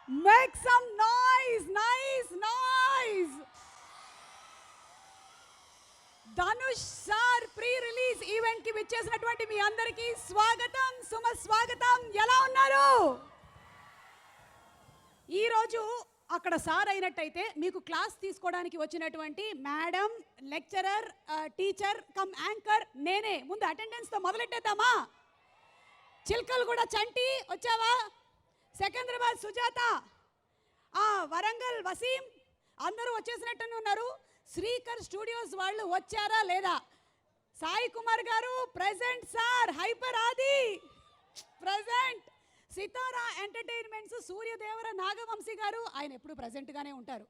Make some noise, nice noise. Dhanush sir pre release event కి విచ్చేసినటువంటి మీ అందరికీ స్వాగతం, స్వాగతం. ఎలా ఉన్నారు? ఈరోజు అక్కడ సార్ అయినట్టయితే మీకు క్లాస్ తీసుకోవడానికి వచ్చినటువంటి madam, lecturer, teacher come anchor నేనే. ముందు అటెండెన్స్తో మొదలెట్టేద్దామా? చిల్కలు కూడా చంటి వచ్చావా? సికింద్రాబాద్ సుజాత, వరంగల్ వసీం అందరూ వచ్చేసినట్టు ఉన్నారు. శ్రీకర్ స్టూడియోస్ వాళ్ళు వచ్చారా లేదా? సాయి కుమార్ గారు ప్రెజెంట్. సార్ హైపర్ ఆది ప్రెజెంట్. సితారా ఎంటర్టైన్మెంట్స్ సూర్యదేవర నాగవంశీ గారు, ఆయన ఎప్పుడు ప్రెజెంట్గానే ఉంటారు.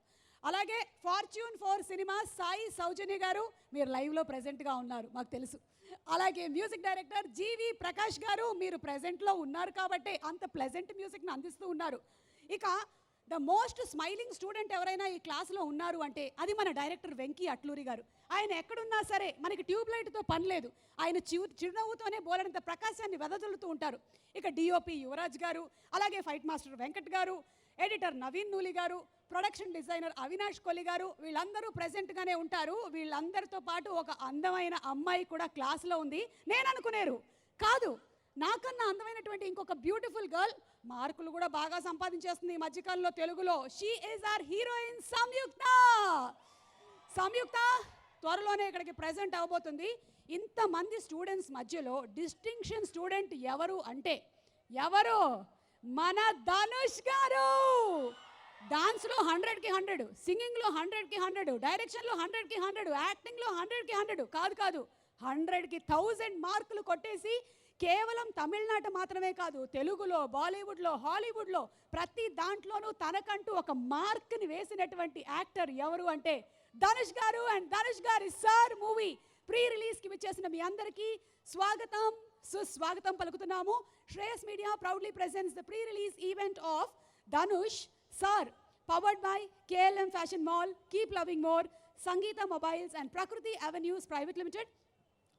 అలాగే ఫార్చ్యూన్ 4 సినిమా సాయి సౌజన్య గారు, మీరు లైవ్లో ప్రెజెంట్గా ఉన్నారు మాకు తెలుసు. అలాగే మ్యూజిక్ డైరెక్టర్ జీవి ప్రకాష్ గారు, మీరు ప్రెజెంట్లో ఉన్నారు కాబట్టి అంత ప్లెజెంట్ మ్యూజిక్ని అందిస్తూ ఉన్నారు. ఇక ద మోస్ట్ స్మైలింగ్ స్టూడెంట్ ఎవరైనా ఈ క్లాస్లో ఉన్నారు అంటే అది మన డైరెక్టర్ వెంకీ అట్లూరి గారు. ఆయన ఎక్కడున్నా సరే మనకి ట్యూబ్ లైట్తో పని లేదు, ఆయన చిరునవ్వుతోనే బోలెడంత ప్రకాశాన్ని వెదజల్లుతూ ఉంటారు. ఇక డిఓపి యువరాజ్ గారు, అలాగే ఫైట్ మాస్టర్ వెంకట్ గారు, ఎడిటర్ నవీన్ నూలి గారు, ప్రొడక్షన్ డిజైనర్ అవినాష్ కొలి గారు, వీళ్ళందరూ ప్రెజెంట్గానే ఉంటారు. వీళ్ళందరితో పాటు ఒక అందమైన అమ్మాయి కూడా క్లాస్లో ఉంది. నేను అనుకునేరు కాదు, నాకన్నా అందమైనటువంటి ఇంకొక బ్యూటిఫుల్ గర్ల్, మార్కులు కూడా బాగా సంపాదించేస్తుంది ఈ మధ్యకాలంలో తెలుగులో. షీ ఈజ్ ఆర్ హీరోయిన్ సంయుక్త. సంయుక్త త్వరలోనే ఇక్కడికి ప్రెజెంట్ అవబోతుంది. ఇంతమంది స్టూడెంట్స్ మధ్యలో డిస్టింక్షన్ స్టూడెంట్ ఎవరు అంటే ఎవరు? మన ధనుష్ గారు. డాన్స్లో 100కి 100, సింగింగ్లో 100కి 100, డైరెక్షన్లో 100కి 100, యాక్టింగ్లో 100కి 100 కాదు 100కి 1000 మార్కులు కొట్టేసి కేవలం తమిళనాట మాత్రమే కాదు, తెలుగులో, బాలీవుడ్లో, హాలీవుడ్లో ప్రతి దాంట్లోనూ తనకంటూ ఒక మార్క్ని వేసినటువంటి యాక్టర్ ఎవరు అంటే ధనుష్ గారు. అండ్ ధనుష్ గారి సార్ మూవీ ప్రీ రిలీజ్కి విచ్చేసిన మీ అందరికీ స్వాగతం, సుస్వాగతం పలుకుతున్నాము. Shreyas media proudly presents the pre release event of Dhanush sir, powered by KLM Fashion Mall, Keep Loving More, Sangeeta Mobiles and Prakriti Avenues Private Limited.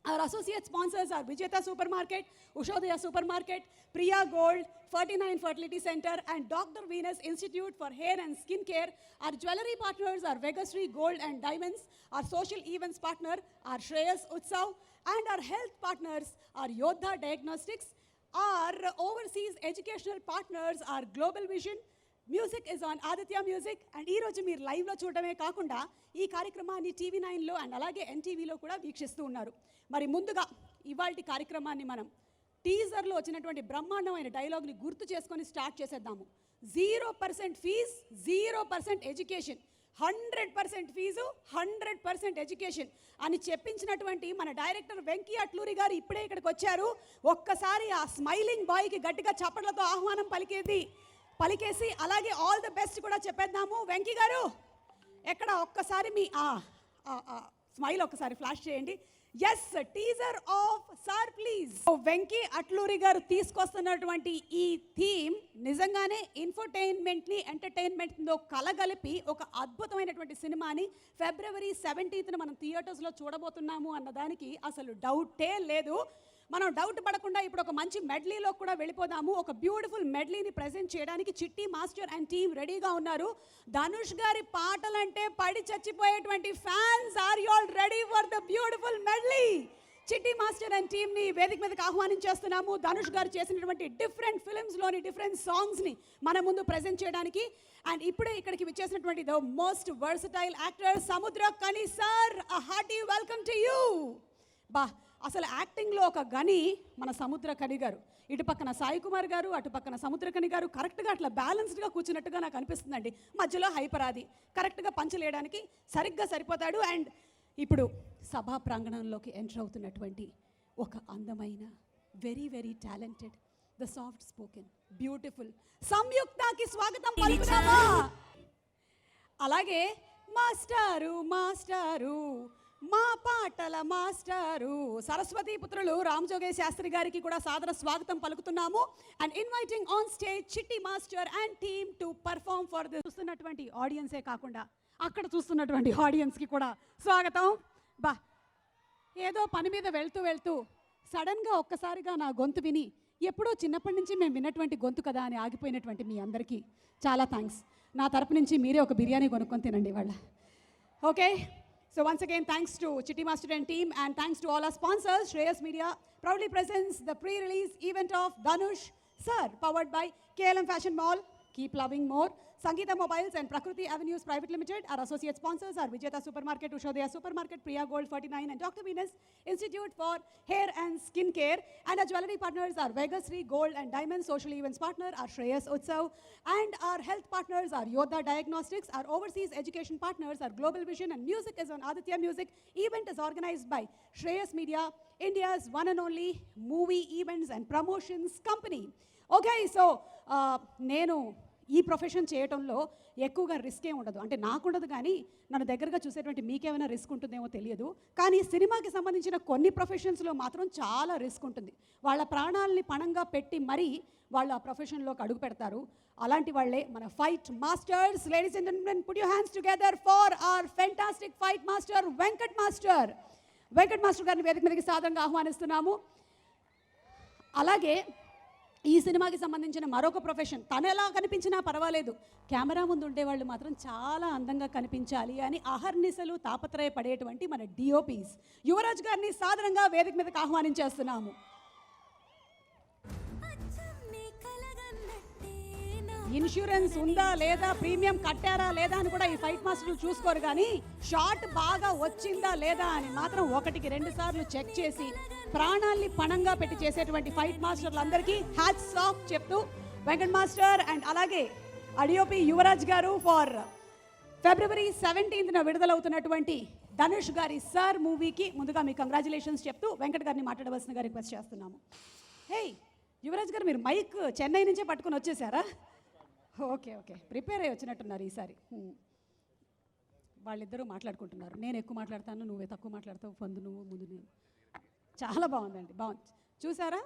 Our associate sponsors are Vijeta Supermarket, Ushodaya Supermarket, Priya Gold, 49 Fertility Center and Dr. Venus Institute for Hair and Skin Care. Our jewelry partners are Vegasri Gold and Diamonds. Our social events partner are Shreyas Utsav, and our health partners are Yodha Diagnostics. Our overseas educational partners are Global Vision. Music is on Aditya music. And ఈరోజు మీరు లైవ్లో చూడటమే కాకుండా ఈ కార్యక్రమాన్ని TV9లో and అలాగే NTVలో కూడా వీక్షిస్తూ ఉన్నారు. మరి ముందుగా ఇవాల్టి కార్యక్రమాన్ని మనం టీజర్లో వచ్చినటువంటి బ్రహ్మాండమైన డైలాగ్ని గుర్తు చేసుకొని స్టార్ట్ చేసేద్దాము. 0% ఫీజ్, 0% ఎడ్యుకేషన్, 100% ఫీజు, 100% ఎడ్యుకేషన్ అని చెప్పించినటువంటి మన డైరెక్టర్ వెంకీ అట్లూరి గారు ఇప్పుడే ఇక్కడికి వచ్చారు. ఒక్కసారి ఆ స్మైలింగ్ బాయ్కి గట్టిగా చప్పట్లతో ఆహ్వానం పలికేసి అలాగే ఆల్ ద బెస్ట్ కూడా చెప్పేద్దాము. వెంకీ గారు ఎక్కడ? ఒక్కసారి మీ స్మైల్ ఒక్కసారి ఫ్లాష్ చేయండి. Yes, teaser of sir please. Venky Atluri గారు తీసుకొస్తున్నటువంటి ఈ థీమ్ నిజంగానే ఇన్ఫర్టైన్మెంట్ని ఎంటర్టైన్మెంట్తో కలగలిపి ఒక అద్భుతమైనటువంటి సినిమాని February 17th మనం థియేటర్స్లో చూడబోతున్నాము అన్నదానికి అసలు డౌటే లేదు. మనం డౌట్ పడకుండా ఇప్పుడు ఒక మంచి మెడ్లీలో కూడా వెళ్ళిపోదాము. ఒక బ్యూటిఫుల్ మెడ్లీని ప్రెజెంట్ చేయడానికి చిట్టి మాస్టర్ అండ్ టీమ్ రెడీగా ఉన్నారు. ధనుష్ గారి పాటలంటే పడి చచ్చిపోయేటువంటి fans, are you all ready for the beautiful medley? Chitti master and టీమ్ని వేదిక మీదకి ఆహ్వానించేస్తున్నాము. ధనుష్ గారు చేసినటువంటి డిఫరెంట్ ఫిల్మ్స్లోని డిఫరెంట్ సాంగ్స్ని మన ముందు ప్రెజెంట్ చేయడానికి. అండ్ ఇప్పుడే ఇక్కడికి విచ్చేసినటువంటి ద మోస్ట్ వర్సటైల్ యాక్టర్ సముద్ర కని sir, a hearty welcome to you. అసలు యాక్టింగ్లో ఒక గని మన సముద్ర కని గారు. ఇటు పక్కన సాయి కుమార్ గారు, అటు పక్కన సముద్ర కని గారు కరెక్ట్గా అట్లా బ్యాలెన్స్డ్గా కూర్చున్నట్టుగా నాకు అనిపిస్తుందండి. మధ్యలో హైపరాది కరెక్ట్గా పంచలేయడానికి సరిగ్గా సరిపోతాడు. అండ్ ఇప్పుడు సభా ప్రాంగణంలోకి ఎంటర్ అవుతున్నటువంటి ఒక అందమైన very very talented, the soft spoken beautiful సంయుక్తకి స్వాగతం పలుకుతామా? అలాగే మాస్టారు మా పాటల మాస్టారు సరస్వతి పుత్రులు రామ్ జోగేష్ శాస్త్రి గారికి కూడా సాదర స్వాగతం పలుకుతున్నాము. అండ్ ఇన్వైటింగ్ ఆన్ స్టేజ్ చిట్టి master and team to perform for the. చూస్తున్నటువంటి ఆడియన్సే కాకుండా అక్కడ చూస్తున్నటువంటి ఆడియన్స్కి కూడా స్వాగతం. ఏదో పని మీద వెళ్తూ సడన్గా ఒక్కసారిగా నా గొంతు విని ఎప్పుడో చిన్నప్పటి నుంచి మేము విన్నటువంటి గొంతు కదా అని ఆగిపోయినటువంటి మీ అందరికీ చాలా థ్యాంక్స్. నా తరపు నుంచి మీరే ఒక బిర్యానీ కొనుక్కొని తినండి ఇవాళ. Okay, so once again thanks to Chitti Master and team, and thanks to all our sponsors. Shreyas Media proudly presents the pre-release event of Dhanush Sir, powered by KLM Fashion Mall. Keep loving more. Sangeeta Mobiles and Prakriti Avenues Private Limited. Our associate sponsors are Vijeta Supermarket, Ushodaya Supermarket, Priya Gold 49 and Dr. Venus Institute for Hair and Skin Care. And our jewelry partners are Vegasri Gold and Diamond. Social events partner are Shreyas Utsav. And our health partners are Yodha Diagnostics. Our overseas education partners are Global Vision, and music is on Aditya Music. Event is organized by Shreyas Media, India's one and only movie events and promotions company. Okay, so నేను ఈ profession చేయటంలో ఎక్కువగా risk ఏమి ఉండదు. అంటే నాకుండదు, కానీ నన్ను దగ్గరగా చూసేటువంటి మీకేమైనా రిస్క్ ఉంటుందేమో తెలియదు. కానీ సినిమాకి సంబంధించిన కొన్ని ప్రొఫెషన్స్లో మాత్రం చాలా రిస్క్ ఉంటుంది. వాళ్ళ ప్రాణాలని పణంగా పెట్టి మరీ వాళ్ళు ఆ ప్రొఫెషన్లోకి అడుగు పెడతారు. అలాంటి వాళ్ళే మన fight masters. Ladies and gentlemen, put your hands together for our fantastic fight master Venkat master. Venkat master గారిని వేదిక మీదకి సాదరంగా ఆహ్వానిస్తున్నాము. అలాగే ఈ సినిమాకి సంబంధించిన మరొక ప్రొఫెషన్, తను ఎలా కనిపించినా పర్వాలేదు, కెమెరా ముందు ఉండేవాళ్ళు మాత్రం చాలా అందంగా కనిపించాలి అని అహర్నిశలు తాపత్రయపడేటువంటి మన డిఓపీస్ యువరాజ్ గారిని సాదరంగా వేదిక మీదకి ఆహ్వానించేస్తున్నాము. ఇన్సూరెన్స్ ఉందా లేదా, ప్రీమియం కట్టారా లేదా అని కూడా ఈ ఫైట్ మాస్టర్లు చూసుకోరు, కానీ షాట్ బాగా వచ్చిందా లేదా అని మాత్రం 1-2 సార్లు చెక్ చేసి ప్రాణాల్ని పణంగా పెట్టి చేసేటువంటి ఫైట్ మాస్టర్లందరికీ హ్యాట్స్ ఆఫ్ చెప్తూ వెంకట్ మాస్టర్ అండ్ అలాగే అడియోపి యువరాజ్ గారు ఫర్ February 17th విడుదలవుతున్నటువంటి ధనుష్ గారి సార్ మూవీకి ముందుగా మీ కంగ్రాచులేషన్స్ చెప్తూ వెంకట్ గారిని మాట్లాడవలసిందిగా రిక్వెస్ట్ చేస్తున్నాము. హే యువరాజ్ గారు, మీరు మైక్ చెన్నై నుంచే పట్టుకొని వచ్చేసారా? ఓకే ఓకే, ప్రిపేర్ అయ్యి వచ్చినట్టున్నారు ఈసారి. వాళ్ళిద్దరూ మాట్లాడుకుంటున్నారు. నేను ఎక్కువ మాట్లాడతాను, నువ్వే తక్కువ మాట్లాడతావు, పొందు నువ్వు ముందు నేను. చాలా బాగుందండి, బాగుంది. చూసారా,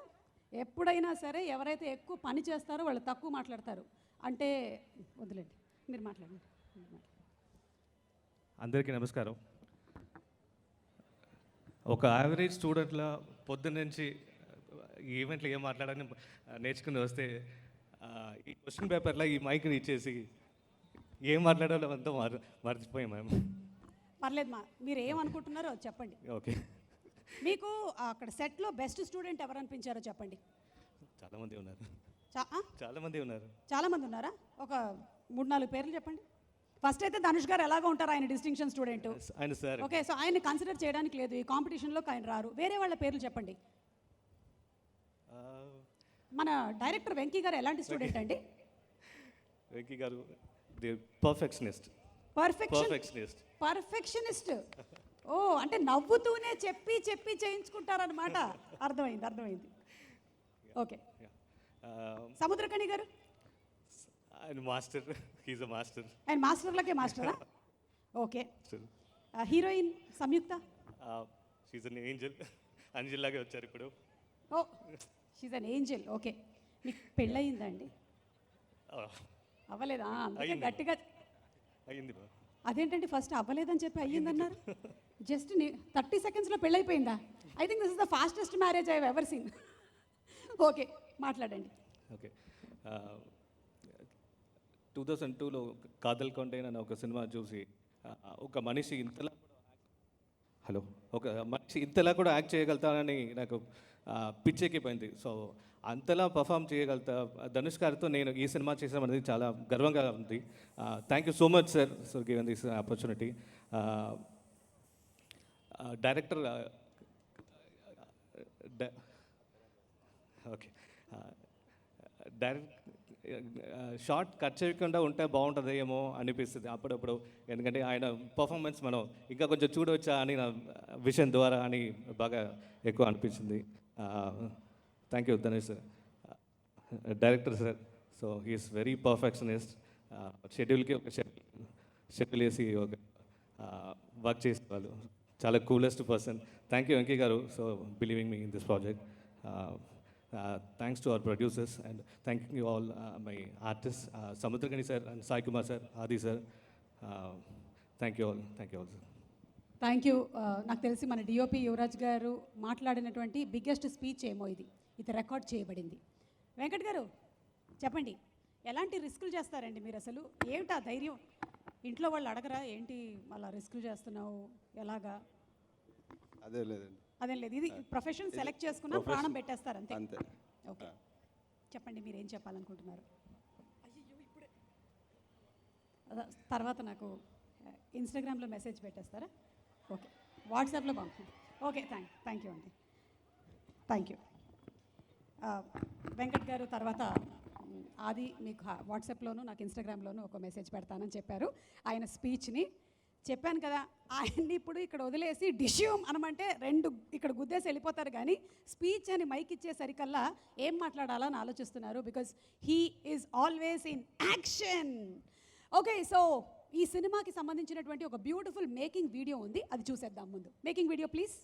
ఎప్పుడైనా సరే ఎవరైతే ఎక్కువ పని చేస్తారో వాళ్ళు తక్కువ మాట్లాడతారు. అంటే వదిలేండి, మీరు మాట్లాడండి. అందరికీ నమస్కారం. ఒక యావరేజ్ స్టూడెంట్లా పొద్దున్న నుంచి ఈవెంట్లో ఏం మాట్లాడాలని నేర్చుకుని వస్తే ఈ క్వశ్చన్ పేపర్లో ఈ మైక్ని ఇచ్చేసి ఏం మాట్లాడాలో అంతా మర్చిపోయాం మేము. పర్లేదు మా, మీరు ఏమనుకుంటున్నారో చెప్పండి. ఓకే, మీకు అక్కడ సెట్లో బెస్ట్ స్టూడెంట్ ఎవరు అనిపించారో చెప్పండి. చాలామంది ఉన్నారు. చాలా మంది ఉన్నారా? ఒక 3-4 పేర్లు చెప్పండి. ఫస్ట్ అయితే ధనుష్ గారు ఎలాగో ఉంటారు, ఆయన డిస్టింక్షన్ స్టూడెంట్. ఆయన సార్. ఓకే, సో ఆయన కన్సిడర్ చేయడానికి లేదు, ఈ కాంపిటీషన్లోకి ఆయన రారు. వేరే వాళ్ళ పేర్లు చెప్పండి. మన డైరెక్టర్ వెంకీ గారు ఎలాంటి స్టూడెంట్ అండి? వెంకీ గారు పర్ఫెక్షనిస్ట్. పర్ఫెక్షనిస్ట్. ఓ, అంటే నవ్వుతూనే చెప్పి చెప్పి చేయించుకుంటారనమాట. అర్థమైంది. ఓకే, సముద్రకణి గారు? ఆయన మాస్టర్. He's a master. ఆయన మాస్టర్లకే మాస్టరా? Okay. Heroine Samyuktha? She's an angel. Angel లాగే వచ్చారు ఇప్పుడు. Oh, she's an angel. Okay, మీకు పెళ్ళయిందండి? అవ్వలేదా? అందుకే గట్టిగా అయ్యింది. అదేంటండి, ఫస్ట్ అవ్వలేదని చెప్పి అయ్యిందన్నారు. జస్ట్ 30 secondsలో పెళ్ళైపోయిందా? I think this is the fastest marriage I have ever seen. Okay, మాట్లాడండి. ఓకే, 2002లో కాదల్ కొండైన అనే ఒక సినిమా చూసి ఒక మనిషి ఇంతలా కూడా యాక్ట్ చేయగలుగుతానని నాకు పిచ్చెక్కిపోయింది. సో అంతలా పర్ఫామ్ చేయగలుగుతా ధనుష్ గారితో నేను ఈ సినిమా చేసామనేది చాలా గర్వంగా ఉంది. Thank you so much sir for given this opportunity. Director okay, direct short cut చేయకుండా ఉంటే బాగుంటుంది ఏమో అనిపిస్తుంది అప్పుడప్పుడు. ఎందుకంటే ఆయన పర్ఫార్మెన్స్ మనం ఇంకా కొంచెం చూడవచ్చా అని నా విషయం ద్వారా అని బాగా ఎక్కువ అనిపించింది. Thank you Dhanush sir. Director sir, so he's very perfectionist. షెడ్యూల్కి ఒక షెడ్యూల్ వేసి ఒక వర్క్ చేసేవాళ్ళు. చాలా coolest person. Thank you Venky గారు, so believing me in this project. Thanks to our producers, and thank you all my artists, Samudragani sir and Sai Kumar sir, Adi sir. Thank you all sir. Thank you. నాకు తెలిసి మన DOP Yuvraj గారు మాట్లాడినటువంటి biggest speech ఏమో ఇది record చేయబడింది. వెంకట్ గారు చెప్పండి, ఎలాంటి రిస్కులు చేస్తారండి మీరు? అసలు ఏమిటా ధైర్యం? ఇంట్లో వాళ్ళు అడగరా ఏంటి అలా రిస్కులు చేస్తున్నావు ఎలాగా? అదే లేదండి. అదేం లేదు, ఇది ప్రొఫెషన్ సెలెక్ట్ చేసుకున్నా ప్రాణం పెట్టేస్తారు అంతే. అంతే. ఓకే, చెప్పండి మీరు ఏం చెప్పాలనుకుంటున్నారు? తర్వాత నాకు ఇన్స్టాగ్రామ్లో మెసేజ్ పెట్టేస్తారా? ఓకే, వాట్సాప్లో పంపండి. ఓకే, థ్యాంక్ యూ అండి, థ్యాంక్ యూ. వెంకట్ గారు తర్వాత అది మీకు వాట్సాప్లోను నాకు ఇన్స్టాగ్రామ్లోను ఒక మెసేజ్ పెడతానని చెప్పారు. ఆయన స్పీచ్ని చెప్పాను కదా, ఆయన్ని ఇప్పుడు ఇక్కడ వదిలేసి డిష్యూమ్ అనమంటే రెండు ఇక్కడ గుద్దేసి వెళ్ళిపోతారు, కానీ స్పీచ్ అని మైక్ ఇచ్చేసరికల్లా ఏం మాట్లాడాలని ఆలోచిస్తున్నారు. Because he is always in action. Okay, so ఈ సినిమాకి సంబంధించినటువంటి ఒక బ్యూటిఫుల్ మేకింగ్ వీడియో ఉంది, అది చూసేద్దాం. ముందు మేకింగ్ వీడియో ప్లీజ్.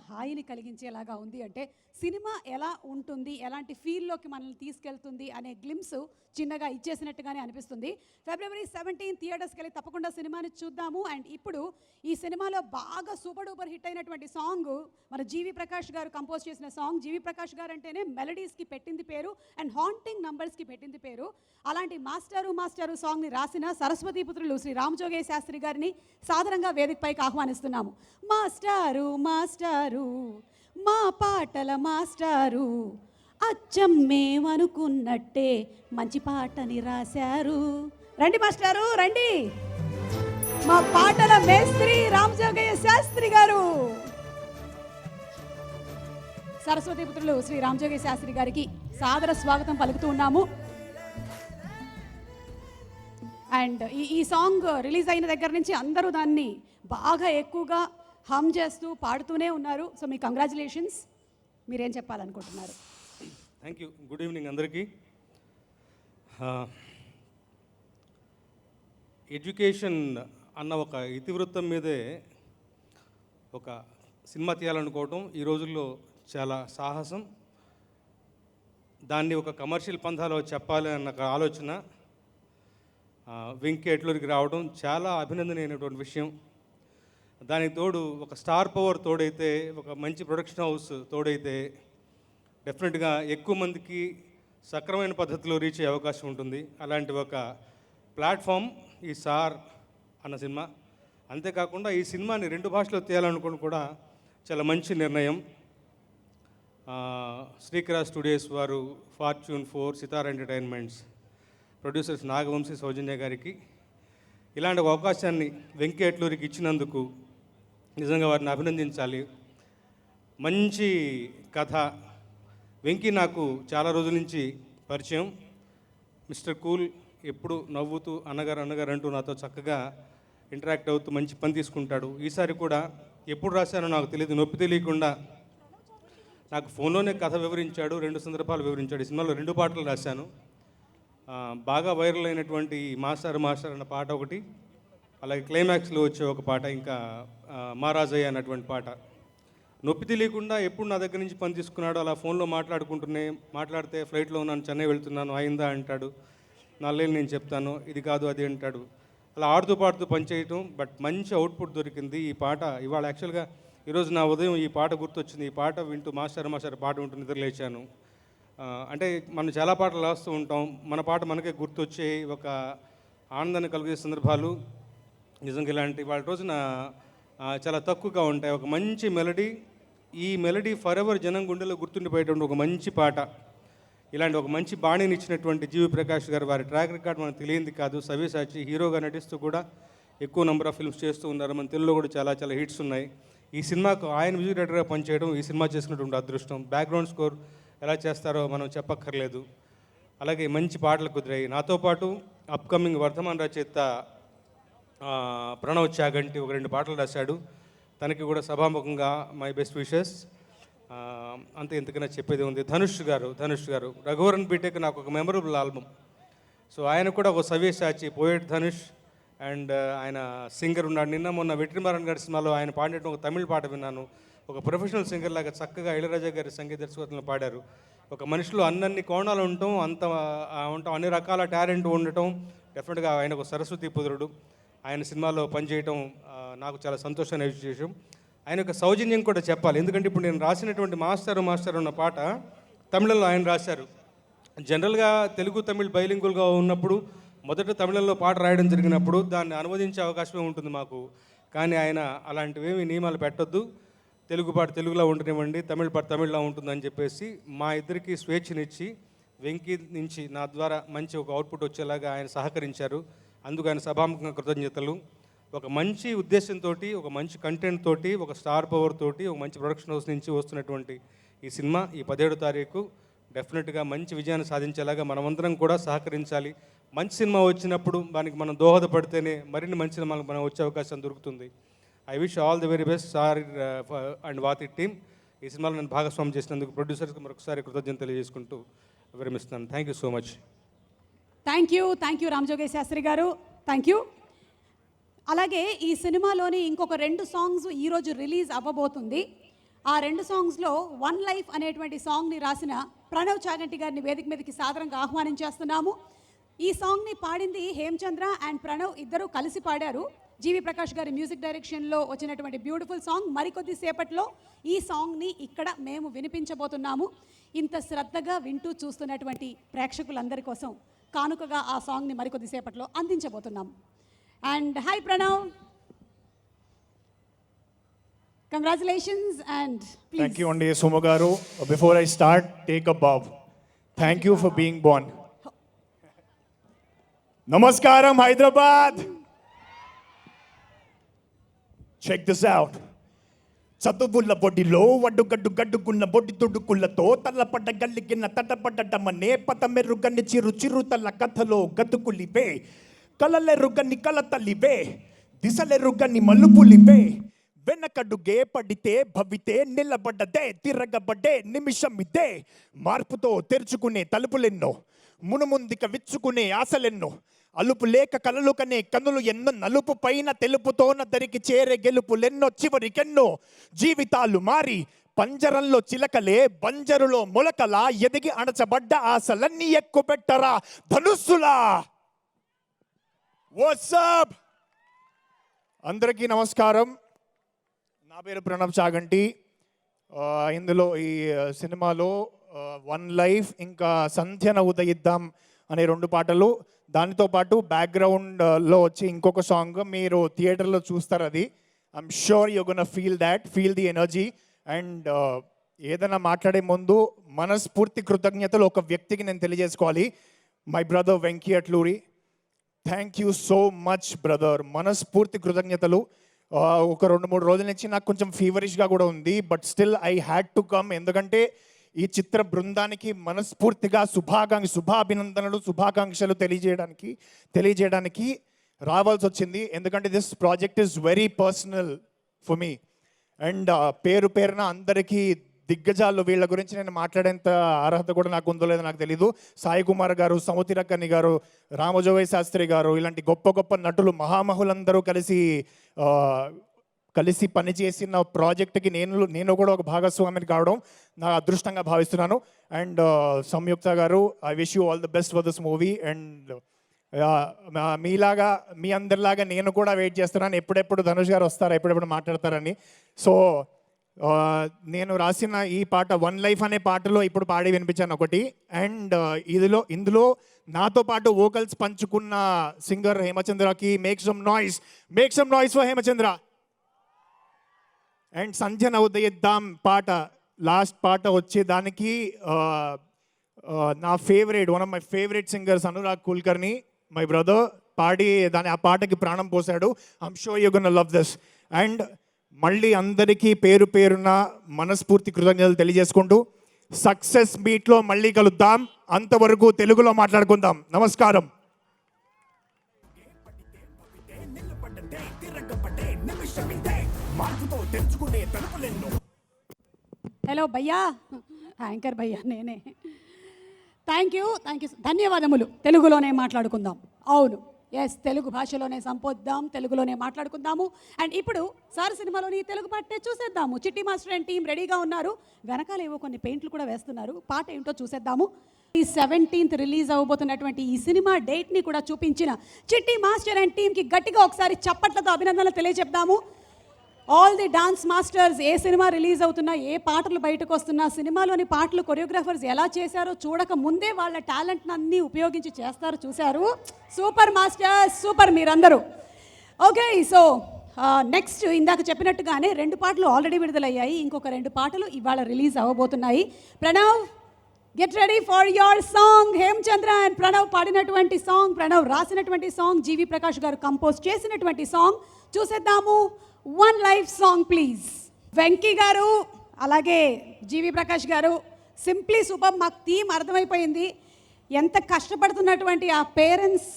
హాయిని కలిగించేలాగా ఉంది అంటే సినిమా ఎలా ఉంటుంది, ఎలాంటి ఫీల్లోకి మనల్ని తీసుకెళ్తుంది అనే గ్లిమ్స్ చిన్నగా ఇచ్చేసినట్టుగానే అనిపిస్తుంది. February 17 థియేటర్స్కి వెళ్ళి తప్పకుండా సినిమాని చూద్దాము. అండ్ ఇప్పుడు ఈ సినిమాలో బాగా సూపర్ డూపర్ హిట్ అయినటువంటి సాంగ్ మన జీవి ప్రకాష్ గారు కంపోజ్ చేసిన సాంగ్. జీవి ప్రకాష్ గారు అంటేనే మెలడీస్కి పెట్టింది పేరు అండ్ హాంటింగ్ నంబర్స్కి పెట్టింది పేరు. అలాంటి మాస్టరు సాంగ్ని రాసిన సరస్వతి పుత్రులు శ్రీ రామజోగయ్య శాస్త్రి గారిని సాదరంగా వేదికపైకి ఆహ్వానిస్తున్నాము. మాస్టారు మా పాటల మాస్టారు, అచ్చం మేమనుకున్నట్టే మంచి పాటని రాశారు. రండి మాస్టారు రండి, మా పాటల మేస్త్రి రామజోగయ్య శాస్త్రి గారు. సరస్వతి పుత్రులు శ్రీ రామజోగయ్య శాస్త్రి గారికి సాదర స్వాగతం పలుకుతూ ఉన్నాము. అండ్ ఈ సాంగ్ రిలీజ్ అయిన దగ్గర నుంచి అందరూ దాన్ని బాగా ఎక్కువగా హమ్ చేస్తూ పాడుతూనే ఉన్నారు. సో మీ కంగ్రాచులేషన్స్. మీరేం చెప్పాలనుకుంటున్నారు? Thank you. గుడ్ ఈవినింగ్ అందరికీ. ఎడ్యుకేషన్ అన్న ఒక ఇతివృత్తం మీదే ఒక సినిమా తీయాలనుకోవటం ఈ రోజుల్లో చాలా సాహసం. దాన్ని ఒక కమర్షియల్ పంథాలో చెప్పాలి అన్న ఒక ఆలోచన వెంకీ ఎట్లూరికి రావడం చాలా అభినందనీయమైనటువంటి విషయం. దానికి తోడు ఒక స్టార్ పవర్ తోడైతే, ఒక మంచి ప్రొడక్షన్ హౌస్ తోడైతే డెఫినెట్గా ఎక్కువ మందికి సక్రమైన పద్ధతిలో రీచ్ అయ్యే అవకాశం ఉంటుంది. అలాంటి ఒక ప్లాట్ఫామ్ ఈ సార్ అన్న సినిమా. అంతేకాకుండా ఈ సినిమాని 2 భాషలో తీయాలనుకోవడం కూడా చాలా మంచి నిర్ణయం. శ్రీకరా స్టూడియోస్ వారు, fortune 4, Sithara entertainments, producers Nagavamsi, Soujanya గారికి ఇలాంటి ఒక అవకాశాన్ని వెంకీ ఎట్లూరికి ఇచ్చినందుకు నిజంగా వారిని అభినందించాలి. మంచి కథ. వెంకీ నాకు చాలా రోజుల నుంచి పరిచయం. మిస్టర్ కూల్, ఎప్పుడు నవ్వుతూ అన్నగారు అంటూ నాతో చక్కగా ఇంటరాక్ట్ అవుతూ మంచి పని తీసుకుంటాడు. ఈసారి కూడా ఎప్పుడు రాశానో నాకు తెలియదు, నొప్పి తెలియకుండా నాకు ఫోన్లోనే కథ వివరించాడు. 2 సందర్భాలు వివరించాడు. ఈ సినిమాలో 2 పాటలు రాశాను. బాగా వైరల్ అయినటువంటి మాస్టర్ అన్న పాట ఒకటి, అలాగే క్లైమాక్స్లో వచ్చే ఒక పాట, ఇంకా మారాజయ్య అన్నటువంటి పాట. నొప్పి తెలియకుండా ఎప్పుడు నా దగ్గర నుంచి పని తీసుకున్నాడు. అలా ఫోన్లో మాట్లాడితే ఫ్లైట్లో ఉన్నాను, చెన్నై వెళ్తున్నాను, అయిందా అంటాడు. 4 ఏళ్ళు నేను చెప్తాను, ఇది కాదు అది అంటాడు. అలా ఆడుతూ పాడుతూ పని చేయటం. బట్ మంచి అవుట్పుట్ దొరికింది. ఈ పాట ఇవాళ యాక్చువల్గా ఈరోజు నా ఉదయం ఈ పాట గుర్తొచ్చింది. ఈ పాట వింటూ మాస్టర్ పాట వింటూ నిద్రలేచాను. అంటే మనం చాలా పాటలు రాస్తూ ఉంటాం, మన పాట మనకే గుర్తొచ్చే ఒక ఆనందాన్ని కలిగే సందర్భాలు నిజంగా ఇలాంటి వాళ్ళ రోజున చాలా తక్కువగా ఉంటాయి. ఒక మంచి మెలడీ, ఈ మెలడీ ఫర్ ఎవర్ జనం గుండెలో గుర్తుండిపోయేటువంటి ఒక మంచి పాట. ఇలాంటి ఒక మంచి బాణీని ఇచ్చినటువంటి జీవి ప్రకాష్ గారు, వారి ట్రాక్ రికార్డ్ మనకు తెలియంది కాదు. సవ్యసాచి హీరోగా నటిస్తూ కూడా ఎక్కువ నెంబర్ ఆఫ్ ఫిల్మ్స్ చేస్తూ ఉన్నారు. మన తెలుగులో కూడా చాలా చాలా హిట్స్ ఉన్నాయి. ఈ సినిమాకు ఆయన మ్యూజిక్ డైరెక్టర్గా పనిచేయడం ఈ సినిమా చేసినటువంటి అదృష్టం. బ్యాక్గ్రౌండ్ స్కోర్ ఎలా చేస్తారో మనం చెప్పక్కర్లేదు. అలాగే మంచి పాటలు కుదిరాయి. నాతో పాటు అప్కమింగ్ వర్ధమాన్ రచయిత ప్రణవ్ చాగంటి ఒక 2 పాటలు రాశాడు. తనకి కూడా సభాముఖంగా మై బెస్ట్ విషెస్. అంతే, ఎంతకైనా చెప్పేది ఉంది. ధనుష్ గారు రఘువరన్ బీటెక్ నాకు ఒక మెమరబుల్ ఆల్బమ్. సో ఆయన కూడా ఒక సవ్యసాచి పోయెట్ ధనుష్. అండ్ ఆయన సింగర్ ఉన్నాడు. నిన్న మొన్న వెట్రిమారన్ గారి సినిమాలో ఆయన పాడినట్టు ఒక తమిళ పాట విన్నాను. ఒక ప్రొఫెషనల్ సింగర్ లాగా చక్కగా ఇళయరాజా గారి సంగీత దర్శకత్వంలో పాడారు. ఒక మనిషిలో అన్ని కోణాలు ఉండటం, అన్ని రకాల టాలెంట్ ఉండటం, డెఫినెట్గా ఆయన ఒక సరస్వతి పుత్రుడు. ఆయన సినిమాలో పనిచేయటం నాకు చాలా సంతోషాన్ని విషయం. ఆయన యొక్క సౌజన్యం కూడా చెప్పాలి. ఎందుకంటే ఇప్పుడు నేను రాసినటువంటి మాస్టర్ ఉన్న పాట తమిళంలో ఆయన రాశారు. జనరల్గా తెలుగు తమిళ్ బైలింగుల్గా ఉన్నప్పుడు మొదట తమిళంలో పాట రాయడం జరిగినప్పుడు దాన్ని అనువదించే అవకాశమే ఉంటుంది మాకు. కానీ ఆయన అలాంటివేమి నియమాలు పెట్టొద్దు, తెలుగు పాట తెలుగులో ఉండనివ్వండి, తమిళ పాట తమిళ్లో ఉంటుందని చెప్పేసి మా ఇద్దరికి స్వేచ్ఛనిచ్చి వెంకీ నుంచి నా ద్వారా మంచి ఒక అవుట్పుట్ వచ్చేలాగా ఆయన సహకరించారు. అందుకు ఆయన సభాముఖంగా కృతజ్ఞతలు. ఒక మంచి ఉద్దేశంతో, ఒక మంచి కంటెంట్ తోటి, ఒక స్టార్ పవర్ తోటి, ఒక మంచి ప్రొడక్షన్ హౌస్ నుంచి వస్తున్నటువంటి ఈ సినిమా ఈ 17వ తారీఖు డెఫినెట్గా మంచి విజయాన్ని సాధించేలాగా మనమందరం కూడా సహకరించాలి. మంచి సినిమా వచ్చినప్పుడు దానికి మనం దోహదపడితేనే మరిన్ని మంచి సినిమాలకు మనం వచ్చే అవకాశం దొరుకుతుంది. I wish all the very best sir and Vaathi team. ఈ సినిమాలో నేను భాగస్వామ్యం చేసినందుకు ప్రొడ్యూసర్స్కి మరొకసారి కృతజ్ఞతలు తెలియజేసుకుంటూ విరమిస్తున్నాను. Thank you so much. Thank you Ramajogesh Sastry గారు, థ్యాంక్ యూ. అలాగే ఈ సినిమాలోని ఇంకొక 2 సాంగ్స్ ఈరోజు రిలీజ్ అవ్వబోతుంది. ఆ 2 సాంగ్స్లో వన్ లైఫ్ అనేటువంటి సాంగ్ని రాసిన ప్రణవ్ చాగంటి గారిని వేదిక మీదకి సాదరంగా ఆహ్వానించేస్తున్నాము. ఈ సాంగ్ని పాడింది హేమచంద్ర అండ్ ప్రణవ్ ఇద్దరు కలిసి పాడారు. జీవి ప్రకాష్ గారి మ్యూజిక్ డైరెక్షన్లో వచ్చినటువంటి బ్యూటిఫుల్ సాంగ్. మరికొద్ది సేపట్లో ఈ సాంగ్ని ఇక్కడ మేము వినిపించబోతున్నాము. ఇంత శ్రద్ధగా వింటూ చూస్తున్నటువంటి ప్రేక్షకులందరి కోసం కానుకగా ఆ సాంగ్ని మరికొద్ది సేపట్లో అందించబోతున్నాము. And hi Pranav, congratulations and Thank you, Andi Sumogaru. Before I start, take a bow. Thank you for being born. Namaskaram, Hyderabad. Check this out. చదువుల బొడిలో వడ్డుగడ్డుగున్న బొడ్డి తుడుకులతో తల్లపడ్డ గల్లిగిన తటపడ్డమనే పతమెరుగని చిరుతల కథలో గతుకులివే, కలలెరుగని కలతలివే, దిశలెరుగని మలుపులివే, వెనకడుగే పడితే భవితే నిలబడ్డదే, తిరగబడ్డే నిమిషమిదే, మార్పుతో తెరుచుకునే తలుపులెన్నో, మునుముందిక విచ్చుకునే ఆశలెన్నో, అలుపు లేక కలలు కనే కనులు ఎన్నో, నలుపు పైన తెలుపుతోన దరికి చేరే గెలుపులెన్నో, చివరికెన్నో జీవితాలు మారి పంజరంలో చిలకలే బంజరులో మొలకలా ఎదిగి అణచబడ్డ ఆశలన్నీ ఎక్కుపెట్టరా ధనుస్సులా. వాట్సాప్ అందరికీ నమస్కారం. నా పేరు ప్రణవ్ చాగంటి. ఇందులో ఈ సినిమాలో వన్ లైఫ్ ఇంకా సంధ్యన ఉదయిద్దాం అనే 2 పాటలు, దానితో పాటు బ్యాక్గ్రౌండ్లో వచ్చి ఇంకొక సాంగ్ మీరు థియేటర్లో చూస్తారు. అది I'm sure you gonna feel the energy. And ఏదైనా మాట్లాడే ముందు మనస్ఫూర్తి కృతజ్ఞతలు ఒక వ్యక్తికి నేను తెలియజేసుకోవాలి. My brother Venky Atluri. Thank you so much brother. మనస్ఫూర్తి కృతజ్ఞతలు. ఒక 2-3 రోజుల నుంచి నాకు కొంచెం ఫీవరిష్గా కూడా ఉంది, but still I had to come. ఎందుకంటే ఈ చిత్ర బృందానికి మనస్ఫూర్తిగా శుభాభినందనలు శుభాకాంక్షలు తెలియజేయడానికి రావాల్సి వచ్చింది. ఎందుకంటే this project is very personal for me. And పేరున అందరికీ దిగ్గజాలు, వీళ్ళ గురించి నేను మాట్లాడేంత అర్హత కూడా నాకు ఉందో లేదో నాకు తెలీదు. సాయి కుమార్ గారు, సముతిరక్కని గారు, రామజోగయ్య శాస్త్రి గారు, ఇలాంటి గొప్ప నటులు మహామహులందరూ కలిసి పనిచేసిన ప్రాజెక్ట్కి నేను కూడా ఒక భాగస్వామిని కావడం నా అదృష్టంగా భావిస్తున్నాను. అండ్ సంయుక్త గారు, I wish you all the best for this movie. And మీ అందరిలాగా నేను కూడా వెయిట్ చేస్తున్నాను ఎప్పుడెప్పుడు ధనుష్ గారు వస్తారా, ఎప్పుడెప్పుడు మాట్లాడతారని. సో నేను రాసిన ఈ పాట వన్ లైఫ్ అనే పాటలో ఇప్పుడు పాడి వినిపించాను ఒకటి. అండ్ ఇందులో నాతో పాటు వోకల్స్ పంచుకున్న సింగర్ హేమచంద్రకి make some noise for Hemachandra. And సంధ్యన ఉదయిద్దాం పాట, లాస్ట్ పాట వచ్చేదానికి నా one of my favourite singers Anurag Kulkarni, my brother, పాడి ఆ పాటకి ప్రాణం పోసాడు. I'm sure you gonna love this. And మళ్ళీ అందరికీ పేరున మనస్ఫూర్తి కృతజ్ఞతలు తెలియజేసుకుంటూ సక్సెస్ మీట్లో మళ్ళీ కలుద్దాం. అంతవరకు తెలుగులో మాట్లాడుకుందాం. నమస్కారం. హలో భయ్యా, యాంకర్ భయ్యా నేనే. థ్యాంక్ యూ, ధన్యవాదములు. తెలుగులోనే మాట్లాడుకుందాం. అవును, ఎస్, తెలుగు భాషలోనే సంపోద్దాం, తెలుగులోనే మాట్లాడుకుందాము. అండ్ ఇప్పుడు సార్ సినిమాలోని తెలుగు పాటనే చూసేద్దాము. చిట్టి మాస్టర్ అండ్ టీం రెడీగా ఉన్నారు. వెనకాల ఏవో కొన్ని పెయింట్లు కూడా వేస్తున్నారు. పాట ఏంటో చూసేద్దాము. ఈ 17th రిలీజ్ అవ్వబోతున్నటువంటి ఈ సినిమా డేట్ని కూడా చూపించిన చిట్టి మాస్టర్ అండ్ టీంకి గట్టిగా ఒకసారి చప్పట్లతో అభినందనలు తెలియజెప్దాము. ఆల్ ది డాన్స్ మాస్టర్స్ ఏ సినిమా రిలీజ్ అవుతున్నా, ఏ పాటలు బయటకు వస్తున్నా, సినిమాలోని పాటలు కొరియోగ్రాఫర్స్ ఎలా చేశారో చూడక ముందే వాళ్ళ టాలెంట్ని అన్నీ ఉపయోగించి చేస్తారు. చూశారు? సూపర్ మాస్టర్స్, సూపర్ మీరందరూ. ఓకే, సో నెక్స్ట్ ఇందాక చెప్పినట్టుగానే 2 పాటలు ఆల్రెడీ విడుదలయ్యాయి. ఇంకొక 2 పాటలు ఇవాళ రిలీజ్ అవ్వబోతున్నాయి. Pranav, get ready for your song. Hemachandra and Pranav పాడినటువంటి సాంగ్, ప్రణవ్ రాసినటువంటి సాంగ్, జీవి ప్రకాష్ గారు కంపోజ్ చేసినటువంటి సాంగ్. చూసేద్దాము. One life song please. Venky గారు అలాగే జీవి ప్రకాష్ గారు, సింప్లీ సూపర్. మాకు థీమ్ అర్థమైపోయింది. ఎంత కష్టపడుతున్నటువంటి ఆ పేరెంట్స్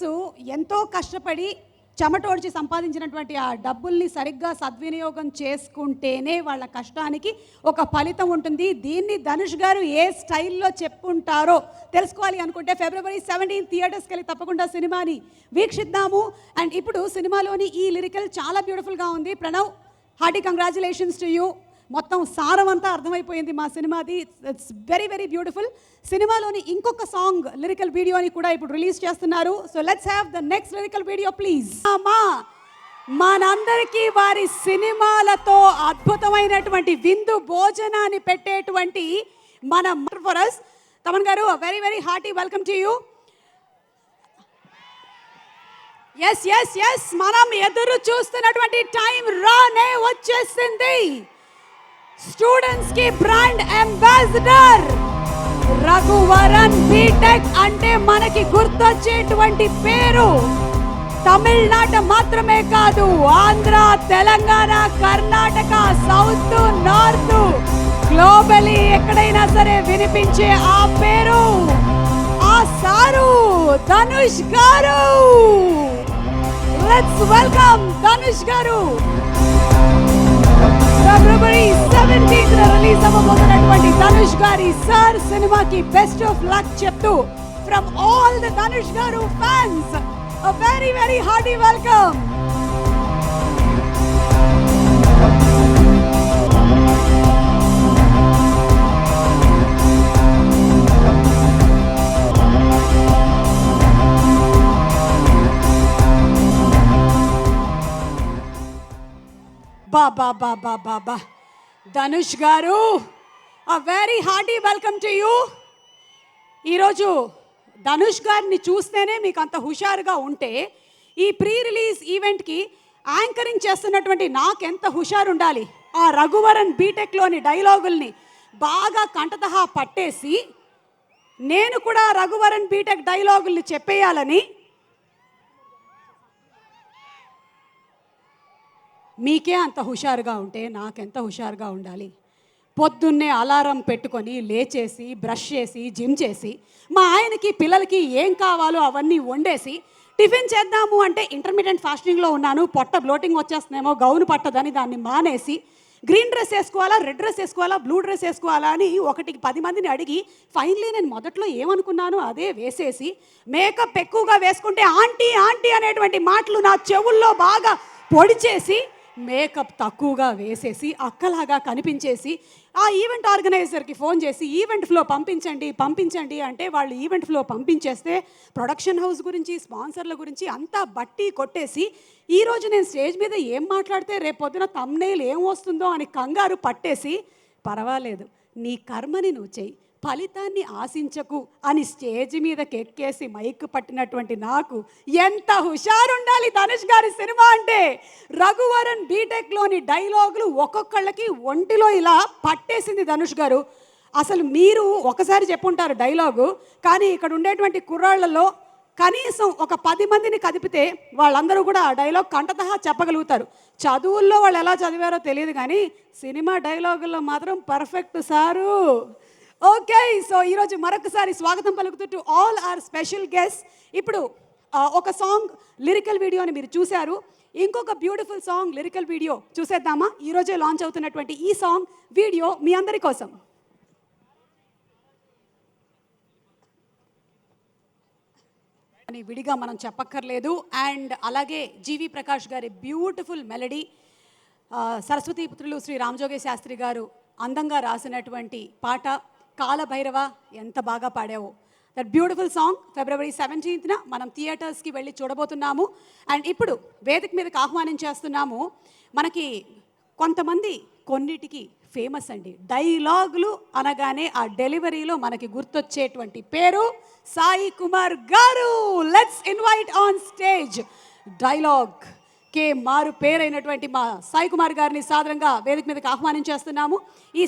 ఎంతో కష్టపడి చెమటోడ్చి సంపాదించినటువంటి ఆ డబ్బుల్ని సరిగ్గా సద్వినియోగం చేసుకుంటేనే వాళ్ళ కష్టానికి ఒక ఫలితం ఉంటుంది. దీన్ని ధనుష్ గారు ఏ స్టైల్లో చెప్పుంటారో తెలుసుకోవాలి అనుకుంటే February 17 థియేటర్స్కి వెళ్ళి తప్పకుండా సినిమాని వీక్షిద్దాము. అండ్ ఇప్పుడు సినిమాలోని ఈ లిరికల్ చాలా బ్యూటిఫుల్గా ఉంది. Pranav, hearty congratulations to you. మొత్తం సారం అంతా అర్థమైపోయింది మా సినిమాది. It's very very beautiful. సినిమాలోని ఇంకొక సాంగ్ లిరికల్ వీడియోని కూడా ఇప్పుడు రిలీజ్ చేస్తున్నారు. So let's have the next lyrical video please. మనందరికీ వారి సినిమాలతో అద్భుతమైనటువంటి విందు భోజనాన్ని పెట్టేటువంటి మన ఫర్ us తమన్ గారు, very very hearty welcome to you. Yes yes yes మనం ఎదురు చూస్తున్నటువంటి టైం రానే వచ్చేసింది. స్టూడెంట్స్ కి బ్రాండ్ అంబాసిడర్ రఘువరన్ బీటెక్ అంటే మనకి గుర్తొచ్చేటువంటి పేరు తమిళనాడు మాత్రమే కాదు, Andhra, Telangana, Karnataka, south, north, globally ఎక్కడైనా సరే వినిపించే ఆ పేరు, ఆ సారు ధనుష్ గారు. లెట్స్ వెల్కమ్ ధనుష్ గారు. February 17 రిలీజ్ అవ్వబోతున్నటువంటి ధనుష్ గారి సార్ సినిమాకి బెస్ట్ ఆఫ్ లక్ చెప్తూ ఫ్రమ్ ఆల్ ద ధనుష్ గారు fans a very very hearty welcome. బాబా ధనుష్ గారు, a very hearty welcome to you. ఈరోజు ధనుష్ గారిని చూస్తేనే మీకు అంత హుషారుగా ఉంటే ఈ ప్రీ రిలీజ్ ఈవెంట్కి యాంకరింగ్ చేస్తున్నటువంటి నాకు ఎంత హుషారు ఉండాలి. ఆ రఘువరన్ బీటెక్లోని డైలాగుల్ని బాగా కంటతహా పట్టేసి నేను కూడా రఘువరన్ బీటెక్ డైలాగుల్ని చెప్పేయాలని మీకే అంత హుషారుగా ఉంటే నాకెంత హుషారుగా ఉండాలి. పొద్దున్నే అలారం పెట్టుకొని లేచేసి బ్రష్ చేసి జిమ్ చేసి మా ఆయనకి పిల్లలకి ఏం కావాలో అవన్నీ వండేసి టిఫిన్ చేద్దాము అంటే ఇంటర్మీడియట్ ఫాస్టింగ్లో ఉన్నాను, పొట్ట బ్లోటింగ్ వచ్చేస్తుందేమో, గౌను పట్టదని దాన్ని మానేసి గ్రీన్ డ్రెస్ వేసుకోవాలా, రెడ్ డ్రెస్ వేసుకోవాలా, బ్లూ డ్రెస్ వేసుకోవాలా అని 1-10 మందిని అడిగి ఫైనలీ నేను మొదట్లో ఏమనుకున్నాను అదే వేసేసి మేకప్ ఎక్కువగా వేసుకుంటే ఆంటీ ఆంటీ అనేటువంటి మాటలు నా చెవుల్లో బాగా పొడి చేసి మేకప్ తక్కువగా వేసేసి అక్కలాగా కనిపించేసి ఆ ఈవెంట్ ఆర్గనైజర్కి ఫోన్ చేసి ఈవెంట్ ఫ్లో పంపించండి అంటే వాళ్ళు ఈవెంట్ ఫ్లో పంపించేస్తే ప్రొడక్షన్ హౌస్ గురించి స్పాన్సర్ల గురించి అంతా బట్టి కొట్టేసి ఈరోజు నేను స్టేజ్ మీద ఏం మాట్లాడితే రేపొద్దున థంబ్నెయిల్ ఏం వస్తుందో అని కంగారు పట్టేసి పర్వాలేదు నీ కర్మని నువ్వు చెయ్యి, ఫలితాన్ని ఆశించకు అని స్టేజ్ మీదకి ఎక్కేసి మైక్ పట్టినటువంటి నాకు ఎంత హుషారుండాలి. ధనుష్ గారి సినిమా అంటే రఘువరన్ బీటెక్లోని డైలాగులు ఒక్కొక్కళ్ళకి ఒంటిలో ఇలా పట్టేసింది ధనుష్ గారు. అసలు మీరు ఒకసారి చెప్పుంటారు డైలాగు, కానీ ఇక్కడ ఉండేటువంటి కుర్రాళ్లలో కనీసం ఒక 10 మందిని కదిపితే వాళ్ళందరూ కూడా ఆ డైలాగ్ కంటతహా చెప్పగలుగుతారు. చదువుల్లో వాళ్ళు ఎలా చదివారో తెలియదు కానీ సినిమా డైలాగుల్లో మాత్రం పర్ఫెక్ట్ సారు. ఓకే, సో ఈరోజు మరొకసారి స్వాగతం పలుకుతూ to all our special guest. ఇప్పుడు ఒక సాంగ్ లిరికల్ వీడియోని మీరు చూశారు, ఇంకొక బ్యూటిఫుల్ సాంగ్ లిరికల్ వీడియో చూసేద్దామా? ఈరోజే లాంచ్ అవుతున్నటువంటి ఈ సాంగ్ వీడియో మీ అందరి కోసం. అని విడిగా మనం చెప్పక్కర్లేదు. అండ్ అలాగే జీవి ప్రకాష్ గారి బ్యూటిఫుల్ మెలడీ, సరస్వతీ పుత్రులు శ్రీ రామజోగే శాస్త్రి గారు అందంగా రాసినటువంటి పాట కాలభైరవ, ఎంత బాగా పాడావో. దట్ బ్యూటిఫుల్ సాంగ్ February 17న మనం థియేటర్స్కి వెళ్ళి చూడబోతున్నాము. అండ్ ఇప్పుడు వేదిక మీదకి ఆహ్వానించేస్తున్నాము మనకి కొంతమంది కొన్నిటికి ఫేమస్ అండి. డైలాగులు అనగానే ఆ డెలివరీలో మనకి గుర్తొచ్చేటువంటి పేరు సాయి కుమార్ గారు. Let's invite on stage dialogue కే మారు పేరైనటువంటి మా సాయి కుమార్ గారిని సాదరంగా వేదిక మీదకి ఆహ్వానించేస్తున్నాము. ఈ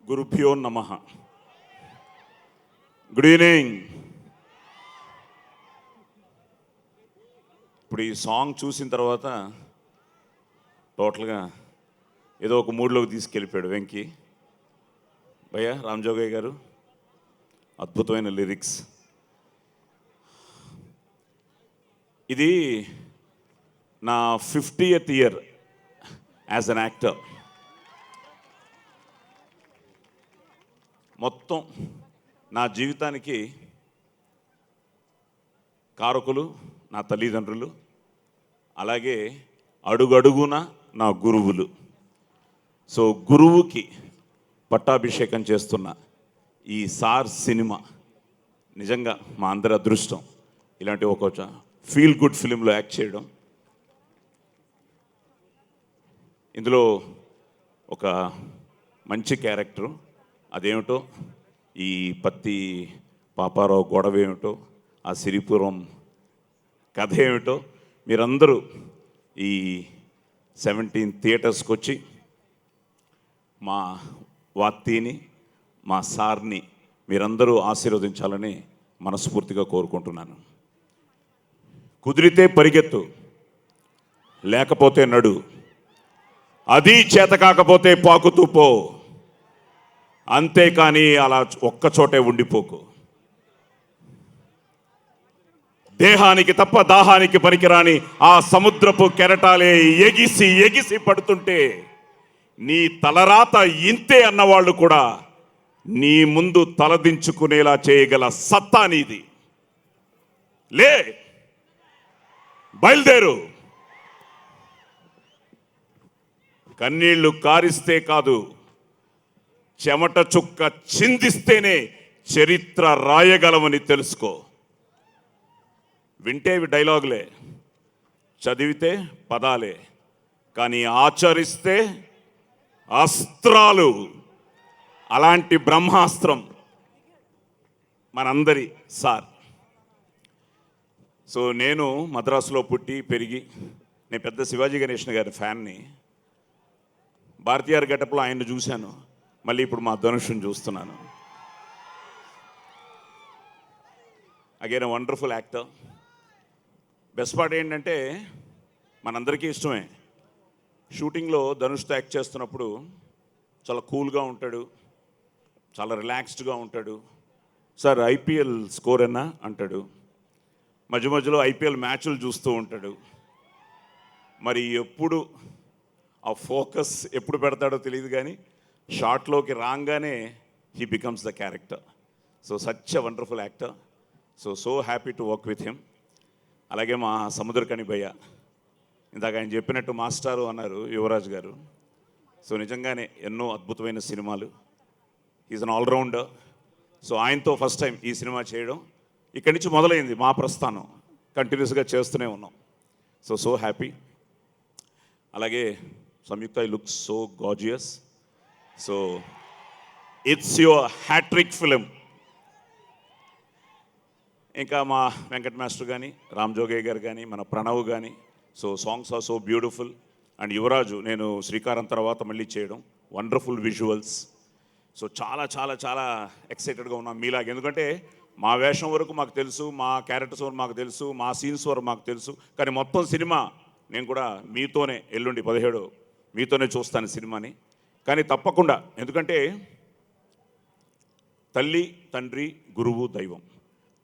గురుభ్యో నమః. Good evening. ఇప్పుడు ఈ సాంగ్ చూసిన తర్వాత టోటల్గా ఏదో ఒక మూడ్లోకి తీసుకెళ్ళిపోయాడు వెంకీ భయ్య. రామ్జోగయ్య గారు అద్భుతమైన లిరిక్స్. ఇది నా 50th year as an actor. మొత్తం నా జీవితానికి కారకులు నా తల్లిదండ్రులు, అలాగే అడుగడుగున నా గురువులు. సో గురువుకి పట్టాభిషేకం చేస్తున్న ఈ సార్ సినిమా నిజంగా మా అందరి అదృష్టం. ఇలాంటి ఒక ఫీల్ గుడ్ ఫిలింలో యాక్ట్ చేయడం. ఇందులో ఒక మంచి క్యారెక్టరు, అదేమిటో ఈ పత్తి పాపారావు గొడవ ఏమిటో, ఆ సిరిపురం కథ ఏమిటో మీరందరూ ఈ 17 థియేటర్స్కి వచ్చి మా వార్తీని, మా సార్ని మీరందరూ ఆశీర్వదించాలని మనస్ఫూర్తిగా కోరుకుంటున్నాను. కుదిరితే పరిగెత్తు, లేకపోతే నడు, అది చేత కాకపోతే పాకుతూ పో, అంతేకాని అలా ఒక్కచోటే ఉండిపోకు. దేహానికి తప్ప దాహానికి పనికిరాని ఆ సముద్రపు కెరటాలే ఎగిసి ఎగిసి పడుతుంటే నీ తలరాత ఇంతే అన్నవాళ్ళు కూడా నీ ముందు తలదించుకునేలా చేయగల సత్తా నీది. లే, బయలుదేరు. కన్నీళ్లు కారిస్తే కాదు, చెమట చుక్క చిందిస్తేనే చరిత్ర రాయగలమని తెలుసుకో. వింటేవి డైలాగులే, చదివితే పదాలే, కానీ ఆచరిస్తే అస్త్రాలు. అలాంటి బ్రహ్మాస్త్రం మనందరి సార్. సో నేను మద్రాసులో పుట్టి పెరిగి, నేను పెద్ద శివాజీ గణేషన్ గారి ఫ్యాన్ని. భారతీయార్ గెటప్లో ఆయన్ని చూశాను, మళ్ళీ ఇప్పుడు మా ధనుషుని చూస్తున్నాను. Again wonderful actor. Best part ఏంటంటే మనందరికీ ఇష్టమే. షూటింగ్లో ధనుష్తో యాక్ట్ చేస్తున్నప్పుడు చాలా కూల్గా ఉంటాడు, చాలా రిలాక్స్డ్గా ఉంటాడు. సార్ ఐపీఎల్ స్కోర్ అన్నా అంటాడు. మధ్య మధ్యలో ఐపీఎల్ మ్యాచ్లు చూస్తూ ఉంటాడు. మరి ఎప్పుడు ఆ ఫోకస్ ఎప్పుడు పెడతాడో తెలియదు, కానీ షార్ట్లోకి రాగానే he becomes the character. So such a wonderful actor. So happy to work with him. అలాగే మా సముద్రకని భయ్య, ఇందాక ఆయన చెప్పినట్టు మాస్టారు అన్నారు యువరాజ్ గారు. సో నిజంగానే ఎన్నో అద్భుతమైన సినిమాలు. Is an all-rounder. సో ఆయనతో ఫస్ట్ టైం ఈ సినిమా చేయడం ఇక్కడి నుంచి మొదలైంది మా ప్రస్థానం. కంటిన్యూస్గా చేస్తూనే ఉన్నాం. So happy. అలాగే Samyuktha, I look so gorgeous. So it's your hat-trick film. ఇంకా మా వెంకట్ మాస్టర్ కానీ, రామ్జోగయ్య గారు కానీ, మన ప్రణవ్ కానీ. So songs are so beautiful. And Yuvaraju నేను శ్రీకారం తర్వాత మళ్ళీ చేయడం, వండర్ఫుల్ విజువల్స్. సో చాలా చాలా చాలా ఎక్సైటెడ్గా ఉన్నాం మీలాగా. ఎందుకంటే మా వేషం వరకు మాకు తెలుసు, మా క్యారెక్టర్స్ వరకు మాకు తెలుసు, మా సీన్స్ వరకు మాకు తెలుసు. కానీ మొత్తం సినిమా నేను కూడా మీతోనే, ఎల్లుండి 17 మీతోనే చూస్తాను సినిమాని. కానీ తప్పకుండా, ఎందుకంటే తల్లి, తండ్రి, గురువు, దైవం.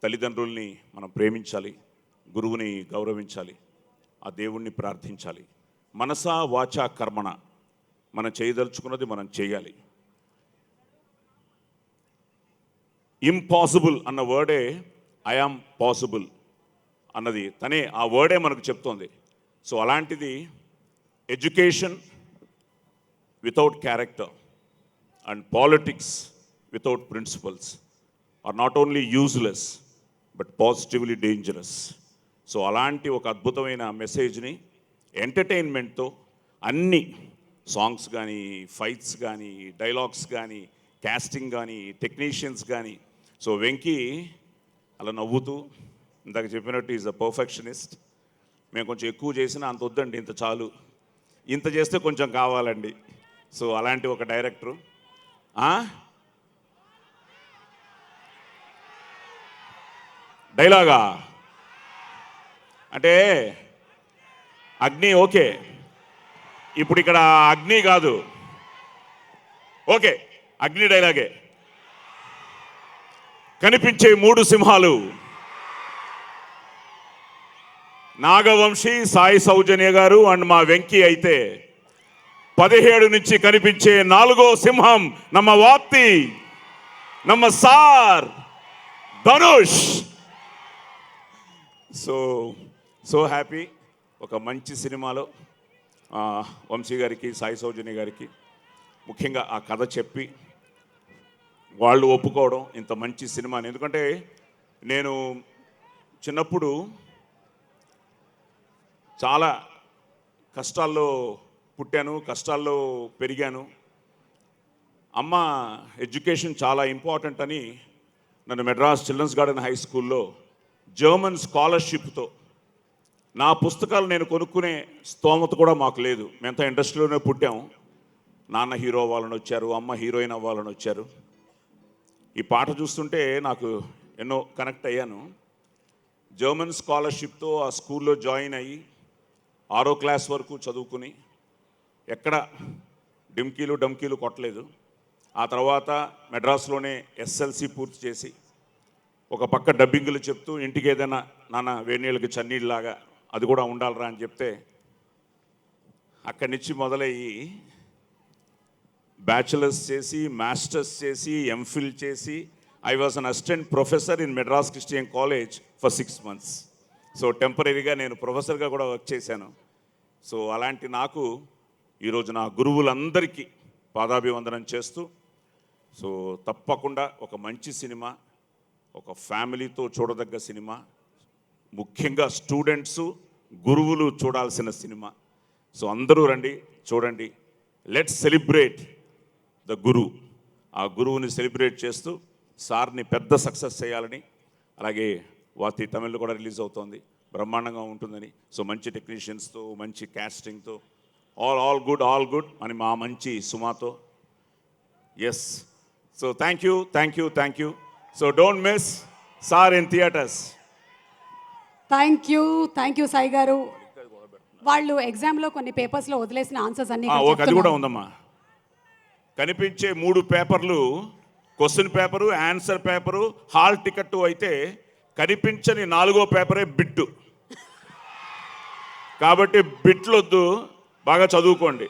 తల్లిదండ్రుల్ని మనం ప్రేమించాలి, గురువుని గౌరవించాలి, ఆ దేవుణ్ణి ప్రార్థించాలి. మనసా వాచా కర్మణ మనం చేయదలుచుకున్నది మనం చేయాలి. ఇంపాసిబుల్ అన్న వర్డే ఐ యామ్ పాసిబుల్ అన్నది తనే, ఆ వర్డే మనకు చెప్తోంది. సో అలాంటిది education without character and politics without principles are not only useless but positively dangerous. So అలాంటి ఒక అద్భుతమైన మెసేజ్ని ఎంటర్టైన్మెంట్తో అన్ని సాంగ్స్ కానీ, ఫైట్స్ కానీ, డైలాగ్స్ కానీ, కాస్టింగ్ కానీ, టెక్నీషియన్స్ కానీ. సో వెంకీ అలా నవ్వుతూ ఇందాక చెప్పినట్టు ఈజ్ అ పర్ఫెక్షనిస్ట్. మేము కొంచెం ఎక్కువ చేసినా అంత వద్దండి, ఇంత చాలు, ఇంత చేస్తే కొంచెం కావాలండి. సో అలాంటి ఒక డైరెక్టరు. డైలాగా అంటే అగ్ని ఓకే, ఇప్పుడు ఇక్కడ అగ్ని కాదు, ఓకే అగ్ని డైలాగే. కనిపించే 3 సింహాలు నాగవంశీ, సాయి సౌజన్య గారు అండ్ మా వెంకీ అయితే 17 నుంచి కనిపించే 4వ సింహం నమ్మ వాప్తి, నమ్మ సార్ ధనుష్. So happy. ఒక మంచి సినిమాలో వంశీ గారికి, సాయి సౌజన్య గారికి ముఖ్యంగా ఆ కథ చెప్పి వాళ్ళు ఒప్పుకోవడం ఇంత మంచి సినిమాని. ఎందుకంటే నేను చిన్నప్పుడు చాలా కష్టాల్లో పుట్టాను, కష్టాల్లో పెరిగాను. అమ్మ ఎడ్యుకేషన్ చాలా ఇంపార్టెంట్ అని నన్ను మెడ్రాస్ చిల్డ్రన్స్ గార్డెన్ హై స్కూల్లో జర్మన్ స్కాలర్షిప్తో, నా పుస్తకాలు నేను కొనుక్కునే స్తోమత కూడా మాకు లేదు. మేమంతా ఇండస్ట్రీలోనే పుట్టాము. నాన్న హీరో అవ్వాలని వచ్చారు, అమ్మ హీరోయిన్ అవ్వాలని వచ్చారు. ఈ పాట చూస్తుంటే నాకు ఎన్నో కనెక్ట్ అయ్యాను. జర్మన్ స్కాలర్షిప్తో ఆ స్కూల్లో జాయిన్ అయ్యి 6వ క్లాస్ వరకు చదువుకుని ఎక్కడ డమ్కీలు కొట్టలేదు. ఆ తర్వాత మెడ్రాస్లోనే ఎస్ఎల్సి పూర్తి చేసి ఒక పక్క డబ్బింగులు చెప్తూ ఇంటికి ఏదైనా నాన్న వేడినీళ్ళకి చన్నీళ్ళలాగా అది కూడా ఉండాలరా అని చెప్తే అక్కడి నుంచి మొదలయ్యి బ్యాచిలర్స్ చేసి, మాస్టర్స్ చేసి, ఎంఫిల్ చేసి I was an assistant professor in Madras Christian college for 6 months. So టెంపరీగా నేను ప్రొఫెసర్గా కూడా వర్క్ చేశాను. సో అలాంటి నాకు ఈరోజు నా గురువులందరికీ పాదాభివందనం చేస్తూ, సో తప్పకుండా ఒక మంచి సినిమా, ఒక ఫ్యామిలీతో చూడదగ్గ సినిమా, ముఖ్యంగా స్టూడెంట్స్, గురువులు చూడాల్సిన సినిమా. సో అందరూ రండి, చూడండి. లెట్స్ సెలిబ్రేట్ ద గురు. ఆ గురువుని సెలిబ్రేట్ చేస్తూ సార్ని పెద్ద సక్సెస్ చేయాలని, అలాగే వాతి తమిళ్లో కూడా రిలీజ్ అవుతోంది, బ్రహ్మాండంగా ఉంటుందని. సో మంచి టెక్నీషియన్స్తో, మంచి కాస్టింగ్తో, ఆల్ గుడ్ అని మా మంచి సుమాతో. Yes, so thank you. So don't miss sir in theatres. Thank you Sai గారు. వాళ్ళు ఎగ్జామ్లో కొన్ని పేపర్స్లో వదిలేసిన ఆన్సర్స్ అన్ని ఒక అది కూడా ఉందమ్మా. కనిపించే 3 పేపర్లు question paper, answer paper, hall ticket అయితే కనిపించని 4వ పేపరే బిట్టు. కాబట్టి బిట్లొద్దు, బాగా చదువుకోండి,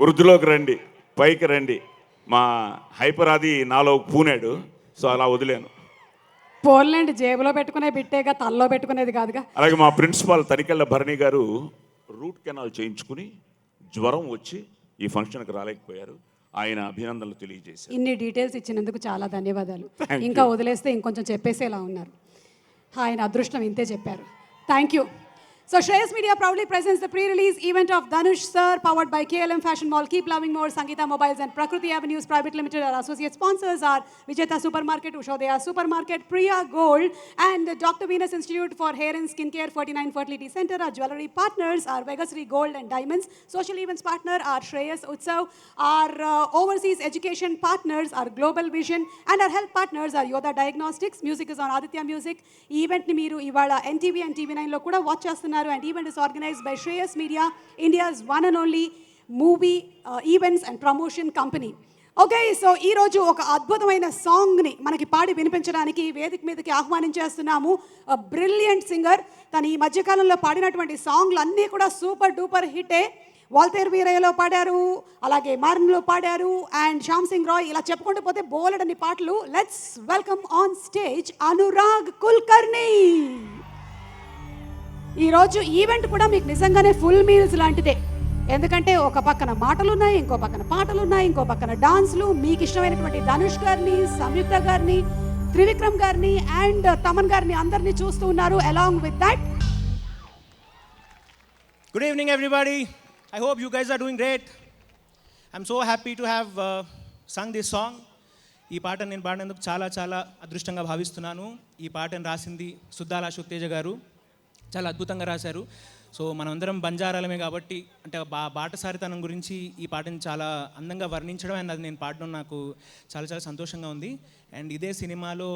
వృద్ధిలోకి రండి, పైకి రండి. మా హైపర్ అది నాలో పూనాడు, సో అలా వదిలేను. పోన్లేండి, జేబులో పెట్టుకునే బిట్టేగా, తల్లో పెట్టుకునేది కాదుగా. అలాగే మా principal Tanikella Bharani garu root canal చేయించుకుని జ్వరం వచ్చి ఈ ఫంక్షన్కి రాలేకపోయారు. ఆయన అభినందనలు తెలియజేశారు. ఇన్ని డీటెయిల్స్ ఇచ్చినందుకు చాలా ధన్యవాదాలు. ఇంకా వదిలేస్తే ఇంకొంచెం చెప్పేసేలా ఉన్నారు. ఆయన అదృష్టం ఇంతే చెప్పారు. Thank you. So Shreyas Media proudly presents the pre-release event of Dhanush Sir, powered by KLM Fashion Mall, Keep Loving More, Sangeeta Mobiles and Prakriti Avenues Private Limited. Our associate sponsors are Vijeta Supermarket, Ushodaya Supermarket, Priya Gold and Dr. Venus Institute for Hair and Skincare, 49 Fertility Center. Our jewelry partners are Vegasri Gold and Diamonds. Social events partner are Shreyas Utsav. Our overseas education partners are Global Vision and our health partners are Yoda Diagnostics. Music is on Aditya Music. ఈ event ని మీరు ఇవాళ NTV and TV9 లో కూడా watch చేస్తున్నారు. And event is organized by Shreyas Media, India's one and only movie events and promotion company. Okay, so ఈరోజు ఒక అద్భుతమైన సాంగ్ని మనకి పాడి వినిపించడానికి వేదిక మీదకి ఆహ్వానించేస్తున్నాము. Brilliant singer. తను ఈ మధ్యకాలంలో పాడినటువంటి సాంగ్లు అన్నీ కూడా సూపర్ డూపర్ హిట్టే. వాల్తేర్ వీరయ్యలో పాడారు, అలాగే మార్న్లో పాడారు, అండ్ శ్యామ్ సింగ్ రాయ్, ఇలా చెప్పుకుంటూ పోతే బోలెడన్ని పాటలు. Let's welcome on stage Anurag Kulkarni. ఈరోజు ఈవెంట్ కూడా మీకు నిజంగానే ఫుల్ మీల్స్ లాంటిదే. ఎందుకంటే ఒక పక్కన మాటలున్నాయి, ఇంకో పక్కన పాటలున్నాయి, ఇంకో పక్కన డాన్స్లు. మీకు ఇష్టమైనటువంటి ధనుష్ గారిని, సంయుక్త గారిని, త్రివిక్రమ్ గారిని అండ్ తమన్ గారిని అందరినీ చూస్తూ ఉన్నారు. Along with that Good evening, everybody. I hope you guys are doing great. I'm so happy to have sung this song. ఈ పాట నేను పాడినందుకు చాలా చాలా అదృష్టంగా భావిస్తున్నాను. ఈ పాటను రాసింది సుద్దాల అశోక్ తేజ గారు. చాలా అద్భుతంగా రాశారు. సో మనమందరం బంజారాలమే కాబట్టి అంటే బాటసారితనం గురించి ఈ పాటని చాలా అందంగా వర్ణించడం అండ్ అది నేను పాడడం నాకు చాలా చాలా సంతోషంగా ఉంది. అండ్ ఇదే సినిమాలో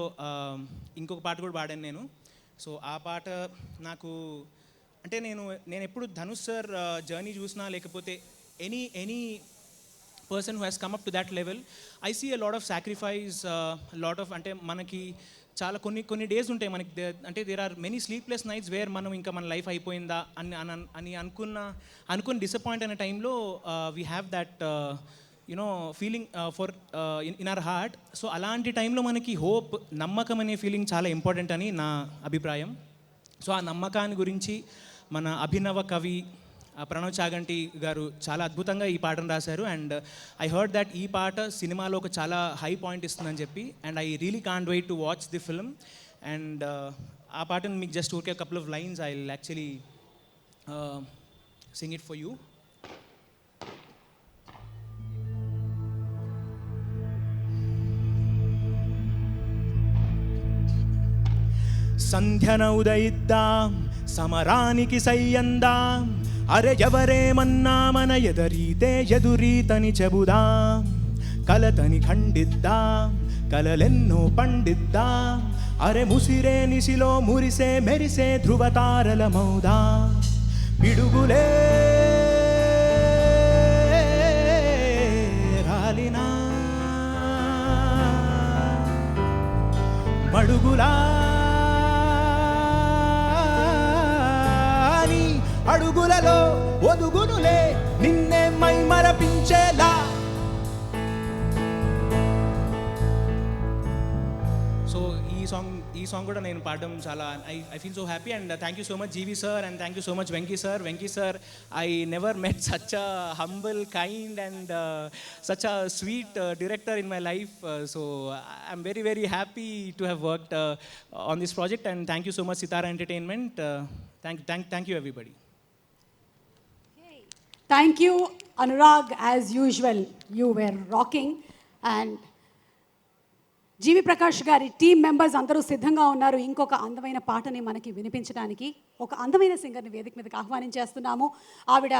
ఇంకొక పాట కూడా పాడాను నేను. సో ఆ పాట నాకు అంటే నేను ఎప్పుడు ధనుష్ సార్ జర్నీ చూసినా లేకపోతే any person who has come up to that level, I see a lot of sacrifice, lot of అంటే మనకి చాలా కొన్ని డేస్ ఉంటాయి మనకి అంటే there are many sleepless nights where మనం ఇంకా మన లైఫ్ అయిపోయిందా అని అనుకుని డిసప్పాయింట్ అయిన టైంలో we have that you know feeling for in our heart. So అలాంటి టైంలో మనకి హోప్, నమ్మకం అనే ఫీలింగ్ చాలా ఇంపార్టెంట్ అని నా అభిప్రాయం. సో ఆ నమ్మకాన్ని గురించి మన అభినవ కవి ప్రణవ్ చాగంటి గారు చాలా అద్భుతంగా ఈ పాటను రాశారు. అండ్ ఐ హర్డ్ దట్ ఈ పాట సినిమాలో ఒక చాలా హై పాయింట్ ఇస్తుందని చెప్పి and I really can't wait to watch the film. And ఆ పాటను మీకు జస్ట్ ఊరికే couple of lines I will actually sing it for you. సంధ్యన ఉదయిద్దాం, సమరానికి సయ్యందాం, అరె ఎవరేమన్నా మన ఎదరీతే ఎదురీతని చెబుదాం, కలతని ఖండిద్దాం, కలలెన్నో పండిద్దాం, అరె ముసిరే నిసిలో మురిసే మెరిసే ధృవతారలమౌదాం, పిడుగులే రాలినా మడుగులా అడుగులలో ఒదుగునులే నిన్నే మై మరపించేలా. సో ఈ సాంగ్ కూడా నేను పాడడం చాలా I feel so happy and thank you so much GV sir and thank you so much Venky sir. I never met such a humble kind and such a sweet director in my life. So I'm very very happy to have worked on this project and thank you so much Sitara Entertainment. Thank you everybody. Thank you Anurag, as usual you were rocking. And GV Prakash గారి team members అందరూ సిద్ధంగా ఉన్నారు ఇంకొక అందమైన పాటని మనకి వినిపించడానికి. ఒక అందమైన సింగర్ని వేదిక మీదకి ఆహ్వానించేస్తున్నాము. ఆవిడ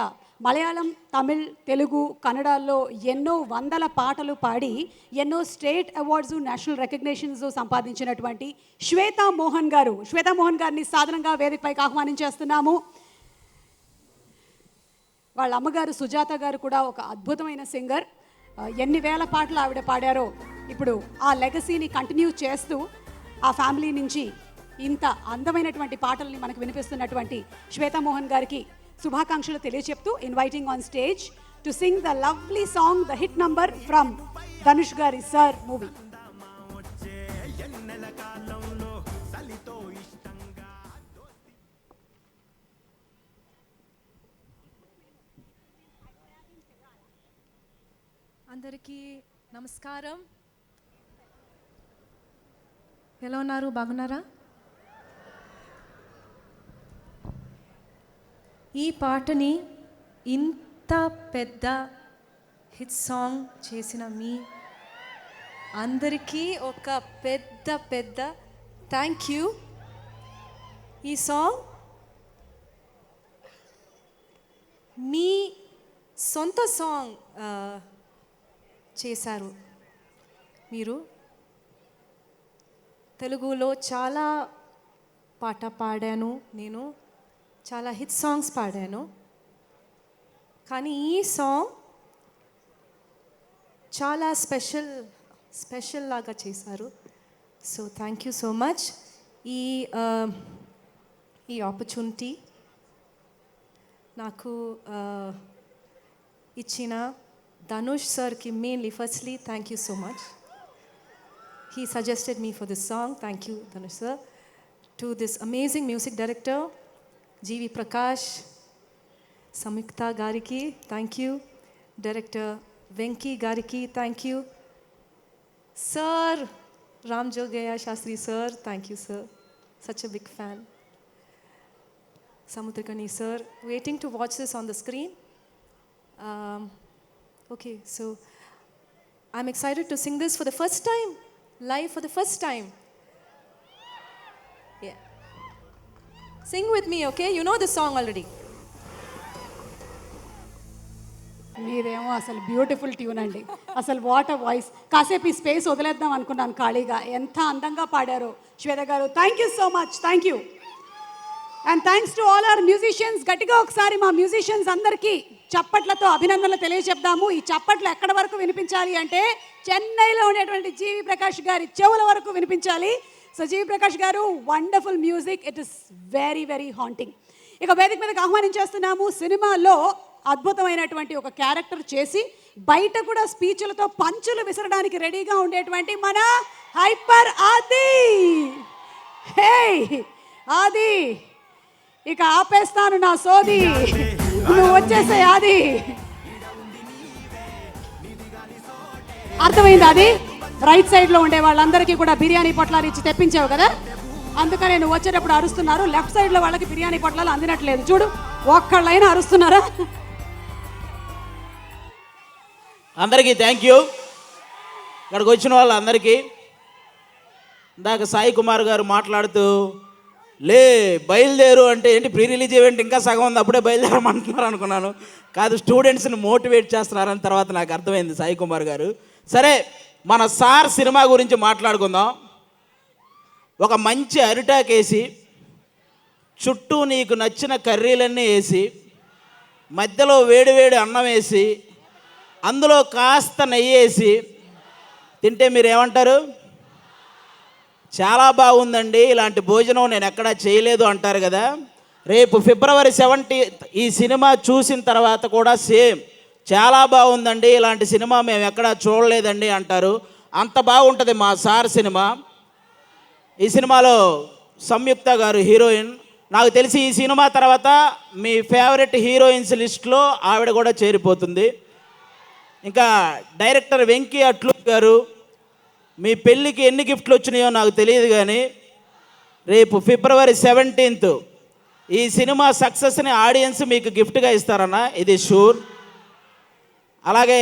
మలయాళం, తమిళ్, తెలుగు, కన్నడలో ఎన్నో వందల పాటలు పాడి ఎన్నో స్టేట్ అవార్డ్స్, నేషనల్ రికగ్నిషన్స్ సంపాదించినటువంటి శ్వేతా మోహన్ గారిని సాధారణంగా వేదికపైకి ఆహ్వానించేస్తున్నాము. వాళ్ళ అమ్మగారు సుజాత గారు కూడా ఒక అద్భుతమైన సింగర్. ఎన్ని వేల పాటలు ఆవిడ పాడారో ఇప్పుడు ఆ లెగసీని కంటిన్యూ చేస్తూ ఆ ఫ్యామిలీ నుంచి ఇంత అందమైనటువంటి పాటల్ని మనకు వినిపిస్తున్నటువంటి శ్వేతామోహన్ గారికి శుభాకాంక్షలు తెలియచెప్తూ inviting on stage to sing the lovely song, the hit number from Dhanush గారి సర్ మూవీ. అందరికీ నమస్కారం. ఎలా ఉన్నారు? బాగున్నారా? ఈ పాటని ఇంత పెద్ద హిట్ సాంగ్ చేసిన మీ అందరికీ ఒక పెద్ద థ్యాంక్ యూ. ఈ సాంగ్ మీ సొంత సాంగ్ చేశారు మీరు. తెలుగులో చాలా పాట పాడాను నేను, చాలా హిట్ సాంగ్స్ పాడాను, కానీ ఈ సాంగ్ చాలా స్పెషల్ లాగా చేశారు. So thank you so much. ఈ ఆపర్చునిటీ నాకు ఇచ్చిన Dhanush sir ki mainly, firstly, thank you so much. He suggested me for this song. Thank you, Dhanush sir. To this amazing music director, G.V. Prakash, Samyukta Gariki, thank you. Director Venki Gariki, thank you. Sir, Ram Jogaya Shastri sir, thank you sir. Such a big fan. Samudrakani sir, waiting to watch this on the screen. Okay, so I'm excited to sing this for the first time, live for the first time. Yeah. Sing with me, okay? You know the song already. మీదేమో అసలు beautiful tune అండి, అసలు what a voice. కాసేపు ఈ space వదిలేద్దాం అనుకున్నాను ఖాళీగా. ఎంత అందంగా పాడారు శ్వేత గారు. Thank you so much, thank you. And thanks to all our musicians. గట్టిగా ఒకసారి మా మ్యూజిషియన్స్ అందరికీ చప్పట్లతో అభినందనలు తెలియజెప్దాము. ఈ చప్పట్లు ఎక్కడ వరకు వినిపించాలి అంటే చెన్నైలో ఉండేటువంటి జీవి ప్రకాష్ గారి చెవుల వరకు వినిపించాలి. సో జీవి ప్రకాష్ గారు, wonderful music, it is very very haunting. ఇక వేదిక మీదకి ఆహ్వానించేస్తున్నాము. సినిమాలో అద్భుతమైనటువంటి ఒక క్యారెక్టర్ చేసి బయట కూడా స్పీచ్లతో పంచులు విసరడానికి రెడీగా ఉండేటువంటి మన హైపర్ ఆది. హే ఆది, ఇక ఆపేస్తాను నా సోది, నువ్వు వచ్చేసే ఆది. అర్థమైంది అది? రైట్ సైడ్లో ఉండే వాళ్ళందరికీ కూడా బిర్యానీ పొట్లాలు ఇచ్చి తెప్పించావు కదా, అందుకనే నువ్వు వచ్చేటప్పుడు అరుస్తున్నారు. లెఫ్ట్ సైడ్లో వాళ్ళకి బిర్యానీ పొట్లాలు అందినట్లేదు. చూడు, ఒక్కళ్ళైనా అరుస్తున్నారా? అందరికీ థ్యాంక్ యూ. ఇక్కడికి వచ్చిన వాళ్ళందరికీ. ఇందాక సాయి కుమార్ గారు మాట్లాడుతూ లే బయలుదేరు అంటే ఏంటి, ప్రీ రిలీజ్ ఈవెంట్ ఇంకా సగం ఉంది అప్పుడే బయలుదేరమంటున్నారు అనుకున్నాను. కాదు, స్టూడెంట్స్ని మోటివేట్ చేస్తున్నారని తర్వాత నాకు అర్థమైంది సాయి కుమార్ గారు. సరే, మన సార్ సినిమా గురించి మాట్లాడుకుందాం. ఒక మంచి అరిటాక్ వేసి చుట్టూ నీకు నచ్చిన కర్రీలన్నీ వేసి మధ్యలో వేడివేడి అన్నం వేసి అందులో కాస్త నెయ్యి వేసి తింటే మీరు ఏమంటారు? చాలా బాగుందండి, ఇలాంటి భోజనం నేను ఎక్కడా చేయలేదు అంటారు కదా. రేపు February 17 ఈ సినిమా చూసిన తర్వాత కూడా సేమ్ చాలా బాగుందండి, ఇలాంటి సినిమా మేము ఎక్కడా చూడలేదండి అంటారు. అంత బాగుంటుంది మా సార్ సినిమా. ఈ సినిమాలో సంయుక్త గారు హీరోయిన్. నాకు తెలిసి ఈ సినిమా తర్వాత మీ ఫేవరెట్ హీరోయిన్స్ లిస్ట్లో ఆవిడ కూడా చేరిపోతుంది. ఇంకా డైరెక్టర్ వెంకీ అట్లూరి గారు, మీ పెళ్ళికి ఎన్ని గిఫ్ట్లు వచ్చినాయో నాకు తెలియదు, కానీ రేపు February 17 ఈ సినిమా సక్సెస్ని ఆడియన్స్ మీకు గిఫ్ట్గా ఇస్తారన్న, ఇది షూర్. అలాగే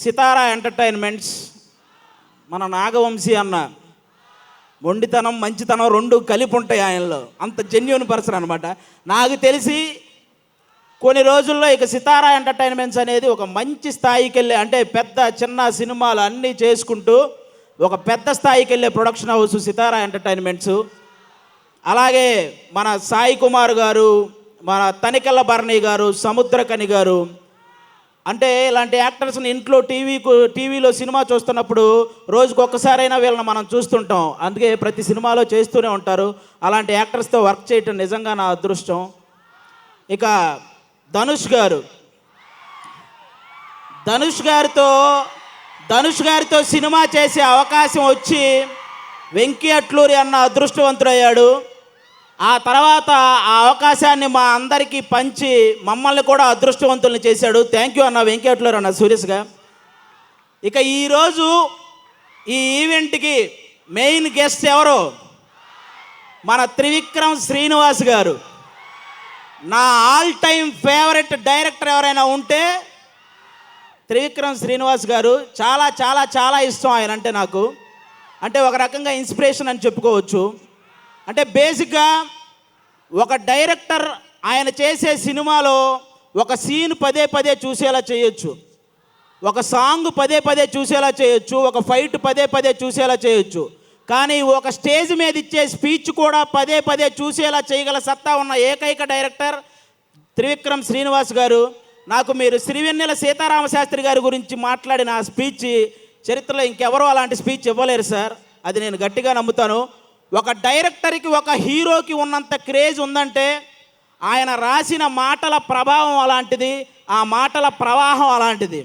సితారా ఎంటర్టైన్మెంట్స్, మన నాగవంశీ అన్న మొండితనం మంచితనం రెండు కలిపి ఉంటాయి ఆయనలో, అంత జెన్యూన్ పర్సన్ అనమాట. నాకు తెలిసి కొన్ని రోజుల్లో ఇక సితారా ఎంటర్టైన్మెంట్స్ అనేది ఒక మంచి స్థాయికి వెళ్ళే, అంటే పెద్ద చిన్న సినిమాలు అన్నీ చేసుకుంటూ ఒక పెద్ద స్థాయికి వెళ్ళే ప్రొడక్షన్ హౌస్ సితారా ఎంటర్టైన్మెంట్స్. అలాగే మన సాయి కుమార్ గారు, మన తనికెళ్ళ భరణి గారు, సముద్రకని గారు, అంటే ఇలాంటి యాక్టర్స్ని ఇంట్లో టీవీలో సినిమా చూస్తున్నప్పుడు రోజుకు ఒక్కసారైనా వీళ్ళని మనం చూస్తుంటాం. అందుకే ప్రతి సినిమాలో చేస్తూనే ఉంటారు. అలాంటి యాక్టర్స్తో వర్క్ చేయటం నిజంగా నా అదృష్టం. ఇక ధనుష్ గారితో సినిమా చేసే అవకాశం వచ్చి వెంకీ అట్లూరి అన్న అదృష్టవంతుడయ్యాడు. ఆ తర్వాత ఆ అవకాశాన్ని మా అందరికీ పంచి మమ్మల్ని కూడా అదృష్టవంతుల్ని చేశాడు. థ్యాంక్ యూ అన్న వెంకీ అట్లూరి అన్న, సీరియస్గా. ఇక ఈరోజు ఈ ఈవెంట్కి మెయిన్ గెస్ట్ ఎవరు? మన త్రివిక్రమ్ శ్రీనివాస్ గారు. నా ఆల్ టైమ్ ఫేవరెట్ డైరెక్టర్ ఎవరైనా ఉంటే త్రివిక్రమ్ శ్రీనివాస్ గారు. చాలా చాలా చాలా ఇష్టం ఆయన అంటే నాకు. అంటే ఒక రకంగా ఇన్స్పిరేషన్ అని చెప్పుకోవచ్చు. అంటే బేసిక్గా ఒక డైరెక్టర్ ఆయన చేసే సినిమాలో ఒక సీన్ పదే పదే చూసేలా చేయొచ్చు, ఒక సాంగ్ పదే పదే చూసేలా చేయొచ్చు, ఒక ఫైట్ పదే పదే చూసేలా చేయొచ్చు. కానీ ఒక స్టేజ్ మీద ఇచ్చే స్పీచ్ కూడా పదే పదే చూసేలా చేయగల సత్తా ఉన్న ఏకైక డైరెక్టర్ త్రివిక్రమ్ శ్రీనివాస్ గారు. నాకు మీరు శ్రీవెన్నెల సీతారామశాస్త్రి గారి గురించి మాట్లాడిన ఆ స్పీచ్ చరిత్రలో ఇంకెవరో అలాంటి స్పీచ్ ఇవ్వలేరు సార్, అది నేను గట్టిగా నమ్ముతాను. ఒక డైరెక్టర్కి ఒక హీరోకి ఉన్నంత క్రేజ్ ఉందంటే ఆయన రాసిన మాటల ప్రభావం అలాంటిది, ఆ మాటల ప్రవాహం అలాంటిది.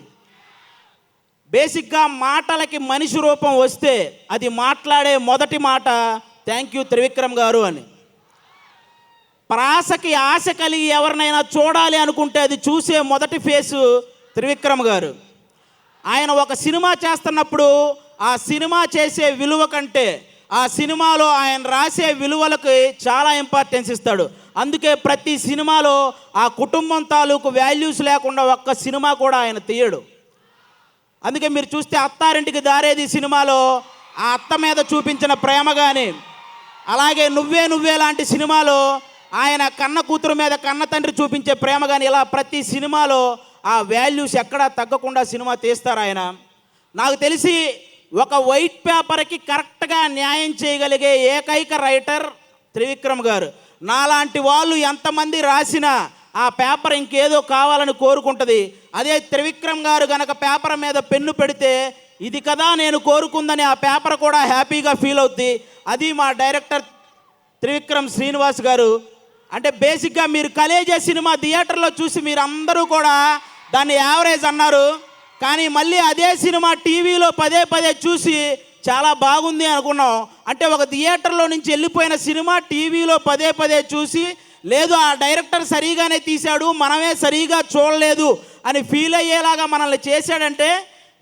బేసిక్గా మాటలకి మనిషి రూపం వస్తే అది మాట్లాడే మొదటి మాట థ్యాంక్ యూ త్రివిక్రమ్ గారు అని. ప్రాసకి ఆశ కలిగి ఎవరినైనా చూడాలి అనుకుంటే అది చూసే మొదటి ఫేసు త్రివిక్రమ్ గారు. ఆయన ఒక సినిమా చేస్తున్నప్పుడు ఆ సినిమా చేసే విలువ కంటే ఆ సినిమాలో ఆయన రాసే విలువలకు చాలా ఇంపార్టెన్స్ ఇస్తాడు. ఆ అందుకే ప్రతి సినిమాలో ఆ కుటుంబం తాలూకు వాల్యూస్ లేకుండా ఒక్క సినిమా కూడా ఆయన తీయడు. అందుకే మీరు చూస్తే అత్తారింటికి దారేది సినిమాలో ఆ అత్త మీద చూపించిన ప్రేమ కానీ, అలాగే నువ్వే నువ్వే లాంటి సినిమాలో ఆయన కన్న కూతురు మీద కన్న తండ్రి చూపించే ప్రేమ కానీ, ఇలా ప్రతి సినిమాలో ఆ వాల్యూస్ ఎక్కడా తగ్గకుండా సినిమా తీస్తారు ఆయన. నాకు తెలిసి ఒక వైట్ పేపర్కి కరెక్ట్గా న్యాయం చేయగలిగే ఏకైక రైటర్ త్రివిక్రమ్ గారు. నాలాంటి వాళ్ళు ఎంతమంది రాసినా ఆ పేపర్ ఇంకేదో కావాలని కోరుకుంటుంది. అదే త్రివిక్రమ్ గారు గనక పేపర్ మీద పెన్ను పెడితే ఇది కదా నేను కోరుకుందని ఆ పేపర్ కూడా హ్యాపీగా ఫీల్ అవుద్ది. అది మా డైరెక్టర్ త్రివిక్రమ్ శ్రీనివాస్ గారు. అంటే బేసిక్గా మీరు కలేజా సినిమా థియేటర్లో చూసి మీరు అందరూ కూడా దాన్ని యావరేజ్ అన్నారు, కానీ మళ్ళీ అదే సినిమా టీవీలో పదే పదే చూసి చాలా బాగుంది అనుకున్నాం. అంటే ఒక థియేటర్లో నుంచి వెళ్ళిపోయిన సినిమా టీవీలో పదే పదే చూసి, లేదు ఆ డైరెక్టర్ సరిగానే తీశాడు, మనమే సరిగా చూడలేదు అని ఫీల్ అయ్యేలాగా మనల్ని చేశాడంటే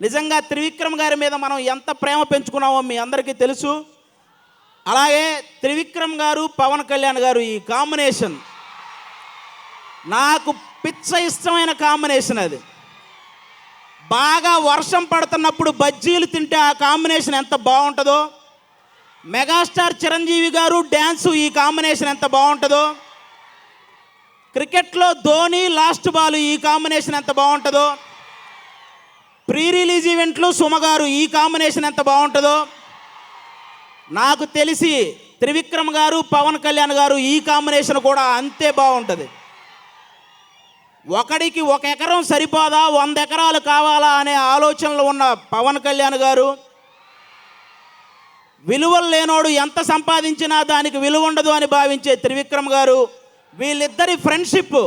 నిజంగా త్రివిక్రమ్ గారి మీద మనం ఎంత ప్రేమ పెంచుకున్నామో మీ అందరికీ తెలుసు. అలాగే త్రివిక్రమ్ గారు పవన్ కళ్యాణ్ గారు ఈ కాంబినేషన్ నాకు పిచ్చ ఇష్టమైన కాంబినేషన్. అది బాగా వర్షం పడుతున్నప్పుడు బజ్జీలు తింటే ఆ కాంబినేషన్ ఎంత బాగుంటుందో, మెగాస్టార్ చిరంజీవి గారు డ్యాన్సు ఈ కాంబినేషన్ ఎంత బాగుంటుందో, క్రికెట్లో ధోని లాస్ట్ బాల్ ఈ కాంబినేషన్ ఎంత బాగుంటుందో, ప్రీ రిలీజ్ ఈవెంట్లు సుమ గారు ఈ కాంబినేషన్ ఎంత బాగుంటుందో, నాకు తెలిసి త్రివిక్రమ్ గారు పవన్ కళ్యాణ్ గారు ఈ కాంబినేషన్ కూడా అంతే బాగుంటుంది. ఒకడికి 1 ఎకరం సరిపోదా 100 ఎకరాలు కావాలా అనే ఆలోచనలు ఉన్న పవన్ కళ్యాణ్ గారు, విలువలు లేనోడు ఎంత సంపాదించినా దానికి విలువ ఉండదు అని భావించే త్రివిక్రమ్ గారు, వీళ్ళిద్దరి ఫ్రెండ్షిప్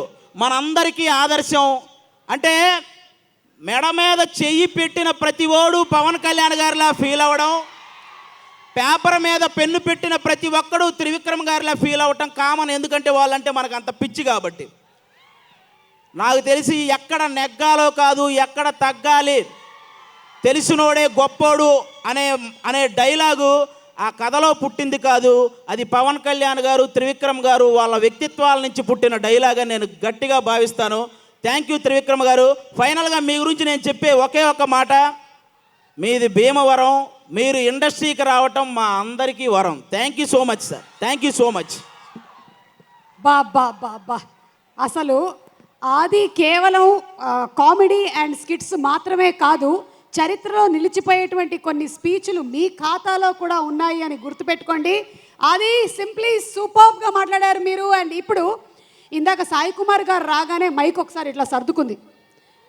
మనందరికీ ఆదర్శం. అంటే మెడ మీద చెయ్యి పెట్టిన ప్రతి ఓడు పవన్ కళ్యాణ్ గారిలా ఫీల్ అవ్వడం, పేపర్ మీద పెన్ను పెట్టిన ప్రతి ఒక్కడు త్రివిక్రమ్ గారిలా ఫీల్ అవ్వటం కామన్. ఎందుకంటే వాళ్ళంటే మనకు అంత పిచ్చి కాబట్టి. నాకు తెలిసి ఎక్కడ నెగ్గాలో కాదు ఎక్కడ తగ్గాలి, తెలిసినోడే గొప్పోడు అనే డైలాగు ఆ కథలో పుట్టింది కాదు, అది పవన్ కళ్యాణ్ గారు త్రివిక్రమ్ గారు వాళ్ళ వ్యక్తిత్వాల నుంచి పుట్టిన డైలాగ్ అని నేను గట్టిగా భావిస్తాను. థ్యాంక్ యూ త్రివిక్రమ్ గారు. ఫైనల్గా మీ గురించి నేను చెప్పే ఒకే ఒక మాట, మీది భీమవరం, మీరు ఇండస్ట్రీకి రావటం మా అందరికీ వరం. Thank you so much sir, thank you so much. బా అసలు ఆది కేవలం కామెడీ అండ్ స్కిట్స్ మాత్రమే కాదు, చరిత్రలో నిలిచిపోయేటువంటి కొన్ని స్పీచ్లు మీ ఖాతాలో కూడా ఉన్నాయి అని గుర్తుపెట్టుకోండి. అది సింప్లీ సూపర్బ్గా మాట్లాడారు మీరు. అండ్ ఇప్పుడు ఇందాక సాయి కుమార్ గారు రాగానే మైక్ ఒకసారి ఇట్లా సర్దుకుంది,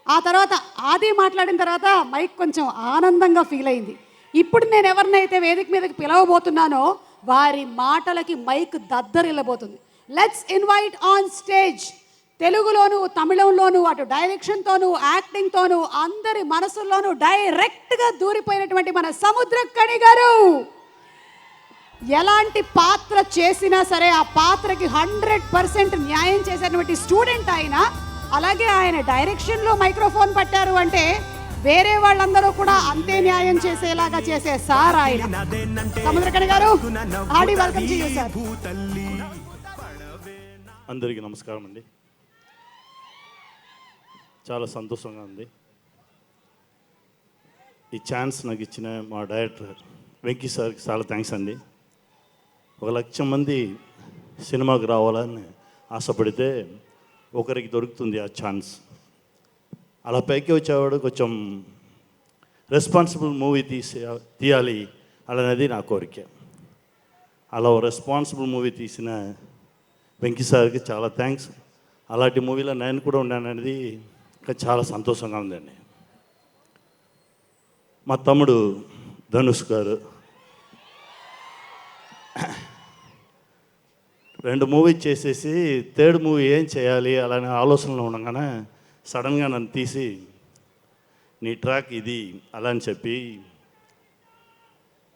ఆ తర్వాత ఆది మాట్లాడిన తర్వాత మైక్ కొంచెం ఆనందంగా ఫీల్ అయింది. ఇప్పుడు నేను ఎవరినైతే వేదిక మీదకి పిలవబోతున్నానో వారి మాటలకి మైక్ దద్దరిల్లబోతుంది. లెట్స్ ఇన్వైట్ ఆన్ స్టేజ్, తెలుగులోను తమిళంలోను అటు డైరెక్షన్తోనూ యాక్టింగ్తోనూ అందరి మనసుల్లోనూ డైరెక్ట్గా దూరిపోయినటువంటి మన సముద్రకణి గారు. ఎలాంటి పాత్ర చేసినా సరే ఆ పాత్రకి 100% న్యాయం చేసేటువంటి స్టూడెంట్ ఆయన. అలాగే ఆయన డైరెక్షన్లో మైక్రోఫోన్ పట్టారు అంటే వేరే వాళ్ళందరూ కూడా అంతే న్యాయం చేసేలాగా చేసే సార్ ఆయన. సముద్రకణి గారు, ఆడి వెల్కమ్ టు యు సార్. అందరికీ నమస్కారం అండి. చాలా సంతోషంగా ఉంది. ఈ ఛాన్స్ నాకు ఇచ్చిన మా డైరెక్టర్ వెంకీ సార్కి చాలా థ్యాంక్స్ అండి. 1,00,000 మంది సినిమాకి రావాలని ఆశపడితే ఒకరికి దొరుకుతుంది ఆ ఛాన్స్. అలా పైకి వచ్చేవాడు కొంచెం రెస్పాన్సిబుల్ మూవీ తీయాలి అనేది నా కోరిక. అలా రెస్పాన్సిబుల్ మూవీ తీసిన వెంకీ సార్కి చాలా థ్యాంక్స్. అలాంటి మూవీలో నేను కూడా ఉన్నాను అనేది చాలా సంతోషంగా ఉందండి. మా తమ్ముడు ధనుష్ గారు 2 మూవీ చేసేసి 3rd మూవీ ఏం చేయాలి అలానే ఆలోచనలో ఉండగానే సడన్గా నన్ను తీసి నీ ట్రాక్ ఇది అలా అని చెప్పి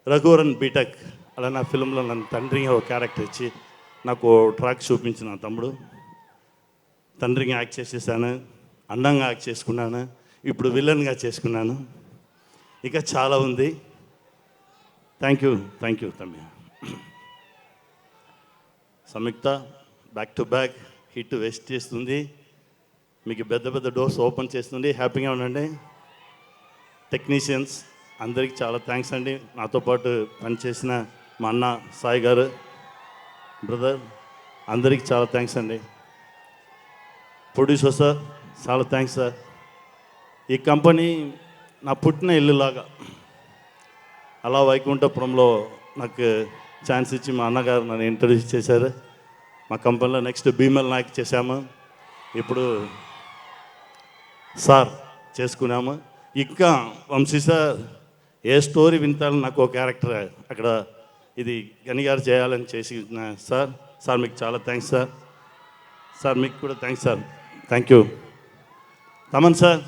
రఘువరన్ బీటెక్ అలా నా ఫిల్మ్లో నన్ను తండ్రిగా ఒక క్యారెక్టర్ ఇచ్చి నాకు ట్రాక్ చూపించిన నా తమ్ముడు. తండ్రిగా యాక్ట్ చేసేసాను, అందంగా యాక్ట్ చేసుకున్నాను, ఇప్పుడు విలన్గా చేసుకున్నాను, ఇక చాలా ఉంది. థ్యాంక్ యూ తమ్మి. Samyuktha back to back hit వెస్ట్ చేస్తుంది, మీకు పెద్ద పెద్ద డోర్స్ ఓపెన్ చేస్తుంది. హ్యాపీగా ఉండండి. టెక్నీషియన్స్ అందరికీ చాలా థ్యాంక్స్ అండి. నాతో పాటు పనిచేసిన మా అన్న సాయి గారు, బ్రదర్, అందరికీ చాలా థ్యాంక్స్ అండి. ప్రొడ్యూసర్ సార్ చాలా థ్యాంక్స్ సార్. ఈ కంపెనీ నా పుట్టిన ఇల్లులాగా. అలా వైకుంఠపురంలో నాకు ఛాన్స్ ఇచ్చి మా అన్నగారు నన్ను ఇంట్రడ్యూస్ చేశారు. మా కంపెనీలో నెక్స్ట్ భీమల్ నాయక్ చేశాము, ఇప్పుడు సార్ చేసుకున్నాము. ఇంకా వంశీ సార్ ఏ స్టోరీ వింటారని నాకు ఒక క్యారెక్టర్ అక్కడ ఇది గనిగారు చేయాలని చేసి సార్. సార్ మీకు చాలా థ్యాంక్స్ సార్. సార్ మీకు కూడా thanks sir. Thank you. Thaman sir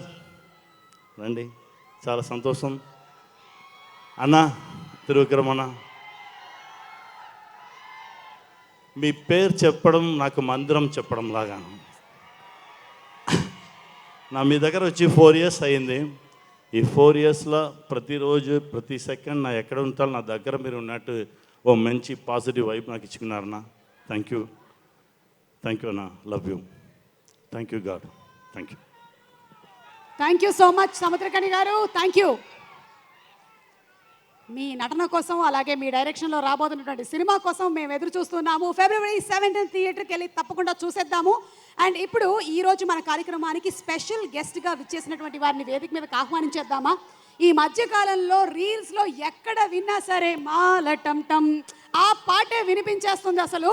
రండి, చాలా సంతోషం. అన్న తిరువిక్రమణ, మీ పేరు చెప్పడం నాకు మందిరం చెప్పడం లాగా. మీ దగ్గర వచ్చి 4 years అయింది. ఈ 4 yearsలో ప్రతిరోజు ప్రతి సెకండ్ నా ఎక్కడ ఉంటాను నా దగ్గర మీరు ఉన్నట్టు ఓ మంచి పాజిటివ్ వైబ్ నాకు ఇచ్చుకున్నారన్నా. థ్యాంక్ యూ అన్న. Love you. Thank you god. Thank you. Thank you so much Samuthirakani గారు. Thank you. మీ నటన కోసం అలాగే మీ డైరెక్షన్లో రాబోతున్నటువంటి సినిమా కోసం మేము ఎదురు చూస్తున్నాము. February 17th థియేటర్కి వెళ్ళి తప్పకుండా చూసేద్దాము. అండ్ ఇప్పుడు ఈరోజు మన కార్యక్రమానికి స్పెషల్ గెస్ట్గా విచ్చేసినటువంటి వారిని వేదిక మీదకి ఆహ్వానించేద్దామా. ఈ మధ్యకాలంలో రీల్స్లో ఎక్కడ విన్నా సరే మాలటం ఆ పాటే వినిపించేస్తుంది. అసలు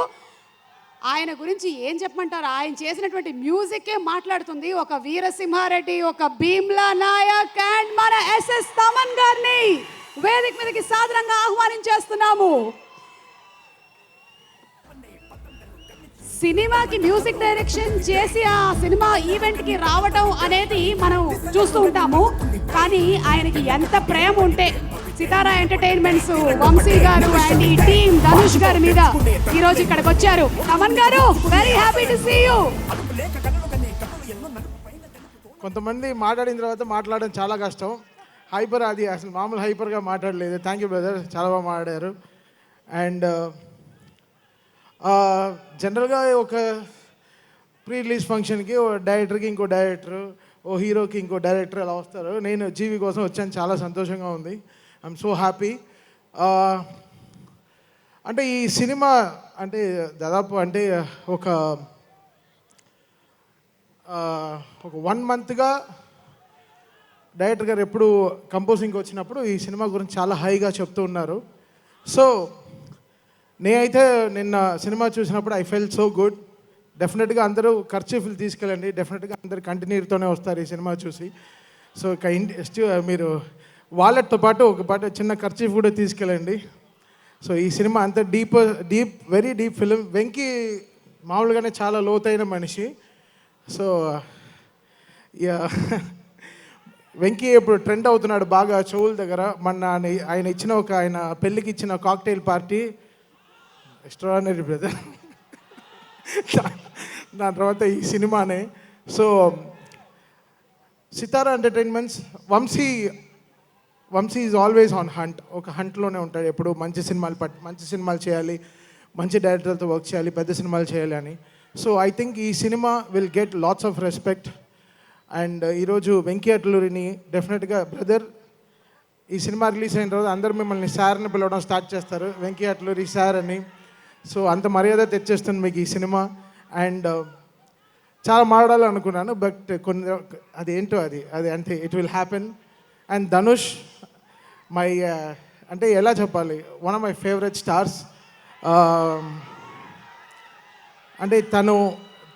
ఆయన గురించి ఏం చెప్పమంటారు, ఆయన చేసినటువంటి మ్యూజిక్కే మాట్లాడుతుంది. ఒక వీరసింహారెడ్డి, ఒక భీమ్లా నాయక్ అండ్ మన ఎస్ఎస్ తమన్ గారిని వేదిక మీదకి సాదరంగా ఆహ్వానించేస్తున్నాము. సినిమాకి మ్యూజిక్ డైరెక్షన్ చేసి ఆ సినిమా ఈవెంట్కి రావడం అనేది మనం చూస్తూ ఉంటాము. కానీ ఆయనకి ఎంత ప్రేమ ఉంటే సితారా ఎంటర్టైన్మెంట్స్ వంశీ గారు అండ్ ఈ టీమ్ ధనుష్ గారి మీద ఈరోజు ఇక్కడికి వచ్చారు. తమన్ గారు, very happy to see you. కొంతమంది మాట్లాడిన తర్వాత మాట్లాడడం చాలా కష్టం. హైపర్ అది అసలు మామూలు హైపర్గా మాట్లాడలేదు. థ్యాంక్ యూ బ్రదర్, చాలా బాగా మాట్లాడారు. అండ్ జనరల్గా ఒక ప్రీ రిలీజ్ ఫంక్షన్కి ఓ డైరెక్టర్కి ఇంకో డైరెక్టర్, ఓ హీరోకి ఇంకో డైరెక్టర్ అలా వస్తారు. నేను జీవి కోసం వచ్చాను, చాలా సంతోషంగా ఉంది. I'm so happy. అంటే ఈ సినిమా అంటే దాదాపు అంటే ఒక 1 monthగా డైరెక్టర్ గారు ఎప్పుడు కంపోజింగ్కి వచ్చినప్పుడు ఈ సినిమా గురించి చాలా హైగా చెప్తూ ఉన్నారు. సో నేనైతే నిన్న సినిమా చూసినప్పుడు ఐ ఫెల్ సో గుడ్. డెఫినెట్గా అందరూ ఖర్చీఫ్లు తీసుకెళ్ళండి. డెఫినెట్గా అందరు కంటిన్యూతోనే వస్తారు ఈ సినిమా చూసి. సో మీరు వాలెట్తో పాటు ఒక పాటు చిన్న ఖర్చీఫ్ కూడా తీసుకెళ్ళండి. సో ఈ సినిమా అంత వెరీ డీప్ ఫిలిం. వెంకీ మామూలుగానే చాలా లోతైన మనిషి. సో వెంకీ ఇప్పుడు ట్రెండ్ అవుతున్నాడు బాగా చెవుల దగ్గర. ఆయన ఇచ్చిన ఆయన పెళ్ళికి ఇచ్చిన కాక్టైల్ పార్టీ ఎక్స్ట్రాడినరీ బ్రదర్. దాని తర్వాత ఈ సినిమానే. So Sithara entertainments, Vamsi is always on hunt. ఒక హంట్లోనే ఉంటాడు ఎప్పుడు. మంచి సినిమాలు చేయాలి, మంచి డైరెక్టర్తో వర్క్ చేయాలి, పెద్ద సినిమాలు చేయాలి అని. సో ఐ థింక్ ఈ cinema will get lots of respect. And ఈరోజు వెంకీ అట్లూరిని డెఫినెట్గా బ్రదర్ ఈ సినిమా రిలీజ్ అయిన తర్వాత అందరూ మిమ్మల్ని సార్ని పిలవడం స్టార్ట్ చేస్తారు, వెంకీ అట్లూరి సార్ అని. సో అంత మర్యాద తెచ్చేస్తుంది మీకు ఈ సినిమా. అండ్ చాలా మాట్లాడాలనుకున్నాను, బట్ అదేంటో అది అంటే it will happen. And Dhanush అంటే ఎలా చెప్పాలి, one of my favourite stars. అంటే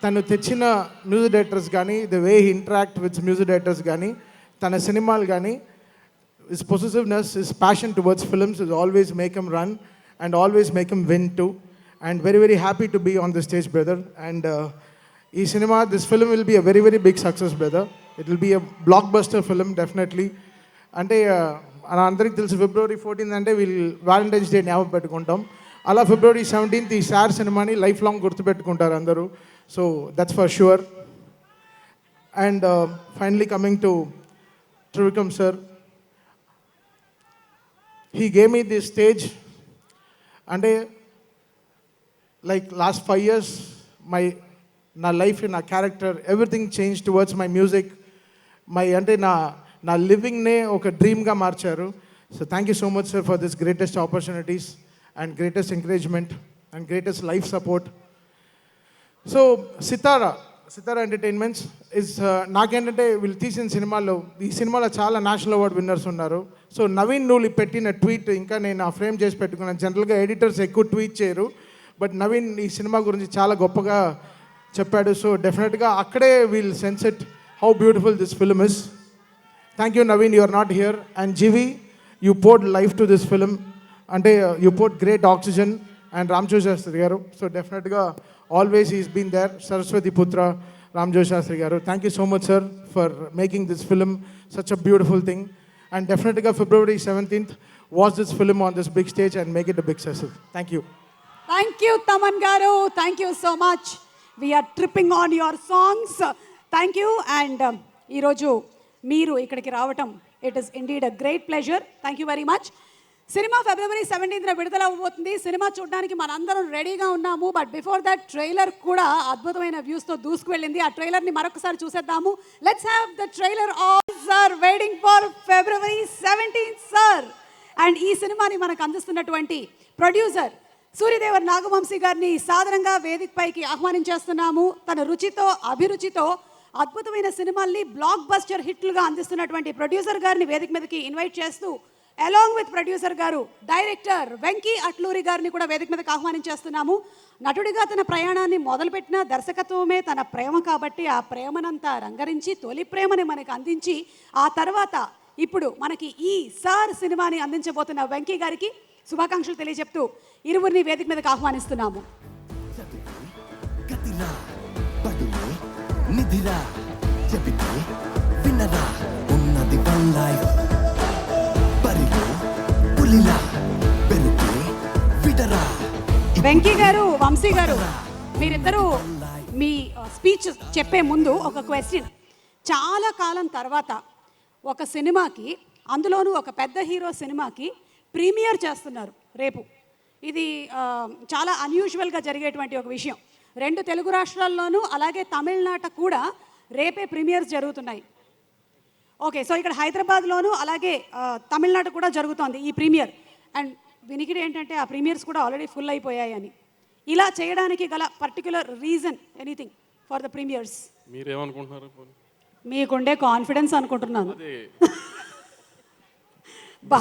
తను తెచ్చిన మ్యూజిక్ డైరెక్టర్స్ కానీ, the way he interact with music directors కానీ, తన సినిమాలు కానీ, his possessiveness, his passion towards films is always make him run and always make him win too. And very, very happy to be on the stage, brother. And this film will be a very, very big success, brother. It will be a blockbuster film, definitely. అంటే అందరికి తెలుసు February 14th అంటే వీళ్ళు Valentine's day జ్ఞాపకం పెట్టుకుంటాం. అలా February 17th ఈ sir సినిమాని లైఫ్ లాంగ్ గుర్తుపెట్టుకుంటారు అందరూ. So that's for sure. And finally coming to Trivikram sir. He gave me this stage. అంటే లైక్ లాస్ట్ 5 years నా లైఫ్, నా character, everything change towards my music. అంటే నా లివింగ్నే ఒక డ్రీమ్గా మార్చారు. So thank you so much sir for this greatest opportunities and greatest encouragement and greatest life support. So Sithara entertainments నాకేంటంటే వీళ్ళు తీసిన ఈ సినిమాలో చాలా నేషనల్ అవార్డ్ విన్నర్స్ ఉన్నారు. సో నవీన్ నూలి పెట్టిన ట్వీట్ ఇంకా నేను ఆ ఫ్రేమ్ చేసి పెట్టుకున్నాను. జనరల్గా ఎడిటర్స్ ఎక్కువ ట్వీట్ చేయరు, బట్ నవీన్ ఈ సినిమా గురించి చాలా గొప్పగా చెప్పాడు. సో డెఫినెట్గా అక్కడే we'll sense it how beautiful this film is. Thank you Naveen, you are not here. And GV, you poured life to this film. అంటే you poured great oxygen. And Ramajogi Sastry గారు, సో డెఫినెట్గా always he's been there. Saraswati పుత్ర రామజోగి శాస్త్రి గారు, thank you so much sir for making this film such a beautiful thing. And డెఫినెట్గా February 17th watch this film on this big stage and make it a big success. Thank you. Thank you Thaman గారు, thank you so much. We're tripping on your songs. Thank you. And ఈరోజు మీరు ఇక్కడికి రావటం, it is indeed a great pleasure. Thank you very much. సినిమా February 17th విడుదల అవ్వబోతుంది. Cinema చూడడానికి మనందరం రెడీగా ఉన్నాము. బట్ బిఫోర్ దట్ ట్రైలర్ కూడా అద్భుతమైన వ్యూస్తో దూసుకు వెళ్ళింది. ఆ ట్రైలర్ని మరొకసారి చూసేద్దాము. Let's have the trailer of sir waiting for February 17th sir. And ఈ సినిమాని మనకు అందిస్తున్నటువంటి ప్రొడ్యూసర్ సూర్యదేవర్ నాగవంశీ గారిని సాధారణంగా వేదికపైకి ఆహ్వానించేస్తున్నాము. తన రుచితో, అభిరుచితో అద్భుతమైన సినిమాల్ని బ్లాక్ బస్టర్ హిట్లుగా అందిస్తున్నటువంటి ప్రొడ్యూసర్ గారిని వేదిక మీదకి ఇన్వైట్ చేస్తూ, అలాంగ్ విత్ ప్రొడ్యూసర్ గారు డైరెక్టర్ వెంకీ అట్లూరి గారిని కూడా వేదిక మీదకి ఆహ్వానించేస్తున్నాము. నటుడిగా తన ప్రయాణాన్ని మొదలుపెట్టిన దర్శకత్వమే తన ప్రేమ కాబట్టి ఆ ప్రేమనంతా రంగరించి తొలి ప్రేమని మనకు అందించి ఆ తర్వాత ఇప్పుడు మనకి ఈ సార్ సినిమాని అందించబోతున్న వెంకీ గారికి శుభాకాంక్షలు తెలియజెప్తూ ఇరువురిని వేదిక మీదకి ఆహ్వానిస్తున్నాము. వెంకీ గారు, వంశీ గారు, మీరిద్దరూ మీ స్పీచ్ చెప్పే ముందు ఒక క్వశ్చన్. చాలా కాలం తర్వాత ఒక సినిమాకి, అందులోనూ ఒక పెద్ద హీరో సినిమాకి ప్రీమియర్ చేస్తున్నారు రేపు. ఇది చాలా అన్యూజువల్గా జరిగేటువంటి ఒక విషయం. 2 తెలుగు రాష్ట్రాల్లోనూ అలాగే తమిళనాట కూడా రేపే ప్రీమియర్స్ జరుగుతున్నాయి. ఓకే, సో ఇక్కడ హైదరాబాద్లోనూ అలాగే తమిళనాడు కూడా జరుగుతోంది ఈ ప్రీమియర్. అండ్ వినికిడి ఏంటంటే ఆ ప్రీమియర్స్ కూడా ఆల్రెడీ ఫుల్ అయిపోయాయని. ఇలా చేయడానికి గల particular reason anything for the premieres? మీరేమనుకుంటున్నారు? మీకుండే కాన్ఫిడెన్స్ అనుకుంటున్నాను.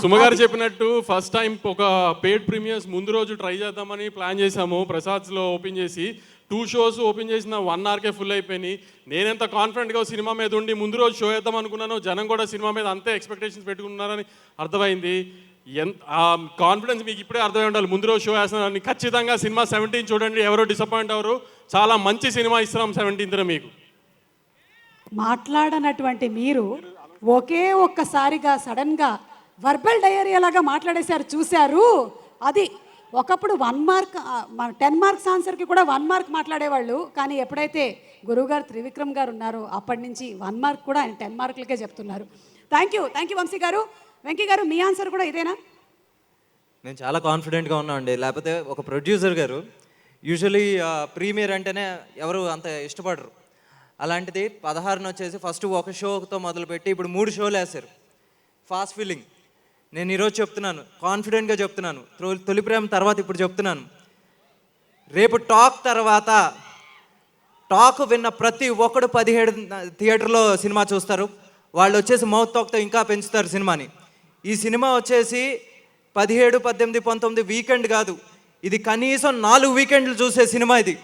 సుమగారు చెప్పినట్టు ఫస్ట్ టైం ఒక పెయిడ్ ప్రీమియర్స్ ముందు రోజు ట్రై చేద్దామని ప్లాన్ చేశాము. ప్రసాద్స్లో ఓపెన్ చేసి 2 shows ఓపెన్ చేసిన 1 hourకే ఫుల్ అయిపోయినాయి. నేనెంత కాన్ఫిడెంట్గా సినిమా మీద ఉండి ముందు రోజు షో వేద్దాం అనుకున్నాను, జనం కూడా సినిమా మీద అంతే ఎక్స్పెక్టేషన్స్ పెట్టుకున్నారని అర్థమైంది. ఆ కాన్ఫిడెన్స్ మీకు ఇప్పుడే అర్థమై ఉండాలి. ముందు రోజు షో వేస్తున్నాను. ఖచ్చితంగా సినిమా 17 చూడండి, ఎవరో డిసప్పాయింట్ అవ్వరు. చాలా మంచి సినిమా ఇస్తున్నాం 17th మీకు. మాట్లాడనటువంటి మీరు ఒకే ఒక్కసారిగా సడన్గా వర్బల్ డయేరియా లాగా మాట్లాడేశారు, చూశారు. అది ఒకప్పుడు 1 mark 10 marks ఆన్సర్కి కూడా 1 mark మాట్లాడేవాళ్ళు. కానీ ఎప్పుడైతే గురువుగారు త్రివిక్రమ్ గారు ఉన్నారో అప్పటి నుంచి 1 mark కూడా ఆయన 10 markలకే చెప్తున్నారు. థ్యాంక్ యూ వంశీ గారు. వెంకీ గారు, మీ ఆన్సర్ కూడా ఇదేనా? నేను చాలా కాన్ఫిడెంట్గా ఉన్నా అండి. లేకపోతే ఒక ప్రొడ్యూసర్ గారు యూజువలీ ప్రీమియర్ అంటేనే ఎవరు అంత ఇష్టపడరు. అలాంటిది 16న వచ్చేసి ఫస్ట్ ఒక షోతో మొదలుపెట్టి ఇప్పుడు 3 షోలు వేశారు. Fast feeling. నేను ఈరోజు చెప్తున్నాను, కాన్ఫిడెంట్గా చెప్తున్నాను, తొలి ప్రేమ తర్వాత ఇప్పుడు చెప్తున్నాను, రేపు టాక్ తర్వాత టాక్ విన్న ప్రతి ఒక్కడు 17 థియేటర్లో సినిమా చూస్తారు. వాళ్ళు వచ్చేసి మౌత్ టాక్తో ఇంకా పెంచుతారు సినిమాని. ఈ సినిమా వచ్చేసి 17, 18, 19 వీకెండ్ కాదు, ఇది కనీసం 4 వీకెండ్లు చూసే సినిమా ఇది.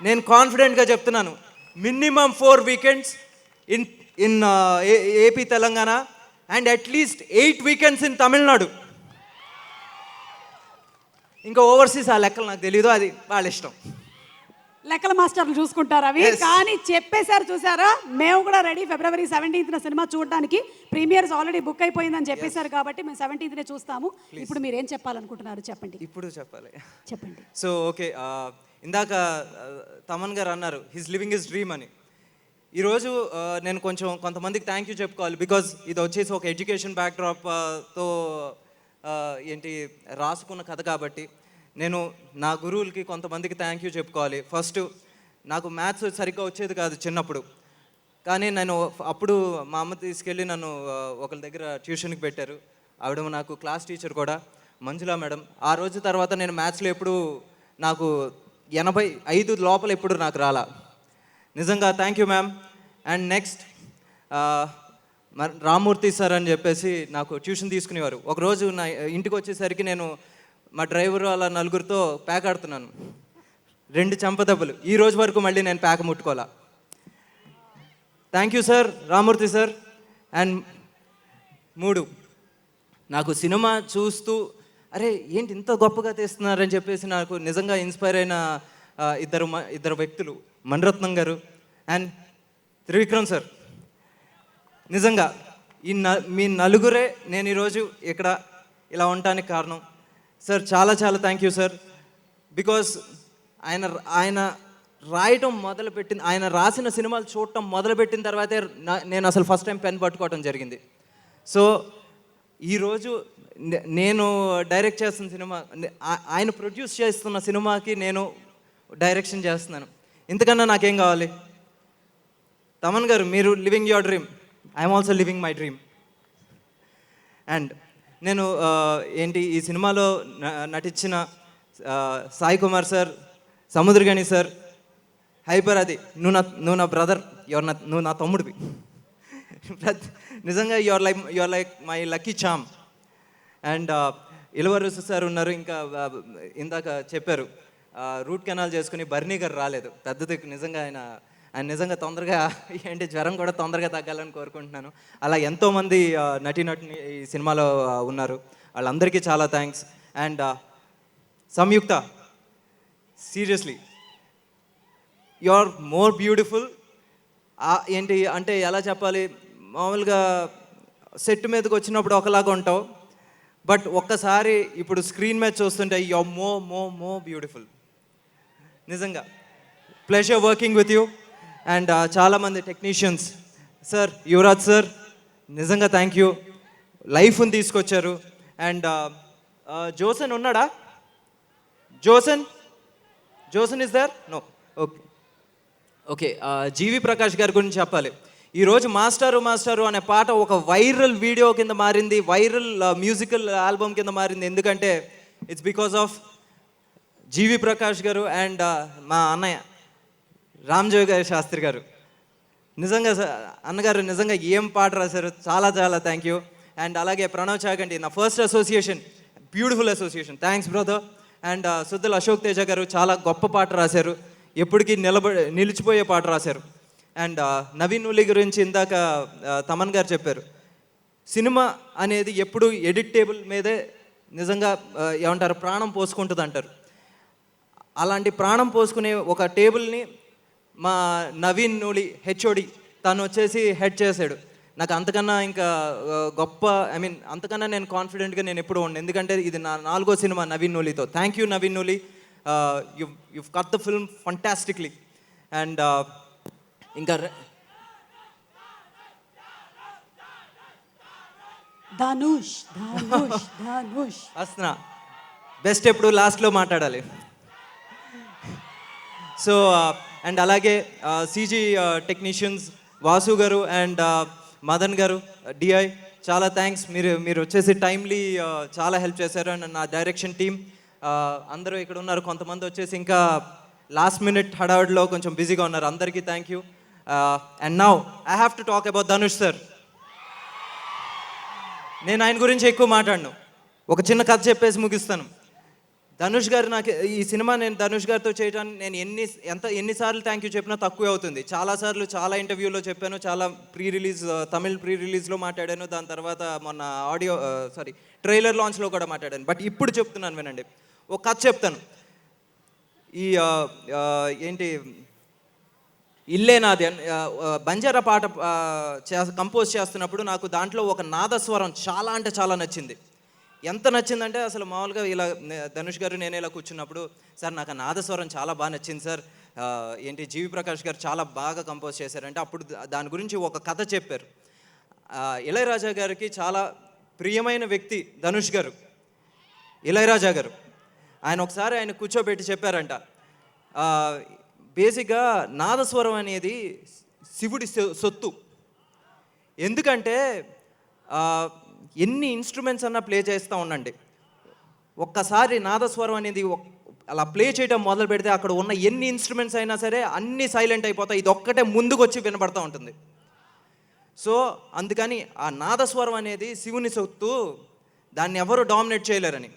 నేను కాన్ఫిడెంట్గా చెప్తున్నాను, minimum 4 weekends in AP Telangana and at least 8 weekends in Tamil Nadu. ఇంకా ఓవర్సీస్ ఆ లెక్కలు నాకు తెలియదు, అది వాళ్ళ ఇష్టం. లెక్కల మాస్టర్లు చూసుకుంటారు అవి. కానీ చెప్పేశారు, చూసారా? మేము కూడా రెడీ February 17th సినిమా చూడడానికి. ప్రీమియర్స్ ఆల్రెడీ బుక్ అయిపోయిందని చెప్పేశారు కాబట్టి మేము 17th చూస్తాము. ఇప్పుడు మీరు ఏం చెప్పాలనుకుంటున్నారు చెప్పండి. ఇప్పుడు చెప్పండి. సో ఓకే, ఇందాక తమన్ గారు అన్నారు హిస్ లివింగ్ హిస్ డ్రీమ్ అని. ఈరోజు నేను కొంతమందికి థ్యాంక్ యూ చెప్పుకోవాలి. బికాజ్ ఇది వచ్చేసి ఒక ఎడ్యుకేషన్ బ్యాక్డ్రాప్తో రాసుకున్న కథ కాబట్టి నేను నా గురువులకి కొంతమందికి థ్యాంక్ యూ చెప్పుకోవాలి. ఫస్ట్ నాకు మ్యాథ్స్ సరిగ్గా వచ్చేది కాదు చిన్నప్పుడు, కానీ నేను అప్పుడు మా అమ్మ తీసుకెళ్ళి నన్ను ఒకరి దగ్గర ట్యూషన్కి పెట్టారు. ఆవిడ నాకు క్లాస్ టీచర్ కూడా, మంజులా మేడం. ఆ రోజు తర్వాత నేను మ్యాథ్స్లో ఎప్పుడు నాకు 85 లోపల ఎప్పుడు నాకు రాలా. నిజంగా thank you ma'am. And next Rammurthy sir అని చెప్పేసి నాకు ట్యూషన్ తీసుకునేవారు. ఒకరోజు నా ఇంటికి వచ్చేసరికి నేను మా డ్రైవరు అలా నలుగురితో ప్యాక్ ఆడుతున్నాను. 2 చెంపదెబ్బలు. ఈ రోజు వరకు మళ్ళీ నేను ప్యాక్ ముట్టుకోవాలా. Thank you sir, Rammurthy sir. And 3, నాకు సినిమా చూస్తూ అరే ఏంటి ఇంత గొప్పగా తీస్తున్నారని చెప్పేసి నాకు నిజంగా ఇన్స్పైర్ అయిన ఇద్దరు వ్యక్తులు, మణిరత్నం గారు అండ్ త్రివిక్రమ్ సార్. నిజంగా మీ నలుగురే నేను ఈరోజు ఇక్కడ ఇలా ఉండటానికి కారణం. సార్ చాలా చాలా థ్యాంక్ యూ సార్. బికాస్ ఆయన రాయటం మొదలుపెట్టిన, ఆయన రాసిన సినిమాలు చూడటం మొదలుపెట్టిన తర్వాతే నేను అసలు ఫస్ట్ టైం పెన్ పట్టుకోవటం జరిగింది. సో ఈరోజు నేను డైరెక్ట్ చేస్తున్న సినిమా, ఆయన ప్రొడ్యూస్ చేస్తున్న సినిమాకి నేను డైరెక్షన్ చేస్తున్నాను. ఇంతకన్నా నాకేం కావాలి? తమన్ గారు, మీరు living your dream, I'm also living my dream. And నేను ఈ సినిమాలో నటించిన Sai Kumar sir, Samuthirakani sir, hyper Aadi, నువ్వు నా బ్రదర్, నువ్వు నా తమ్ముడివి. నిజంగా your like my lucky charm. And Ilavarasu sir ఉన్నారు. ఇంకా ఇందాక చెప్పారు రూట్ కెనాల్ చేసుకుని బర్నీ గారు రాలేదు. పెద్దది నిజంగా ఆయన నిజంగా తొందరగా జ్వరం కూడా తొందరగా తగ్గాలని కోరుకుంటున్నాను. అలా ఎంతోమంది నటీనటుని ఈ సినిమాలో ఉన్నారు. వాళ్ళందరికీ చాలా thanks. And Samyuktha, seriously you are more beautiful. అంటే ఎలా చెప్పాలి, మామూలుగా సెట్ మీదకి వచ్చినప్పుడు ఒకలాగా ఉంటావు, బట్ ఒక్కసారి ఇప్పుడు స్క్రీన్ మీద చూస్తుంటే యు ఆర్ మో బ్యూటిఫుల్. నిజంగా pleasure working with you. And చాలామంది టెక్నీషియన్స్, సార్ యువరాజ్ సార్ నిజంగా థ్యాంక్ యూ, లైఫ్ని తీసుకొచ్చారు. అండ్ జోసన్ ఉన్నాడా? Josan is there? No. Okay. GV Prakash గారి గురించి చెప్పాలి. ఈరోజు మాస్టారు అనే పాట ఒక వైరల్ వీడియో కింద మారింది, వైరల్ మ్యూజికల్ ఆల్బమ్ కింద మారింది. ఎందుకంటే ఇట్స్ బికాస్ ఆఫ్ జీవి ప్రకాష్ గారు అండ్ మా అన్నయ్య రామ్జోయ్ గారి శాస్త్రి గారు. నిజంగా అన్నగారు నిజంగా ఏం పాట రాశారు, చాలా చాలా థ్యాంక్ యూ. అండ్ అలాగే ప్రణవ్ చాగంటి, నా first association, beautiful association, thanks brother. And Suddala Ashok Teja గారు చాలా గొప్ప పాట రాశారు, ఎప్పటికీ నిలిచిపోయే పాట రాశారు. అండ్ నవీన్ నులి గురించి ఇందాక తమన్ గారు చెప్పారు. సినిమా అనేది ఎప్పుడు ఎడిట్ టేబుల్ మీదే నిజంగా ఏమంటారు, ప్రాణం పోసుకుంటుంది అంటారు. అలాంటి ప్రాణం పోసుకునే ఒక టేబుల్ని మా నవీన్ నూలి హెచ్ఓడి తను వచ్చేసి హెడ్ చేశాడు. నాకు అంతకన్నా ఇంకా గొప్ప, అంతకన్నా నేను కాన్ఫిడెంట్గా నేను ఎప్పుడు ఉండే, ఎందుకంటే ఇది నా 4వ సినిమా నవీన్ నూలితో. Thank you Naveen Nooli, you cut the film fantastically. And ఇంకా ధనుష్ వస్తున్నా, బెస్ట్ ఎప్పుడు లాస్ట్లో మాట్లాడాలి. సో అండ్ అలాగే CG technicians Vasu garu and Madan గారు, డిఐ, చాలా థ్యాంక్స్. మీరు వచ్చేసి టైమ్లీ చాలా హెల్ప్ చేశారు. అండ్ నా డైరెక్షన్ టీమ్ అందరూ ఇక్కడ ఉన్నారు. కొంతమంది వచ్చేసి ఇంకా లాస్ట్ మినిట్ హడావుడిలో కొంచెం బిజీగా ఉన్నారు. అందరికీ thank you. And now I have to talk about Dhanush sir. నేను ఆయన గురించి ఎక్కువ మాట్లాడను, ఒక చిన్న కథ చెప్పేసి ముగిస్తాను. ధనుష్ గారు నాకు ఈ సినిమా నేను ధనుష్ గారితో చేయడానికి నేను ఎన్నిసార్లు థ్యాంక్ యూ చెప్పినా తక్కువే అవుతుంది. చాలాసార్లు చాలా ఇంటర్వ్యూలో చెప్పాను, చాలా తమిళ్ ప్రీ రిలీజ్లో మాట్లాడాను, దాని తర్వాత మొన్న ట్రైలర్ లాంచ్లో కూడా మాట్లాడాను. బట్ ఇప్పుడు చెప్తున్నాను వినండి, ఒక కథ చెప్తాను. ఈ ఇల్లే నాది బంజారా పాట కంపోజ్ చేస్తున్నప్పుడు నాకు దాంట్లో ఒక నాదస్వరం చాలా అంటే చాలా నచ్చింది. ఎంత నచ్చిందంటే అసలు మామూలుగా ఇలా ధనుష్ గారు నేను ఇలా కూర్చున్నప్పుడు, సార్ నాకు ఆ నాదస్వరం చాలా బాగా నచ్చింది సార్, జీవి ప్రకాష్ గారు చాలా బాగా కంపోజ్ చేశారంటే అప్పుడు దాని గురించి ఒక కథ చెప్పారు. ఇళయరాజా గారికి చాలా ప్రియమైన వ్యక్తి ధనుష్ గారు, ఇళయరాజా గారు. ఆయన ఒకసారి ఆయన కూర్చోబెట్టి చెప్పారంట, బేసిక్గా నాదస్వరం అనేది శివుడి సొత్తు. ఎందుకంటే ఎన్ని ఇన్స్ట్రుమెంట్స్ అన్నా ప్లే చేస్తూ ఉండండి, ఒక్కసారి నాదస్వరం అనేది అలా ప్లే చేయడం మొదలు పెడితే అక్కడ ఉన్న ఎన్ని ఇన్స్ట్రుమెంట్స్ అయినా సరే అన్నీ సైలెంట్ అయిపోతాయి, ఇది ఒక్కటే ముందుకు వచ్చి వినపడుతూ ఉంటుంది. సో అందుకని ఆ నాదస్వరం అనేది శివుని సొత్తు, దాన్ని ఎవరు డామినేట్ చేయలేరని.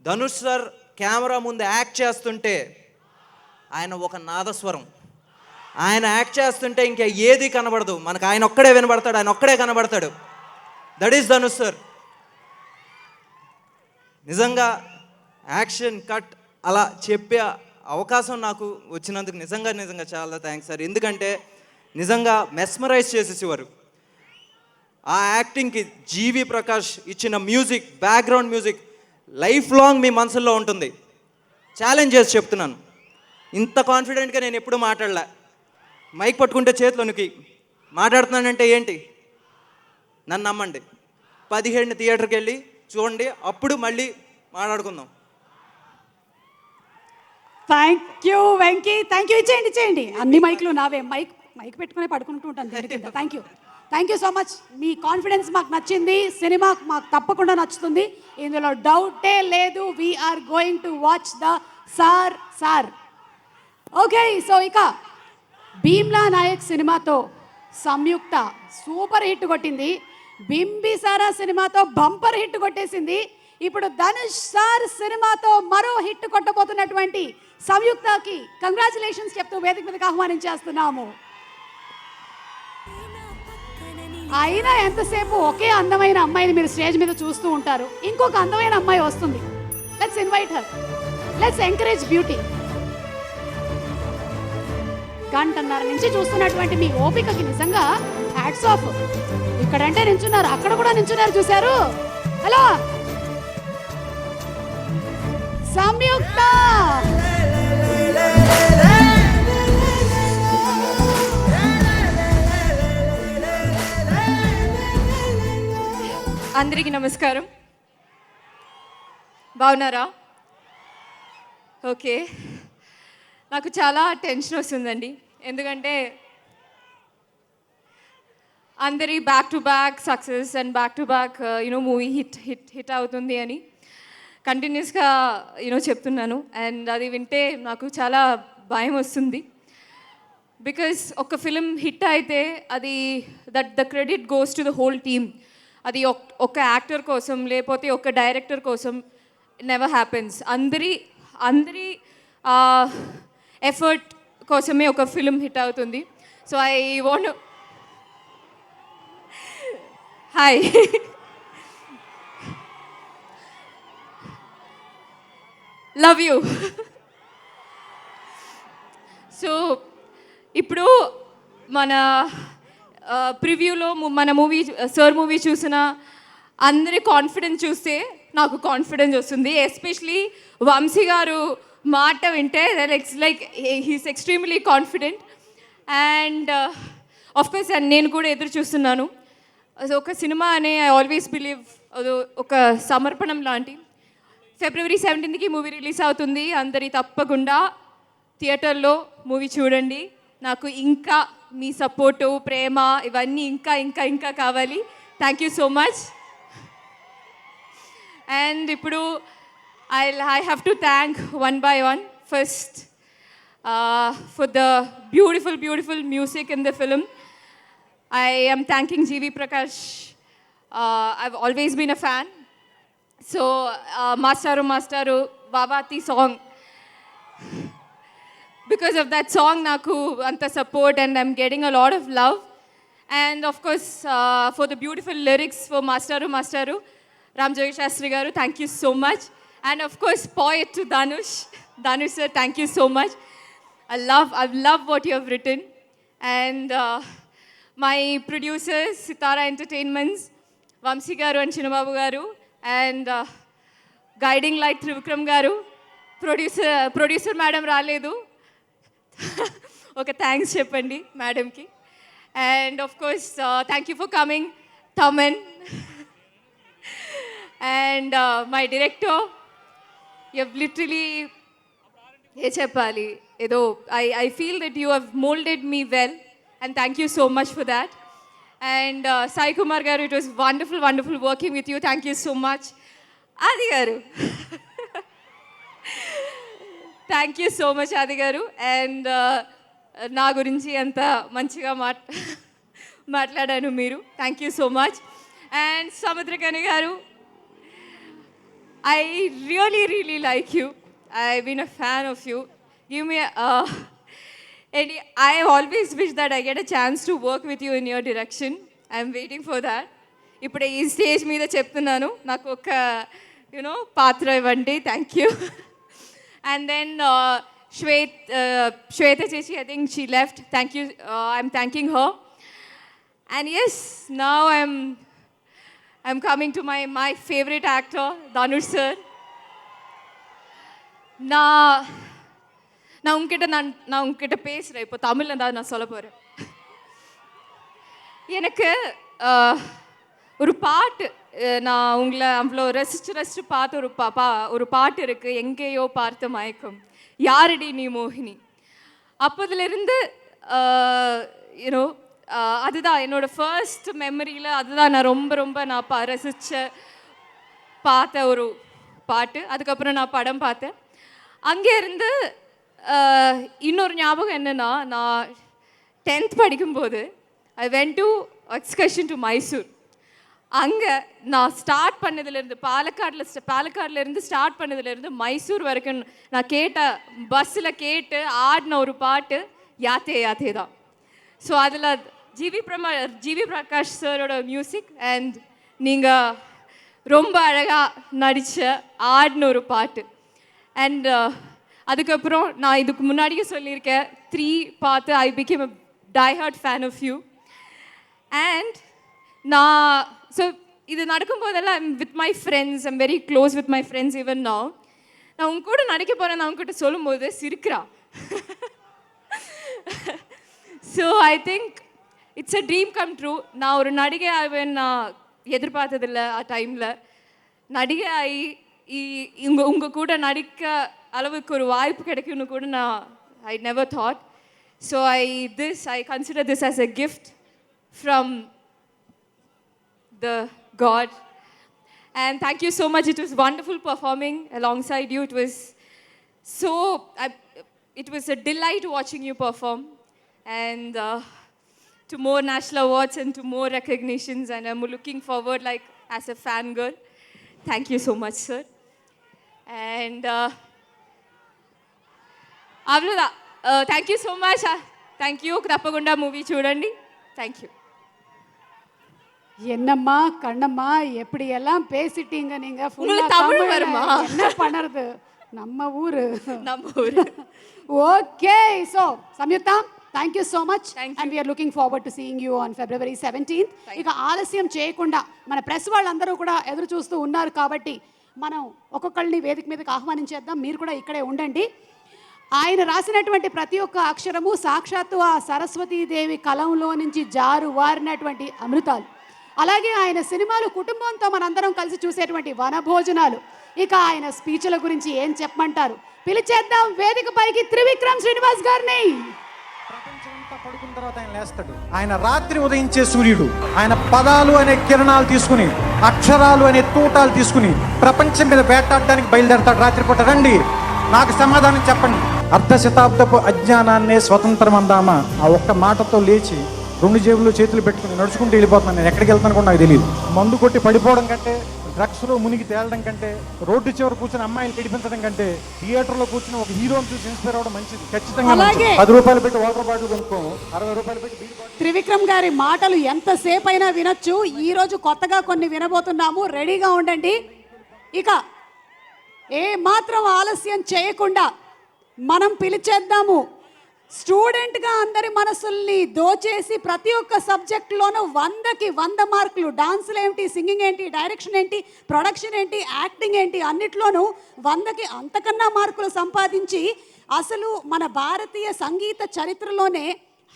ధనుష్ సార్ కెమెరా ముందు యాక్ట్ చేస్తుంటే ఆయన ఒక నాదస్వరం, ఆయన యాక్ట్ చేస్తుంటే ఇంకా ఏది కనబడదు, మనకు ఆయన ఒక్కడే వినబడతాడు, ఆయన ఒక్కడే కనబడతాడు. That is Dhanush sir. నిజంగా యాక్షన్ కట్ అలా చెప్పే అవకాశం నాకు వచ్చినందుకు నిజంగా చాలా థ్యాంక్స్ సార్. ఎందుకంటే నిజంగా మెస్మరైజ్ చేసేసేవారు. ఆ యాక్టింగ్కి జీవి ప్రకాష్ ఇచ్చిన music, background music life long మీ మనసులో ఉంటుంది. ఛాలెంజ్ చేసి చెప్తున్నాను, ఇంత కాన్ఫిడెంట్గా నేను ఎప్పుడూ మాట్లాడలే. మైక్ పట్టుకుంటే చేతిలోనికి మాట్లాడుతున్నానంటే ఏంటి, నన్ను నమ్మండి, 17 థియేటర్కి వెళ్ళి చూడండి, అప్పుడు మళ్ళీ మాట్లాడుకుందాం. Thank you Venky, thank you. ఇచ్చేయండి అన్ని మైక్లు నావే, మైక్ పెట్టుకునే పడుకుంటూ ఉంటాను. Thank you so much. మీ కాన్ఫిడెన్స్ మాకు నచ్చింది, సినిమా మాకు తప్పకుండా నచ్చుతుంది, ఇందులో డౌటే లేదు. We are going to watch the sir. Okay, so ఇక భీమ్లా నాయక్ సినిమాతో సంయుక్త సూపర్ హిట్ కొట్టింది, బింబిసారా సినిమాతో బంపర్ హిట్ కొట్టేసింది. ఇప్పుడు ధనుష్ సార్ సినిమాతో మరో హిట్ కొట్టబోతున్నటువంటి సంయుక్తకి కంగ్రాచులేషన్స్ చెప్తూ వేదిక మీదకి ఆహ్వానించేస్తున్నాము. అయినా ఎంతసేపు ఒకే అందమైన అమ్మాయిని మీరు స్టేజ్ మీద చూస్తూ ఉంటారు, ఇంకొక అందమైన అమ్మాయి వస్తుంది. Let's invite her, let's encourage beauty. గంటన్నర నుంచి చూస్తున్నటువంటి మీ ఓపికకి నిజంగా హ్యాట్స్ ఆఫ్. ఇక్కడంటే నించున్నారు, అక్కడ కూడా నించున్నారు, చూశారు. హలో సంయుక్త. అందరికీ నమస్కారం. బాగున్నారా? ఓకే, నాకు చాలా టెన్షన్ వస్తుందండి, ఎందుకంటే అందరి back to back success and back to back movie hit అవుతుంది అని కంటిన్యూస్గా చెప్తున్నాను. అండ్ అది వింటే నాకు చాలా భయం వస్తుంది. బికాస్ ఒక ఫిలిం హిట్ అయితే అది the credit goes to the whole team. అది ఒక యాక్టర్ కోసం లేకపోతే ఒక డైరెక్టర్ కోసం నెవర్ హ్యాపెన్స్. అందరి ఎఫర్ట్ కోసమే ఒక ఫిలిం హిట్ అవుతుంది. So I want hi love you. So ఇప్పుడు మన ప్రివ్యూలో మన మూవీ సార్ మూవీ చూసిన అందరి కాన్ఫిడెన్స్ చూస్తే నాకు కాన్ఫిడెన్స్ వస్తుంది. ఎస్పెషలీ వంశీ గారు మాట వింటే like he's extremely confident. And of course నేను కూడా ఎదురు చూస్తున్నాను. ఒక సినిమా అనే ఐ ఆల్వేస్ బిలీవ్ ఒక సమర్పణం లాంటి. February 17కి మూవీ రిలీజ్ అవుతుంది. అందరి తప్పకుండా థియేటర్లో మూవీ చూడండి. నాకు ఇంకా మీ సపోర్టు, ప్రేమ ఇవన్నీ ఇంకా ఇంకా ఇంకా కావాలి. Thank you so much. And ఇప్పుడు I have to thank one by one. First for the beautiful music in the film. I am thanking GV Prakash. I've always been a fan. So, Mastaru, Vavati song. Because of that song, naku anta support and I'm getting a lot of love. And of course, for the beautiful lyrics for Mastaru, Ramjogi Shastri garu, thank you so much. And of course, poet to Dhanush sir, thank you so much. I've loved what you have written. And my producers, Sitara Entertainments, Vamsi garu and Chinababu garu, and Guiding Light Trivikram garu, producer madam raledu. Okay, thanks cheppandi madam ki. And of course, thank you for coming, Thaman. And my director, you've literally ఏ చెప్పాలి ఏదో I feel that you have molded me well and thank you so much for that. And Sai Kumar garu, it was wonderful working with you. Thank you so much. Adi garu. Thank you so much Adi garu. And నా గురించి అంత మంచిగా మాట్లాడాను మీరు. Thank you so much. And Samudrakani garu, I really like you. I've been a fan of you. Give me and I always wish that I get a chance to work with you in your direction. I'm waiting for that. ఇప్పుడు ఈ stage మీద చెప్తున్నాను, నాకు ఒక పాత్ర ఇవ్వండి. Thank you. And then శ్వేత చేసి, I think she left. Thank you. I'm thanking her. And yes, now I'm coming to my favorite actor, Dhanush sir. நான் உங்ககிட்ட பேசுகிறேன் இப்போ தமிழில் தான் நான் சொல்ல போகிறேன். எனக்கு ஒரு பாட்டு நான் உங்களை அவ்வளோ ரசித்து பார்த்த ஒரு பாட்டு இருக்குது, எங்கேயோ பார்த்த மயக்கம், யாரடி நீ மோகினி. அப்போதுலேருந்து அதுதான் என்னோடய ஃபர்ஸ்ட் மெமரியில், அதுதான் நான் ரொம்ப நான் ரசித்து பார்த்த ஒரு பாட்டு. அதுக்கப்புறம் நான் படம் பார்த்தேன். அங்கேருந்து இன்னொரு ஞாபகம் என்னென்னா, நான் 10th படிக்கும்போது I went to excursion to Mysore. அங்கே நான் ஸ்டார்ட் பண்ணதுலேருந்து பாலக்காட்லேருந்து ஸ்டார்ட் பண்ணதுலேருந்து மைசூர் வரைக்கும் நான் பஸ்ஸில் கேட்டு ஆடின ஒரு பாட்டு யாத்தே யாத்தே தான். ஸோ அதில் ஜிவி பிரகாஷ் சாரோட மியூசிக் அண்ட் நீங்கள் ரொம்ப அழகாக நடித்த ஆடின ஒரு பாட்டு. அண்ட் அதுக்கப்புறம் நான் இதுக்கு முன்னாடியே சொல்லியிருக்கேன், 3 பார்த்து I became a diehard fan of you. And so இது நடக்கும்போதெல்லாம் I'm with my friends, I'm very close with my friends even now. நான் உங்க கூட நடிக்க போகிறேன், நான் உங்ககிட்ட சொல்லும்போது சிரிக்கிறா. So I think it's a dream come true. நான் ஒரு நடிகை ஆவேன் நான் எதிர்பார்த்ததில்லை. ஆ டைமில் நடிகை ஆகி உங்கள் கூட நடிக்க அளவுக்கு ஒரு வாய்ப்பு கிடைக்கும்னு கூட நான் I never thought. So I consider this as a gift from the God. And thank you so much. It was wonderful performing alongside you. It was a delight watching you perform. And to more national awards and to more recognitions. And I'm looking forward like as a fangirl. Thank you so much, sir. And avluda thank you so much. Thank you. Tappagunda movie chudandi. Thank you. என்னம்மா கண்ணம்மா எப்படி எல்லாம் பேசிட்டீங்க நீங்க. உங்களுக்கு தமிழ் வருமா? என்ன பண்ணுறது, நம்ம ஊரு. Okay, so Samyuktha, thank you so much. And we are looking forward to seeing you on February 17th. ఇక ఆలస్యం చేయకుండా మన ప్రెస్ వాళ్ళందరూ కూడా ఎదురు చూస్తూ ఉన్నారు కాబట్టి మనం ఒక్కొక్కరిని వేదిక మీదకి ఆహ్వానించేద్దాం. మీరు కూడా ఇక్కడే ఉండండి. ఆయన రాసినటువంటి ప్రతి ఒక్క అక్షరము సాక్షాత్తు ఆ సరస్వతీదేవి కలంలో నుంచి జారువారినటువంటి అమృతాలు. అలాగే ఆయన సినిమాలు కుటుంబంతో మనందరం కలిసి చూసేటువంటి వనభోజనాలు. ఇక ఆయన స్పీచ్ల గురించి ఏం చెప్పమంటారు. పిలిచేద్దాం వేదిక పైకి త్రివిక్రమ్ శ్రీనివాస్ గారిని. ప్రపంచమంతా పడుకున్న తర్వాత ఆయన లేస్తాడు. ఆయన రాత్రి ఉదయించే సూర్యుడు. ఆయన పదాలు అనే కిరణాలు తీసుకుని, అక్షరాలు అనే తూటాలు తీసుకుని ప్రపంచం మీద వేటాడడానికి బయలుదేరతాడు రాత్రిపూట. రండి, నాకు సమాధానం చెప్పండి. అర్ధ శతాబ్దపు అజ్ఞానాన్నే స్వతంత్రం అందామా, ఆ ఒక్క మాటతో లేచి 2 జేబుల్లో చేతులు పెట్టుకుని నడుచుకుంటూ వెళ్ళిపోతున్నాను. నేను ఎక్కడికి వెళ్తాను కూడా నాకు తెలియదు. మందు కొట్టి పడిపోవడం కంటే, డ్రగ్స్లో మునిగి తేలడం కంటే, రోడ్డు చివర కూర్చొని అమ్మాయిని ఏడిపించడం కంటే, థియేటర్లో కూర్చొని ఒక హీరోని చూసి ఇన్స్పైర్ అవ్వడం మంచిది. ఖచ్చితంగా 10 రూపాయలు పెట్టి వాటర్ బాటిల్ కొనుక్కో, 60 రూపాయలు పెట్టి బీర్ బాటిల్. త్రివిక్రమ్ గారి మాటలు ఎంతసేపు అయినా వినొచ్చు. ఈరోజు కొత్తగా కొన్ని వినబోతున్నాము, రెడీగా ఉండండి. ఇక ఏ మాత్రం ఆలస్యం చేయకుండా మనం పిలిచేద్దాము. స్టూడెంట్గా అందరి మనసుల్ని దోచేసి ప్రతి ఒక్క సబ్జెక్ట్లోనూ 100కి 100 మార్కులు. డాన్సులు ఏంటి, సింగింగ్ ఏంటి, డైరెక్షన్ ఏంటి, ప్రొడక్షన్ ఏంటి, యాక్టింగ్ ఏంటి, అన్నిట్లోనూ 100కి అంతకన్నా మార్కులు సంపాదించి అసలు మన భారతీయ సంగీత చరిత్రలోనే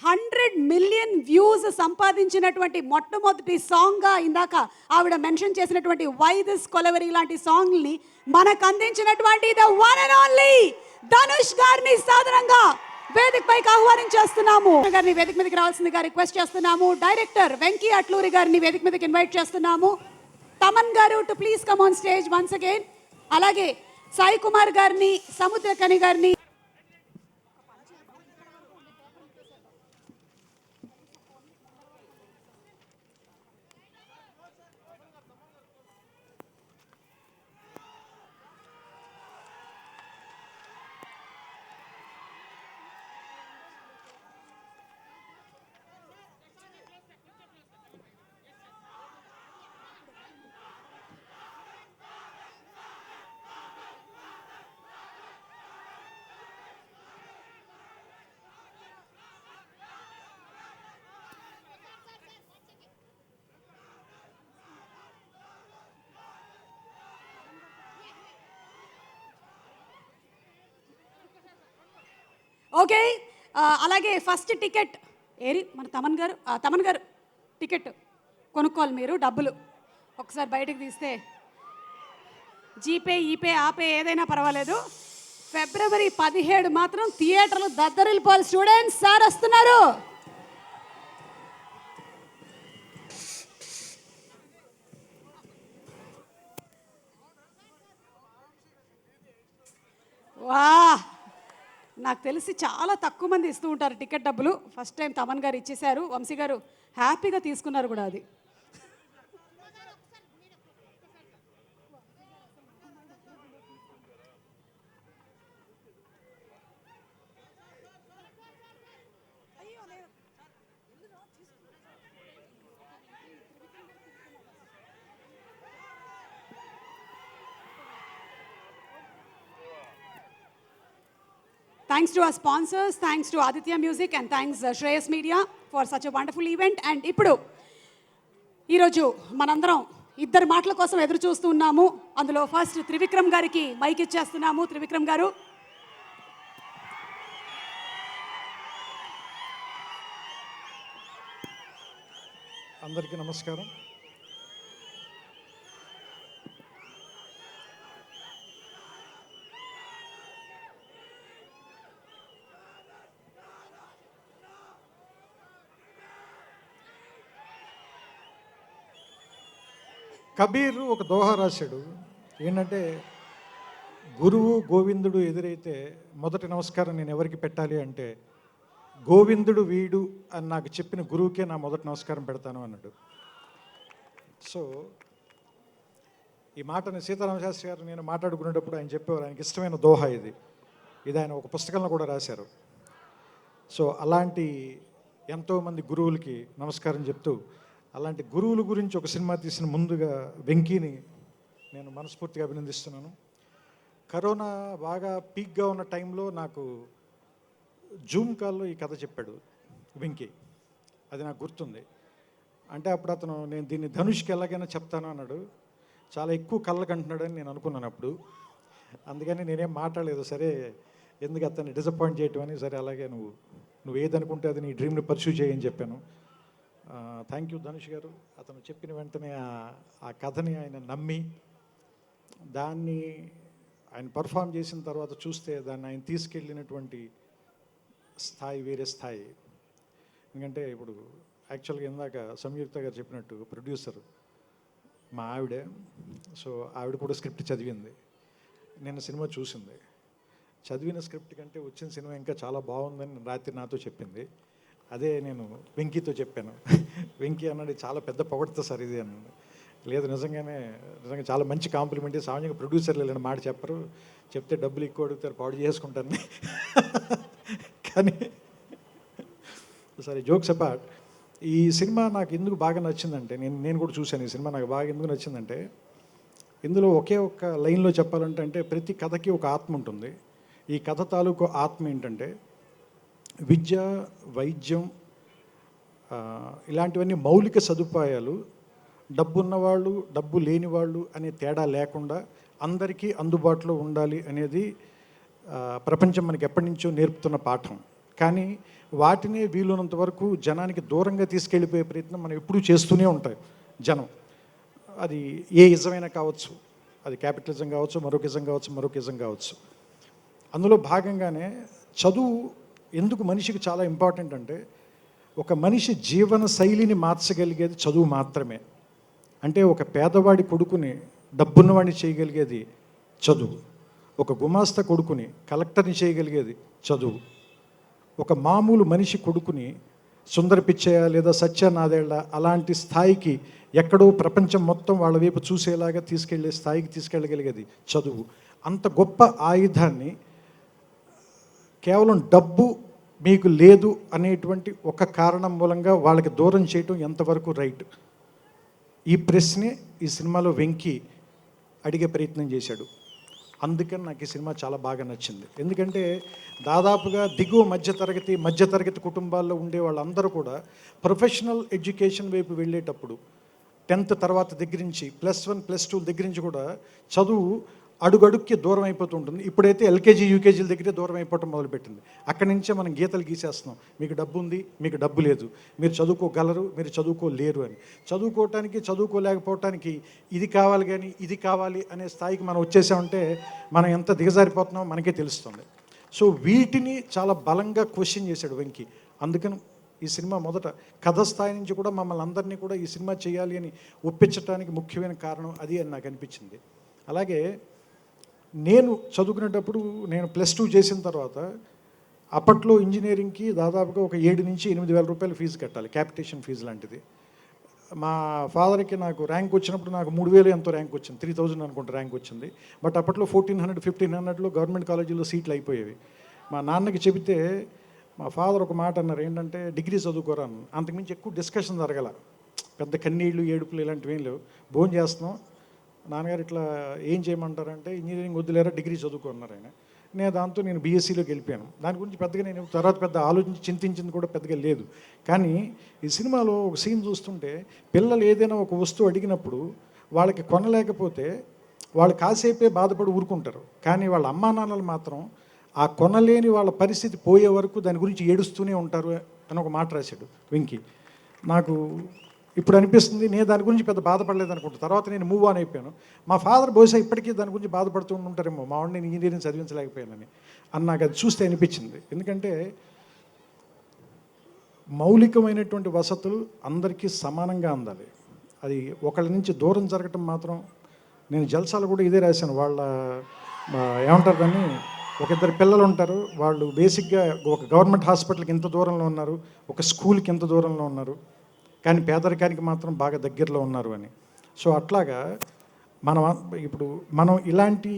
100 మిలియన్ వ్యూస్ సంపాదించినటువంటి మొట్టమొదటి సాంగ్గా ఇందాక ఆవిడ మెన్షన్ చేసినటువంటి వై దిస్ కొలవెరీ లాంటి సాంగ్ని మనకు అందించినటువంటి the one and only Dhanush గారిని సాధారణంగా వేదిక పైకి ఆహ్వానించేస్తున్నాము. గారిని వేదిక మీదకి రావాల్సిందిగా రిక్వెస్ట్ చేస్తున్నాము. డైరెక్టర్ వెంకీ అట్లూరి గారిని వేదిక మీదకి ఇన్వైట్ చేస్తున్నాము. తమన్ గారు to please come on stage once again. అలాగే సాయి కుమార్ గారిని, సముద్రకని గారిని. ఓకే, అలాగే ఫస్ట్ టికెట్ ఏరి మన తమన్ గారు టికెట్ కొనుక్కోవాలి మీరు. డబ్బులు ఒకసారి బయటకు తీస్తే జీపే, ఈపే, ఆపే ఏదైనా పర్వాలేదు. ఫిబ్రవరి 17 మాత్రం థియేటర్లు దద్దరిల్లిపోవాలి. స్టూడెంట్స్ సార్ వస్తున్నారు. వా, నాకు తెలిసి చాలా తక్కువ మంది ఇస్తూ ఉంటారు టికెట్ డబ్బులు. ఫస్ట్ టైం తమన్ గారు ఇచ్చేశారు. వంశీ గారు హ్యాపీగా తీసుకున్నారు కూడా అది. Thanks to our sponsors, thanks to Aditya Music and thanks Shreyas Media for such a wonderful event. And ఇప్పుడు ఈరోజు మనందరం ఇద్దరు మాటల కోసం ఎదురు చూస్తున్నాము. అందులో ఫస్ట్ త్రివిక్రమ్ గారికి మైక్ ఇచ్చేస్తున్నాము. త్రివిక్రమ్ గారు. అందరికీ నమస్కారం. కబీర్ ఒక దోహా రాశాడు. ఏంటంటే, గురువు గోవిందుడు ఎదురైతే మొదటి నమస్కారం నేను ఎవరికి పెట్టాలి అంటే, గోవిందుడు వీడు అని నాకు చెప్పిన గురువుకే నా మొదటి నమస్కారం పెడతాను అన్నాడు. సో ఈ మాటని సీతారామ శాస్త్రి గారు నేను మాట్లాడుకునేటప్పుడు ఆయన చెప్పేవారు, ఆయనకి ఇష్టమైన దోహా ఇది. ఇది ఆయన ఒక పుస్తకంలో కూడా రాశారు. సో అలాంటి ఎంతోమంది గురువులకి నమస్కారం చెప్తూ, అలాంటి గురువుల గురించి ఒక సినిమా తీసిన ముందుగా వెంకీని నేను మనస్ఫూర్తిగా అభినందిస్తున్నాను. కరోనా బాగా పీక్గా ఉన్న టైంలో నాకు జూమ్ కాల్లో ఈ కథ చెప్పాడు వెంకీ. అది నాకు గుర్తుంది. అంటే అప్పుడు అతను నేను దీన్ని ధనుష్కి ఎలాగైనా చెప్తాను అన్నాడు. చాలా ఎక్కువ కళ్ళకు అంటున్నాడని నేను అనుకున్నాను అప్పుడు. అందుకని నేనేం మాట్లాడలేదు. సరే, ఎందుకు అతన్ని డిసప్పాయింట్ చేయటం అని, సరే అలాగే నువ్వు ఏదనుకుంటే అది నీ డ్రీమ్ని పర్సూ చేయని చెప్పాను. థ్యాంక్ యూ ధనుష్ గారు. అతను చెప్పిన వెంటనే ఆ కథని ఆయన నమ్మి దాన్ని ఆయన పర్ఫామ్ చేసిన తర్వాత చూస్తే దాన్ని ఆయన తీసుకెళ్ళినటువంటి స్థాయి వేరే స్థాయి. ఎందుకంటే ఇప్పుడు యాక్చువల్గా ఇందాక సంయుక్త గారు చెప్పినట్టు ప్రొడ్యూసర్ మా ఆవిడే. సో ఆవిడ కూడా స్క్రిప్ట్ చదివింది, నిన్న సినిమా చూసింది. చదివిన స్క్రిప్ట్ కంటే వచ్చిన సినిమా ఇంకా చాలా బాగుందని రాత్రి నాతో చెప్పింది. అదే నేను వెంకీతో చెప్పాను. వెంకీ అన్నాడు, చాలా పెద్ద పొగడతా సార్ ఇది అన్నాడు. లేదు, నిజంగా చాలా మంచి కాంప్లిమెంట్. సామాన్యంగా ప్రొడ్యూసర్లు ఇలాంటి మాట చెప్పరు, చెప్తే డబ్బులు ఎక్కువ అడుగుతారు, పాడు చేసుకుంటాను. కానీ సరే, జోక్స్ అపార్ట్, ఈ సినిమా నాకు ఎందుకు బాగా నచ్చిందంటే, నేను కూడా చూశాను. ఈ సినిమా నాకు బాగా ఎందుకు నచ్చిందంటే, ఇందులో ఒకే ఒక్క లైన్లో చెప్పాలంటే ప్రతి కథకి ఒక ఆత్మ ఉంటుంది. ఈ కథ తాలూకు ఆత్మ ఏంటంటే, విద్య, వైద్యం, ఇలాంటివన్నీ మౌలిక సదుపాయాలు డబ్బు ఉన్నవాళ్ళు, డబ్బు లేని వాళ్ళు అనే తేడా లేకుండా అందరికీ అందుబాటులో ఉండాలి అనేది ప్రపంచం మనకి ఎప్పటి నుంచో నేర్పుతున్న పాఠం. కానీ వాటినే వీలున్నంత వరకు జనానికి దూరంగా తీసుకెళ్ళిపోయే ప్రయత్నం మనం ఎప్పుడూ చేస్తూనే ఉంటాయి జనం. అది ఏ ఇజమైనా కావచ్చు, అది క్యాపిటలిజం కావచ్చు, మరొక ఇజం కావచ్చు, మరొక ఇజం కావచ్చు. అందులో భాగంగానే చదువు ఎందుకు మనిషికి చాలా ఇంపార్టెంట్ అంటే, ఒక మనిషి జీవన శైలిని మార్చగలిగేది చదువు మాత్రమే. అంటే ఒక పేదవాడి కొడుకుని డబ్బున్నవాడిని చేయగలిగేది చదువు, ఒక గుమాస్తా కొడుకుని కలెక్టర్ని చేయగలిగేది చదువు, ఒక మామూలు మనిషి కొడుకుని సుందర పిచ్చయ్య లేదా సత్యనాదేళ్ల అలాంటి స్థాయికి ఎక్కడో ప్రపంచం మొత్తం వాళ్ళ వైపు చూసేలాగా తీసుకెళ్లే స్థాయికి తీసుకెళ్ళగలిగేది చదువు. అంత గొప్ప ఆయుధాన్ని కేవలం డబ్బు మీకు లేదు అనేటువంటి ఒక కారణం మూలంగా వాళ్ళకి దూరం చేయటం ఎంతవరకు రైట్? ఈ ప్రశ్నే ఈ సినిమాలో వెంకీ అడిగే ప్రయత్నం చేశాడు. అందుకని నాకు ఈ సినిమా చాలా బాగా నచ్చింది. ఎందుకంటే దాదాపుగా దిగువ మధ్యతరగతి కుటుంబాల్లో ఉండే వాళ్ళందరూ కూడా ప్రొఫెషనల్ ఎడ్యుకేషన్ వైపు వెళ్ళేటప్పుడు 10th తర్వాత దగ్గర నుంచి +1 +2 దగ్గర నుంచి కూడా చదువు అడుగడుక్కి దూరం అయిపోతూ ఉంటుంది. ఇప్పుడైతే ఎల్కేజీ యూకేజీల దగ్గరే దూరం అయిపోవటం మొదలుపెట్టింది. అక్కడి నుంచే మనం గీతలు గీసేస్తున్నాం. మీకు డబ్బు ఉంది, మీకు డబ్బు లేదు, మీరు చదువుకోగలరు, మీరు చదువుకోలేరు అని. చదువుకోవటానికి చదువుకోలేకపోవటానికి ఇది కావాలి కానీ ఇది కావాలి అనే స్థాయికి మనం వచ్చేసామంటే మనం ఎంత దిగజారిపోతున్నామో మనకే తెలుస్తుంది. సో వీటిని చాలా బలంగా క్వశ్చన్ చేశాడు వెంకీ. అందుకని ఈ సినిమా మొదట కథ స్థాయి నుంచి కూడా మమ్మల్ని అందరినీ కూడా ఈ సినిమా చేయాలి అని ఒప్పించడానికి ముఖ్యమైన కారణం అది అని నాకు అనిపించింది. అలాగే నేను చదువుకునేటప్పుడు నేను +2 చేసిన తర్వాత అప్పట్లో ఇంజనీరింగ్కి దాదాపుగా ఒక 7 నుంచి 8 వేల రూపాయలు ఫీజు కట్టాలి, క్యాపిటేషన్ ఫీజు లాంటిది. మా ఫాదర్కి నాకు ర్యాంక్ వచ్చినప్పుడు నాకు 3000 ఎంతో ర్యాంక్ వచ్చింది, 3000 అనుకుంటే ర్యాంక్ వచ్చింది. బట్ అప్పట్లో 1400 1500లో గవర్నమెంట్ కాలేజీలో సీట్లు అయిపోయేవి. మా నాన్నకి చెబితే మా ఫాదర్ ఒక మాట అన్నారు, ఏంటంటే డిగ్రీ చదువుకోరా అని. అంతకుమించి ఎక్కువ డిస్కషన్ జరగల, పెద్ద కన్నీళ్ళు ఏడుపులు ఇలాంటివి ఏం లేవు. భోజనం చేస్తున్నాం, నాన్నగారు ఇట్లా ఏం చేయమంటారంటే ఇంజనీరింగ్ వద్దులేరా డిగ్రీ చదువుకున్నారు ఆయన. దాంతో నేను బీఎస్సీలోకి వెళ్ళిపోయాను. దాని గురించి పెద్దగా నేను తర్వాత పెద్ద ఆలోచించి చింతించింది కూడా పెద్దగా లేదు. కానీ ఈ సినిమాలో ఒక సీన్ చూస్తుంటే పిల్లలు ఏదైనా ఒక వస్తువు అడిగినప్పుడు వాళ్ళకి కొనలేకపోతే వాళ్ళు కాసేపే బాధపడి ఊరుకుంటారు. కానీ వాళ్ళ అమ్మా నాన్నలు మాత్రం ఆ కొనలేని వాళ్ళ పరిస్థితి పోయే వరకు దాని గురించి ఏడుస్తూనే ఉంటారు అని ఒక మాట రాశాడు వెంకీ. నాకు ఇప్పుడు అనిపిస్తుంది నేను దాని గురించి పెద్ద బాధపడలేదు అనుకుంటా. తర్వాత నేను మూవ్ ఆన్ అయిపోయాను. మా ఫాదర్ బహుశా ఇప్పటికీ దాని గురించి బాధపడుతూ ఉంటారేమో, మా వాడిని నేను ఇంజనీరింగ్ చదివించలేకపోయానని నాకు అది చూస్తే అనిపించింది. ఎందుకంటే మౌలికమైనటువంటి వసతులు అందరికీ సమానంగా అందాలి. అది ఒకళ్ళ నుంచి దూరం జరగటం మాత్రం, నేను జల్సాలు కూడా ఇదే రాశాను. వాళ్ళ ఏమంటారు దాన్ని, ఒక 2 పిల్లలు ఉంటారు, వాళ్ళు బేసిక్గా ఒక గవర్నమెంట్ హాస్పిటల్కి ఇంత దూరంలో ఉన్నారు, ఒక స్కూల్కి ఇంత దూరంలో ఉన్నారు, కానీ పేదరికానికి మాత్రం బాగా దగ్గరలో ఉన్నారు అని. సో అట్లాగా మనం ఇలాంటి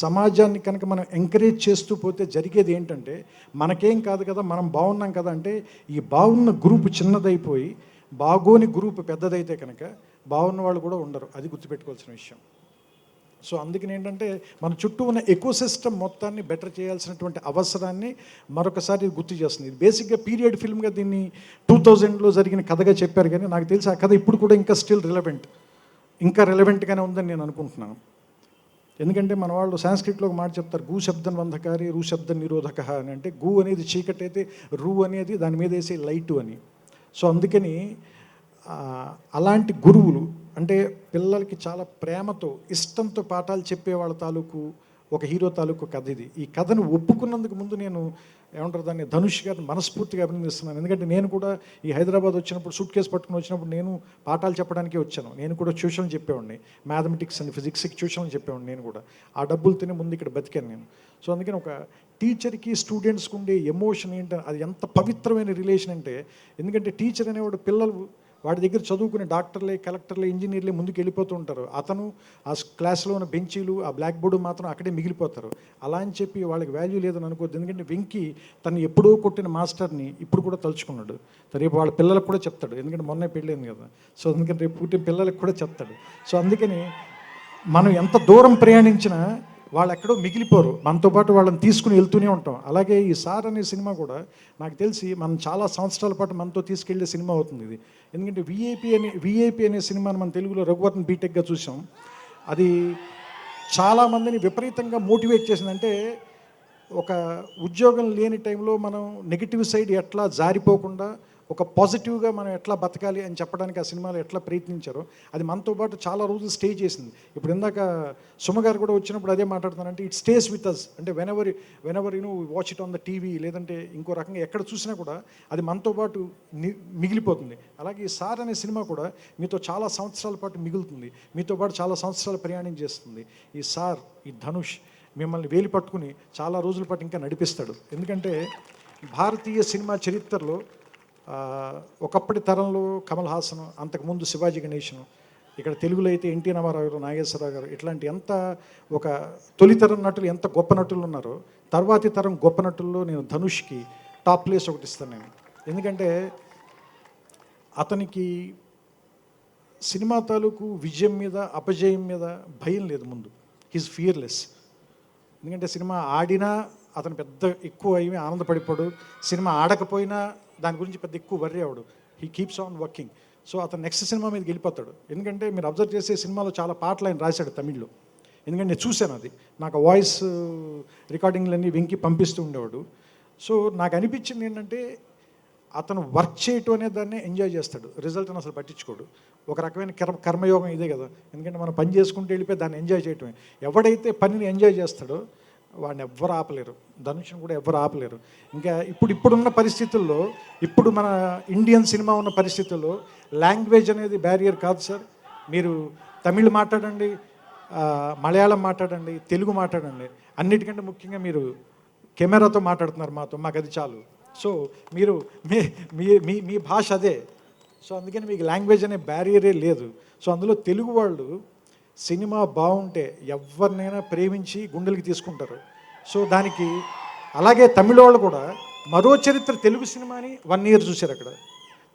సమాజాన్ని కనుక మనం ఎంకరేజ్ చేస్తూ పోతే జరిగేది ఏంటంటే, మనకేం కాదు కదా, మనం బాగున్నాం కదా అంటే ఈ బాగున్న గ్రూప్ చిన్నదైపోయి బాగోని గ్రూప్ పెద్దదైతే కనుక బాగున్న వాళ్ళు కూడా ఉండరు. అది గుర్తుపెట్టుకోవాల్సిన విషయం. సో అందుకని ఏంటంటే మన చుట్టూ ఉన్న ఎకోసిస్టమ్ మొత్తాన్ని బెటర్ చేయాల్సినటువంటి అవసరాన్ని మరొకసారి గుర్తు చేస్తుంది. ఇది బేసిక్గా పీరియడ్ ఫిల్మ్గా దీన్ని 2000లో జరిగిన కథగా చెప్పారు, కానీ నాకు తెలిసి ఆ కథ ఇప్పుడు కూడా ఇంకా స్టిల్ ఇంకా రిలవెంట్గానే ఉందని నేను అనుకుంటున్నాను. ఎందుకంటే మన వాళ్ళు సాంస్క్రిట్లో ఒక మాట చెప్తారు, గు శబ్దం వంధకారి రు శబ్దం నిరోధక అని. అంటే గు అనేది చీకటి అయితే రు అనేది దాని మీద వేసే లైటు అని. సో అందుకని అలాంటి గురువులు అంటే పిల్లలకి చాలా ప్రేమతో ఇష్టంతో పాఠాలు చెప్పే వాళ్ళ తాలూకు ఒక హీరో తాలూకు కథ ఇది. ఈ కథను ఒప్పుకున్నందుకు ముందు నేను ఏమంటారు దాన్ని, ధనుష్ గారిని మనస్ఫూర్తిగా అభినందిస్తున్నాను. ఎందుకంటే నేను కూడా ఈ హైదరాబాద్ వచ్చినప్పుడు సూట్ కేసు పట్టుకుని వచ్చినప్పుడు నేను పాఠాలు చెప్పడానికే వచ్చాను. నేను కూడా ట్యూషన్లు చెప్పేవాడిని, మ్యాథమెటిక్స్ అండ్ ఫిజిక్స్కి ట్యూషన్లు చెప్పేవాడిని. నేను కూడా ఆ డబ్బులు తిని ముందు ఇక్కడ బతికాను నేను. సో అందుకని ఒక టీచర్కి స్టూడెంట్స్కి ఉండే ఎమోషన్ ఏంటంటే అది ఎంత పవిత్రమైన రిలేషన్ అంటే, ఎందుకంటే టీచర్ అనేవాడు పిల్లలు వాడి దగ్గర చదువుకునే డాక్టర్లే, కలెక్టర్లే, ఇంజనీర్లే ముందుకు వెళ్ళిపోతూ ఉంటారు. అతను ఆ క్లాస్లో ఉన్న బెంచీలు, ఆ బ్లాక్ బోర్డు మాత్రం అక్కడే మిగిలిపోతారు. అలా అని చెప్పి వాళ్ళకి వాల్యూ లేదని అనుకోవద్దు. ఎందుకంటే వెంకీ తను ఎప్పుడో కొట్టిన మాస్టర్ని ఇప్పుడు కూడా తలుచుకున్నాడు. రేపు వాళ్ళ పిల్లలకు కూడా చెప్తాడు, ఎందుకంటే మొన్నే పెళ్ళైంది కదా. సో అందుకని రేపు పుట్టిన పిల్లలకు కూడా చెప్తాడు. సో అందుకని మనం ఎంత దూరం ప్రయాణించినా వాళ్ళు ఎక్కడో మిగిలిపోరు, మనతో పాటు వాళ్ళని తీసుకుని వెళ్తూనే ఉంటాం. అలాగే ఈ సార్ అనే సినిమా కూడా నాకు తెలిసి మనం చాలా సంవత్సరాల పాటు మనతో తీసుకెళ్లే సినిమా అవుతుంది ఇది. ఎందుకంటే విఐపి అనే సినిమాను మన తెలుగులో రఘువర్ధన్ బీటెక్గా చూసాం. అది చాలామందిని విపరీతంగా మోటివేట్ చేసిందంటే ఒక ఉద్యోగం లేని టైంలో మనం నెగిటివ్ సైడ్ ఎట్లా జారిపోకుండా ఒక పాజిటివ్గా మనం ఎట్లా బతకాలి అని చెప్పడానికి ఆ సినిమాలో ఎట్లా ప్రయత్నించారో అది మనతో పాటు చాలా రోజులు స్టే చేసింది. ఇప్పుడు ఇందాక సుమ గారు కూడా వచ్చినప్పుడు అదే మాట్లాడుతున్నారంటే ఇట్ స్టేస్ విత్ అస్. అంటే whenever you know watch it on the TV లేదంటే ఇంకో రకంగా ఎక్కడ చూసినా కూడా అది మనతో పాటు మిగిలిపోతుంది. అలాగే ఈ సార్ అనే సినిమా కూడా మీతో చాలా సంవత్సరాల పాటు మిగులుతుంది, మీతో పాటు చాలా సంవత్సరాలు ప్రయాణం చేస్తుంది. ఈ సార్, ఈ ధనుష్ మిమ్మల్ని వేలి పట్టుకుని చాలా రోజుల పాటు ఇంకా నడిపిస్తాడు. ఎందుకంటే భారతీయ సినిమా చరిత్రలో ఒకప్పటి తరంలో కమల్ హాసన్, అంతకుముందు శివాజీ గణేశన్, ఇక్కడ తెలుగులో అయితే ఎన్టీ రామారావు గారు, నాగేశ్వరరావు గారు, ఇట్లాంటి ఎంత ఒక తొలితరం నటులు ఎంత గొప్ప నటులు ఉన్నారో తర్వాతి తరం గొప్ప నటుల్లో నేను ధనుష్కి టాప్ ప్లేస్ ఒకటి ఇస్తాను నేను. ఎందుకంటే అతనికి సినిమా తాలూకు విజయం మీద అపజయం మీద భయం లేదు. ముందు హీజ్ ఫియర్లెస్. ఎందుకంటే సినిమా ఆడినా అతను పెద్ద ఎక్కువ ఏమీ ఆనందపడిపోడు, సినిమా ఆడకపోయినా దాని గురించి పెద్ద ఎక్కువ వర్రీ అవడు. He keeps on working. So అతను నెక్స్ట్ సినిమా మీదకి వెళ్ళిపోతాడు. ఎందుకంటే మీరు అబ్జర్వ్ చేసే సినిమాలో చాలా పాటలు ఆయన రాశాడు తమిళ్లో. ఎందుకంటే నేను చూశాను అది, నాకు వాయిస్ రికార్డింగ్లన్నీ వెంకి పంపిస్తూ ఉండేవాడు. సో నాకు అనిపించింది ఏంటంటే అతను వర్క్ చేయటం అనే దాన్ని ఎంజాయ్ చేస్తాడు, రిజల్ట్ని అసలు పట్టించుకోడు. ఒక రకమైన కర్మయోగం ఇదే కదా. ఎందుకంటే మనం పని చేసుకుంటూ వెళ్ళిపోయి దాన్ని ఎంజాయ్ చేయటమే. ఎవడైతే పనిని ఎంజాయ్ చేస్తాడో వాడిని ఎవ్వరు ఆపలేరు, ధనుష్ని కూడా ఎవ్వరు ఆపలేరు. ఇంకా ఇప్పుడున్న పరిస్థితుల్లో, ఇప్పుడు మన ఇండియన్ సినిమా ఉన్న పరిస్థితుల్లో లాంగ్వేజ్ అనేది బ్యారియర్ కాదు సార్. మీరు తమిళ్ మాట్లాడండి, మలయాళం మాట్లాడండి, తెలుగు మాట్లాడండి, అన్నిటికంటే ముఖ్యంగా మీరు కెమెరాతో మాట్లాడుతున్నారు మాతో, మాకు అది చాలు. సో మీరు మీ భాష అదే. సో అందుకని మీకు లాంగ్వేజ్ అనే బ్యారియరే లేదు. సో అందులో తెలుగు వాళ్ళు సినిమా బాగుంటే ఎవరినైనా ప్రేమించి గుండెలకి తీసుకుంటారు. సో దానికి అలాగే తమిళ వాళ్ళు కూడా మరో చరిత్ర తెలుగు సినిమాని 1 year చూశారు అక్కడ,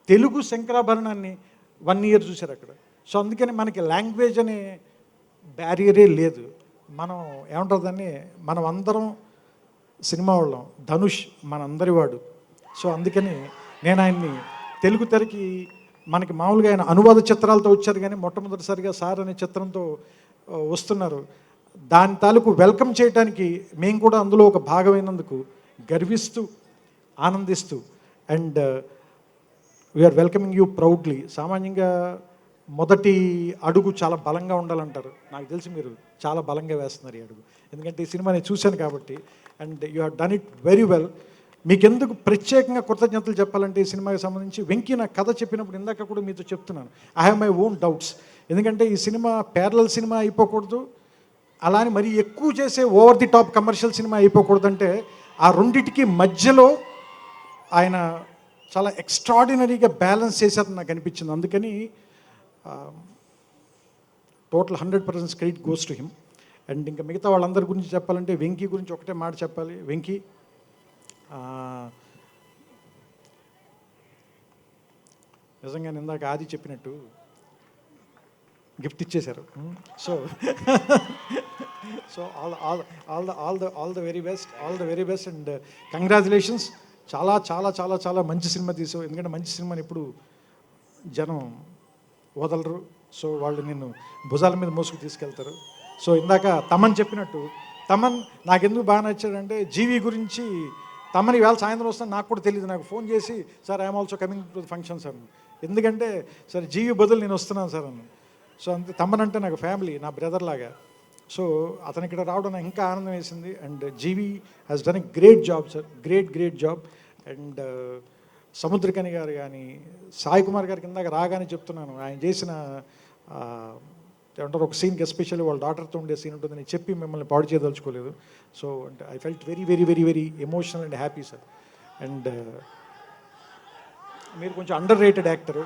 తెలుగు శంకరాభరణాన్ని 1 year చూశారు అక్కడ. సో అందుకని మనకి లాంగ్వేజ్ అనే బ్యారియరే లేదు. మనం ఏమంటారు దాన్ని, మనం అందరం సినిమా వాళ్ళం, ధనుష్ మనందరి వాడు. సో అందుకని నేను ఆయన్ని తెలుగు తెరకి, మనకి మామూలుగా ఆయన అనువాద చిత్రాలతో వచ్చారు కానీ మొట్టమొదటిసారిగా సార్ అనే చిత్రంతో వస్తున్నారు. దాని తాలూకు వెల్కమ్ చేయడానికి మేము కూడా అందులో ఒక భాగమైనందుకు గర్విస్తూ ఆనందిస్తూ and we are welcoming you proudly. సామాన్యంగా మొదటి అడుగు చాలా బలంగా ఉండాలంటారు, నాకు తెలిసి మీరు చాలా బలంగా వేస్తున్నారు ఈ అడుగు. ఎందుకంటే ఈ సినిమా నేను చూశాను కాబట్టి. And you have done it very well. మీకెందుకు ప్రత్యేకంగా కృతజ్ఞతలు చెప్పాలంటే ఈ సినిమాకి సంబంధించి వెంకీ నాకు కథ చెప్పినప్పుడు ఇందాక కూడా మీతో చెప్తున్నాను, I have my own doubts. ఎందుకంటే ఈ సినిమా ప్యారలల్ సినిమా అయిపోకూడదు, అలానే మరీ ఎక్కువ చేసే over the top commercial cinema అయిపోకూడదు. అంటే ఆ రెండిటికి మధ్యలో ఆయన చాలా ఎక్స్ట్రాడినరీగా బ్యాలెన్స్ చేశారని నాకు అనిపించింది. అందుకని total 100% credit goes to him. And ఇంకా మిగతా వాళ్ళందరి గురించి చెప్పాలంటే వెంకీ గురించి ఒకటే మాట చెప్పాలి. వెంకీ నిజంగా ఇందాక ఆది చెప్పినట్టు గిఫ్ట్ ఇచ్చేశారు. So so all the very best and congratulations. చాలా చాలా చాలా చాలా మంచి సినిమా తీసావు. ఎందుకంటే మంచి సినిమాని ఎప్పుడు జనం వదలరు. సో వాళ్ళు నిన్ను భుజాల మీద మోసుకు తీసుకెళ్తారు. సో ఇందాక తమన్ చెప్పినట్టు, తమన్ నాకెందుకు బాగా నచ్చాడంటే జీవి గురించి తమన్ ఈవేళ సాయంత్రం వస్తాను నాకు కూడా తెలియదు, నాకు ఫోన్ చేసి sir I'm also coming to the function sir, ఎందుకంటే సార్ జీవి బదులు నేను వస్తున్నాను సార్ అన్న. సో అంతే, తమన్ అంటే నాకు ఫ్యామిలీ, నా బ్రదర్ లాగా. సో అతను ఇక్కడ రావడం నాకు ఇంకా ఆనందం వేసింది. And GV has done a great job sir, great job. And Samuthirakani గారు కానీ సాయి కుమార్ గారికి ఇందాక రాగానే చెప్తున్నాను, ఆయన చేసిన ఏమంటారు ఒక సీన్కి ఎస్పెషల్లీ వాళ్ళ డాటర్తో ఉండే సీన్ ఉంటుందని చెప్పి మిమ్మల్ని పాడు చేయదలుచుకోలేదు. సో అంటే I felt very emotional and happy sir. And మీరు కొంచెం అండర్ రేటెడ్ యాక్టరు.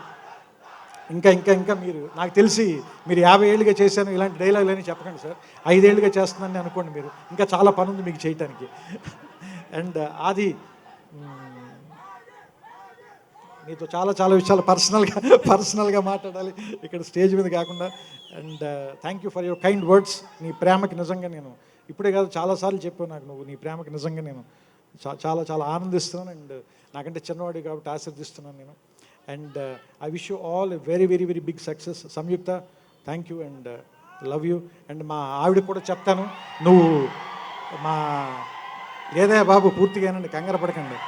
ఇంకా మీరు నాకు తెలిసి మీరు 50 ఏళ్ళుగా చేశాను ఇలాంటి డైలాగులు అని చెప్పకండి సార్, 5 ఏళ్ళుగా చేస్తున్నానని అనుకోండి. మీరు ఇంకా చాలా పని ఉంది మీకు చేయటానికి. అండ్ అది మీతో చాలా చాలా విషయాలు పర్సనల్గా మాట్లాడాలి ఇక్కడ స్టేజ్ మీద కాకుండా. And thank you for your kind words. నీ ప్రేమకి నిజంగా నేను ఇప్పుడే కాదు చాలాసార్లు చెప్పాను, నాకు నువ్వు నీ ప్రేమకి నిజంగా నేను చాలా చాలా ఆనందిస్తున్నాను. అండ్ నాకంటే చిన్నవాడి కాబట్టి ఆశీర్దిస్తున్నాను నేను. And I wish you all a very big success. Samyuktha thank you and love you. And మా ఆవిడకి కూడా చెప్తాను, నువ్వు మా ఏదే బాబు పూర్తిగానండి, కంగారు పడకండి.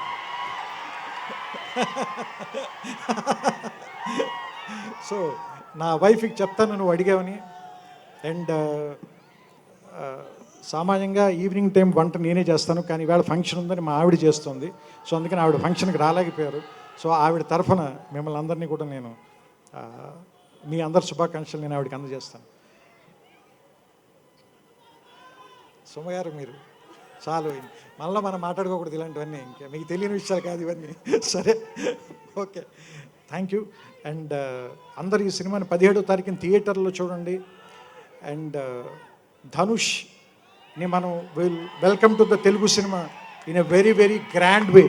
సో నా వైఫ్కి చెప్తాను నువ్వు అడిగావని. అండ్ సామాన్యంగా ఈవినింగ్ టైం వంట నేనే చేస్తాను, కానీ ఈవేళ ఫంక్షన్ ఉందని మా ఆవిడ చేస్తుంది. సో అందుకని ఆవిడ ఫంక్షన్కి రాలేకపోయారు. సో ఆవిడ తరఫున మిమ్మల్ని అందరినీ కూడా నేను మీ అందరి శుభాకాంక్షలు నేను ఆవిడకి అందజేస్తాను. సుమగారు మీరు చాలు, మళ్ళీ మనం మాట్లాడుకోకూడదు ఇలాంటివన్నీ, ఇంకా మీకు తెలియని విషయాలు కాదు ఇవన్నీ. సరే, ఓకే, థ్యాంక్ యూ. అండ్ అందరు ఈ సినిమాని 17వ తారీఖున థియేటర్లో చూడండి. అండ్ ధనుష్ని మనం welcome to the Telugu cinema in a very very grand way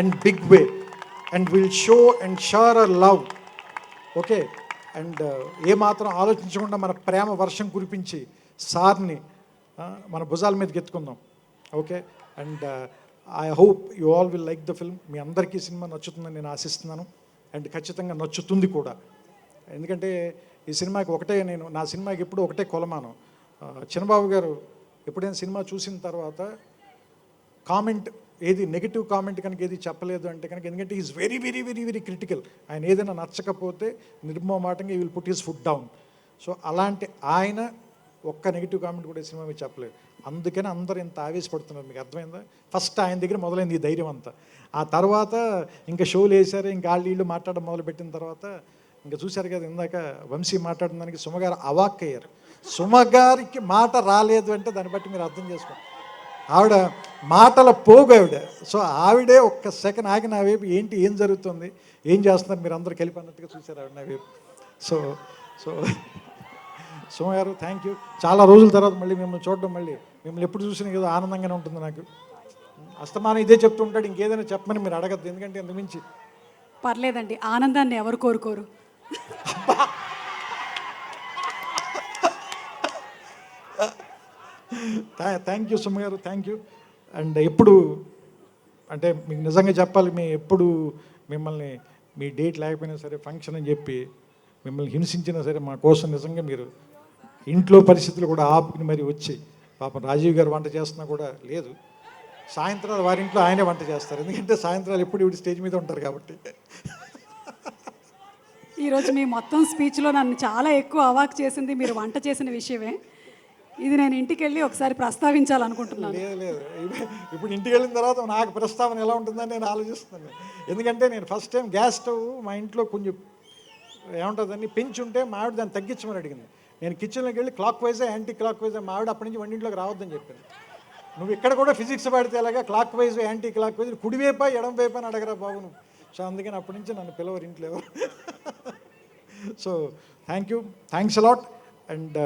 and big way, and will show and share a love. Okay, and ఏమాత్రం ఆలోచించకుండా మన ప్రేమ వర్షం కురిపించి సార్ని మన భుజాల మీదకి ఎత్తుకుందాం. Okay, and I hope you all will like the film. మీ అందరికీ సినిమా నచ్చుతుందని నేను ఆశిస్తున్నాను, అండ్ ఖచ్చితంగా నచ్చుతుంది కూడా. ఎందుకంటే ఈ సినిమాకి నా సినిమాకి ఎప్పుడు ఒకటే కొలమానం. చిన్నబాబు గారు ఎప్పుడైనా సినిమా చూసిన తర్వాత కామెంట్ ఏది నెగిటివ్ కామెంట్ కనుక ఏది చెప్పలేదు అంటే కనుక, ఎందుకంటే is very very very very critical. ఆయన ఏదైనా నచ్చకపోతే నిర్మమాటంగా ఈ will put his foot down. So అలాంటి ఆయన ఒక్క నెగిటివ్ కామెంట్ కూడా ఈ సినిమా మీద చెప్పలేదు. అందుకని అందరూ ఇంత ఆవేశపడుతున్నారు, మీకు అర్థమైందా? ఫస్ట్ ఆయన దగ్గర మొదలైంది ఈ ధైర్యం అంతా. ఆ తర్వాత ఇంకా షోలు వేశారు, ఇంకా వీళ్ళు మాట్లాడడం మొదలుపెట్టిన తర్వాత ఇంకా చూశారు కదా ఇందాక వంశీ మాట్లాడిన దానికి సుమగారు అవాక్ అయ్యారు. సుమగారికి మాట రాలేదు అంటే దాన్ని బట్టి మీరు అర్థం చేసుకోండి, ఆవిడ మాటల పోగు ఆవిడ. సో ఆవిడే ఒక్క సెకండ్ ఆగి నా వైపు ఏంటి ఏం జరుగుతుంది ఏం చేస్తున్నారు మీరు అందరూ కలిపి అన్నట్టుగా చూశారు ఆవిడ నా వైపు. సో సుమ గారు థ్యాంక్ యూ. చాలా రోజుల తర్వాత మళ్ళీ మిమ్మల్ని చూడడం, మళ్ళీ మిమ్మల్ని ఎప్పుడు చూసినా ఏదో ఆనందంగానే ఉంటుంది నాకు. అస్తమానం ఇదే చెప్తూ ఉంటాడు, ఇంకేదైనా చెప్పమని మీరు అడగద్దు, ఎందుకంటే ఇంతకు మించి. పర్లేదండి, ఆనందాన్ని ఎవరు కోరుకోరు. థ్యాంక్ యూ సుమ గారు, థ్యాంక్ యూ. అండ్ ఎప్పుడు అంటే మీకు నిజంగా చెప్పాలి, ఎప్పుడు మిమ్మల్ని మీ డేట్ లేకపోయినా సరే ఫంక్షన్ అని చెప్పి మిమ్మల్ని హింసించినా సరే మా కోసం నిజంగా మీరు ఇంట్లో పరిస్థితులు కూడా ఆపుకుని మరి వచ్చి, పాపం రాజీవ్ గారు వంట చేస్తున్నా కూడా లేదు, సాయంత్రాలు వారింట్లో ఆయనే వంట చేస్తారు, ఎందుకంటే సాయంత్రాలు ఎప్పుడు ఇవి స్టేజ్ మీద ఉంటారు కాబట్టి. ఈరోజు మీ మొత్తం స్పీచ్లో నన్ను చాలా ఎక్కువ అవాక్ చేసింది మీరు వంట చేసిన విషయమే. ఇది నేను ఇంటికి వెళ్ళి ఒకసారి ప్రస్తావించాలనుకుంటున్నాను. లేదు, ఇప్పుడు ఇంటికి వెళ్ళిన తర్వాత నాకు ప్రస్తావన ఎలా ఉంటుందని నేను ఆలోచిస్తున్నాను. ఎందుకంటే నేను ఫస్ట్ టైం గ్యాస్ స్టవ్ మా ఇంట్లో కొంచెం ఏముంటుందని పెంచి ఉంటే మా ఆవిడ దాన్ని తగ్గించమని అడిగింది. నేను కిచెన్లోకి వెళ్ళి clock yj anti clock yj, మా ఆవిడ అప్పటి నుంచి వంటింట్లోకి రావద్దని చెప్పింది. నువ్వు ఇక్కడ కూడా ఫిజిక్స్ పడితే ఎలాగా clockwise anticlockwise కుడివైపా ఎడం వైపు అని అడగరా బాబు నువ్వు. సో అందుకని అప్పటి నుంచి నన్ను పిలవరు ఇంట్లో ఎవరు. So thank you, thanks a lot. And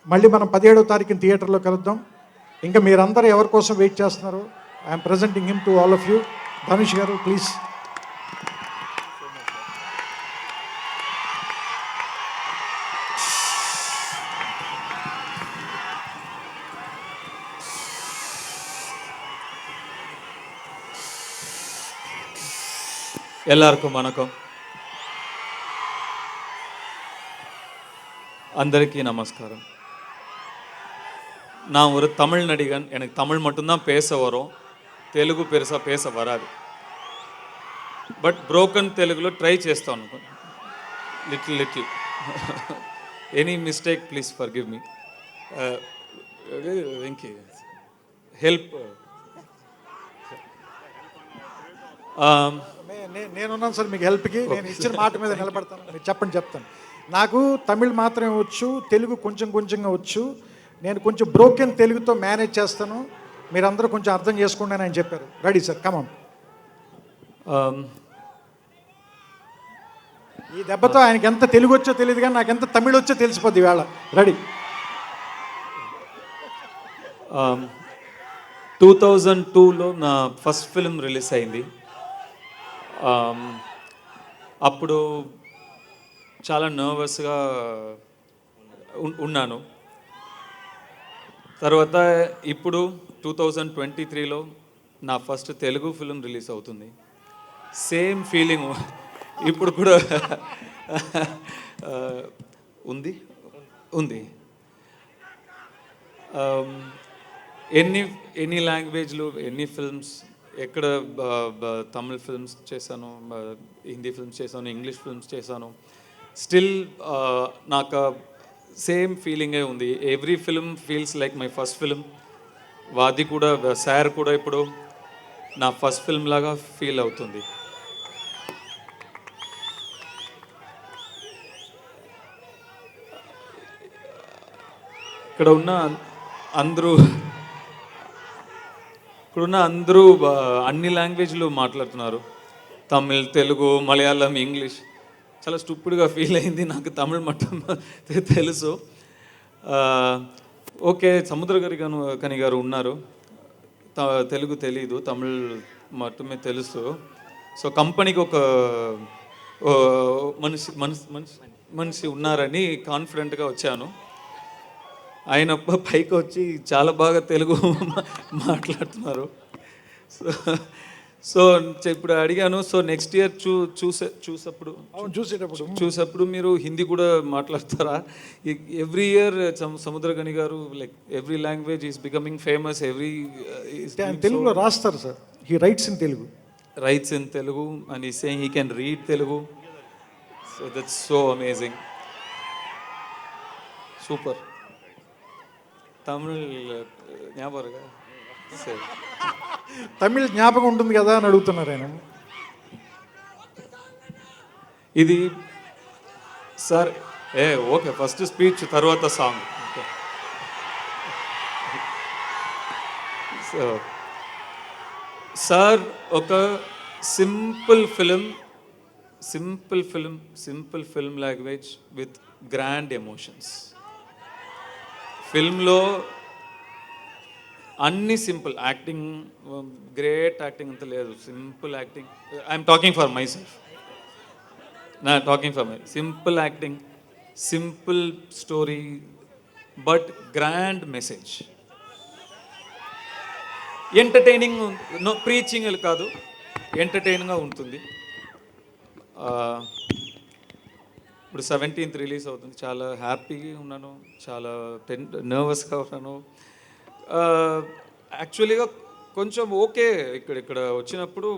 మళ్ళీ మనం 17వ తారీఖున థియేటర్లో కలుద్దాం. ఇంకా మీరందరూ ఎవరి కోసం వెయిట్ చేస్తున్నారు, I'm presenting him to all of you. Dhanush గారు ప్లీజ్. எல்லாருக்கும் வணக்கம். అందరికీ நமஸ்காரம். நான் ஒரு தமிழ் நடிகன், எனக்கு தமிழ் மட்டும்தான் பேச வரும், తెలుగు పెరుసా பேச வராது. బట్ బ్రోకన్ తెలుగులో ట్రై చేస్తాను little. Any mistake please for give me. Venky help. నేనున్నాను సార్ మీకు హెల్ప్కి. నేను ఇచ్చిన మాట మీద నిలబడతాను, మీరు చెప్పండి చెప్తాను. నాకు తమిళ్ మాత్రమే వచ్చు, తెలుగు కొంచెం కొంచెంగా వచ్చు. నేను కొంచెం బ్రోకెన్ తెలుగుతో మేనేజ్ చేస్తాను, మీరందరూ కొంచెం అర్థం చేసుకోండి అని ఆయన చెప్పారు. రెడీ సార్, కమాన్. ఈ దెబ్బతో ఆయనకి ఎంత తెలుగు వచ్చో తెలియదు కానీ నాకు ఎంత తమిళ్ వచ్చో తెలిసిపోద్ది వేళ. రెడీ. 2002లో నా ఫస్ట్ ఫిల్మ్ రిలీజ్ అయింది. అప్పుడు చాలా నర్వస్గా ఉన్నాను. తర్వాత ఇప్పుడు 2023లో నా ఫస్ట్ తెలుగు ఫిల్మ్ రిలీజ్ అవుతుంది. సేమ్ ఫీలింగ్ ఇప్పుడు కూడా ఉంది. ఎన్ని లాంగ్వేజ్లు, ఎన్ని ఫిల్మ్స్, ఎక్కడ తమిళ్ ఫిల్మ్స్ చేశాను, హిందీ ఫిల్మ్స్ చేశాను, ఇంగ్లీష్ ఫిల్మ్స్ చేశాను, స్టిల్ నాకు సేమ్ ఫీలింగే ఉంది. Every film feels like my first film. Vaathi కూడా, సార్ కూడా ఇప్పుడు నా ఫస్ట్ ఫిల్మ్ లాగా ఫీల్ అవుతుంది. ఇక్కడున్న అందరూ అన్ని లాంగ్వేజ్లు మాట్లాడుతున్నారు. తమిళ్, తెలుగు, మలయాళం, ఇంగ్లీష్. చాలా స్టూపిడ్గా ఫీల్ అయింది. నాకు తమిళ్ మట్టం తెలుసు. ఓకే, సముద్రకని గారు ఉన్నారు, తెలుగు తెలీదు, తమిళ్ మాత్రమే తెలుసు. సో కంపెనీకి ఒక మనిషి ఉన్నారని కాన్ఫిడెంట్గా వచ్చాను. ఆయన పైకి వచ్చి చాలా బాగా తెలుగు మాట్లాడుతున్నారు. సో ఇప్పుడు అడిగాను, సో నెక్స్ట్ ఇయర్ చూసేటప్పుడు మీరు హిందీ కూడా మాట్లాడతారా? Every year Samuthirakani garu like every language is becoming famous. తెలుగులో రాస్తారు sir. He writes in Telugu and he saying he can read Telugu. So that's so amazing, super. Tamil జ్ఞాపకం ఉంటుంది కదా అని అడుగుతున్నారు ఆయన. ఇది సార్ ఓకే, ఫస్ట్ స్పీచ్ తర్వాత సాంగ్. సో సార్ ఒక simple film language with grand emotions. ఫిల్మ్లో అన్ని సింపుల్ యాక్టింగ్, గ్రేట్ యాక్టింగ్ అంత లేదు, simple acting. I'm talking for myself, simple acting, simple story, but grand message. Entertaining, no preaching కాదు, ఎంటర్టైనింగ్గా ఉంటుంది. ఇప్పుడు 17th రిలీజ్ అవుతుంది. చాలా హ్యాపీగా ఉన్నాను, చాలా నర్వస్గా ఉన్నాను. యాక్చువల్గా కొంచెం ఓకే ఇక్కడ వచ్చినప్పుడు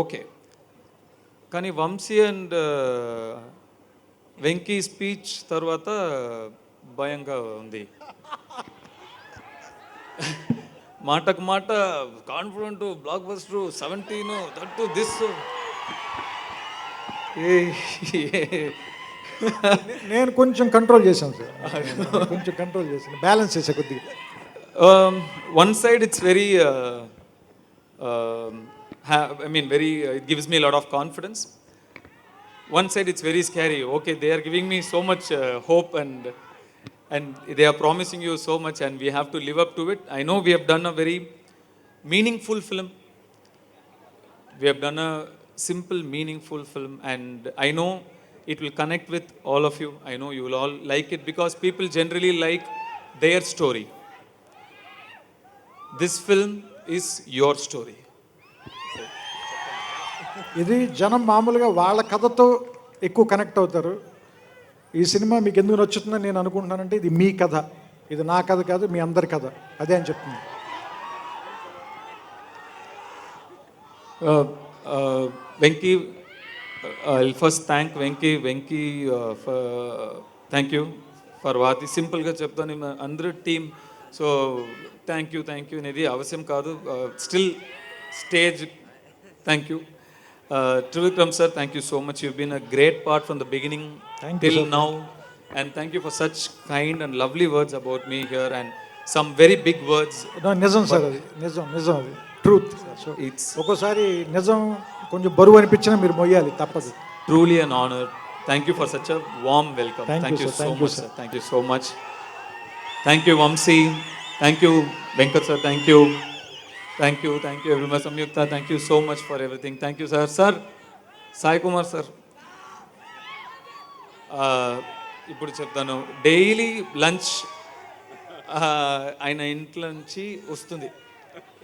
ఓకే, కానీ వంశీ అండ్ వెంకీ స్పీచ్ తర్వాత భయంగా ఉంది. మాటకు మాట confident, block buster, 17 that this. నేను కొంచెం కంట్రోల్ చేశాను సార్, బ్యాలెన్స్ చేసా కొద్దిగా. One side it's very it gives me a lot of confidence. One side it's very scary. Okay, they are giving me so much hope and they are promising you so much and we have to live up to it. I know we have done a very meaningful film. We have done a simple meaningful film and I know it will connect with all of you. I know you will all like it because people generally like their story. This film is your story. ఇది జనం మామూలుగా వాళ్ళ కథతో ఎక్కువ connect అవుతారు. ఈ cinema మీకు ఎందుకు నచ్చుతుందని నేను అనుకుంటున్నానంటే ఇది మీ కథ, ఇది నా కథ కాదు, మీ అందరి కథ. అదే అని చెప్తున్నాను. Venki, I'll first thank Venki thank you for Vati. Simple గా చెప్తాను, అందరూ టీమ్. సో థ్యాంక్ యూ అనేది అవసరం కాదు. Still stage thank you. Trivikram sir, thank you so much. You've been a great part from the beginning till now. And thank you for such kind and lovely words about me here and some very big words. నిజం sir, అది నిజం అది truth. ఒక్కోసారి నిజం కొంచెం బరువు అనిపించినా మీరు మొయ్యాలి, తప్పదు. Truly an honor. Thank you for such a warm welcome. Thank you so much sir. Thank you so much. Thank you Vamsi. Thank you Venkat sir. Thank you everyone. Samyukta, thank you so much for everything. Thank you sir. Sai Kumar sir, ఇప్పుడు చెప్తాను, daily lunch ఆయన ఇంట్లో నుంచి వస్తుంది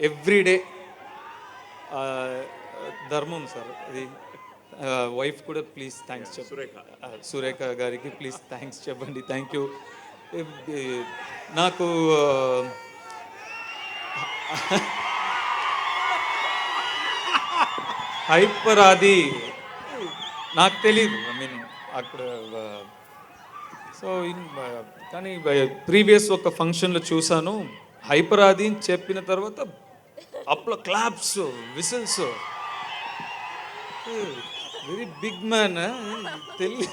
everyday. ధర్మం sir ఇది. Wife కూడా please thanks చెప్పండి, సురేఖ గారికి ప్లీజ్ థ్యాంక్స్ చెప్పండి. Thank you. నాకు హైపర్ ఆది నాకు తెలీదు. ఐ మీన్ అక్కడ సో కానీ ప్రీవియస్ ఒక ఫంక్షన్లో చూశాను. హైపర్ ఆది అని చెప్పిన తర్వాత అప్లో claps, whistles. Very big man తెలియ.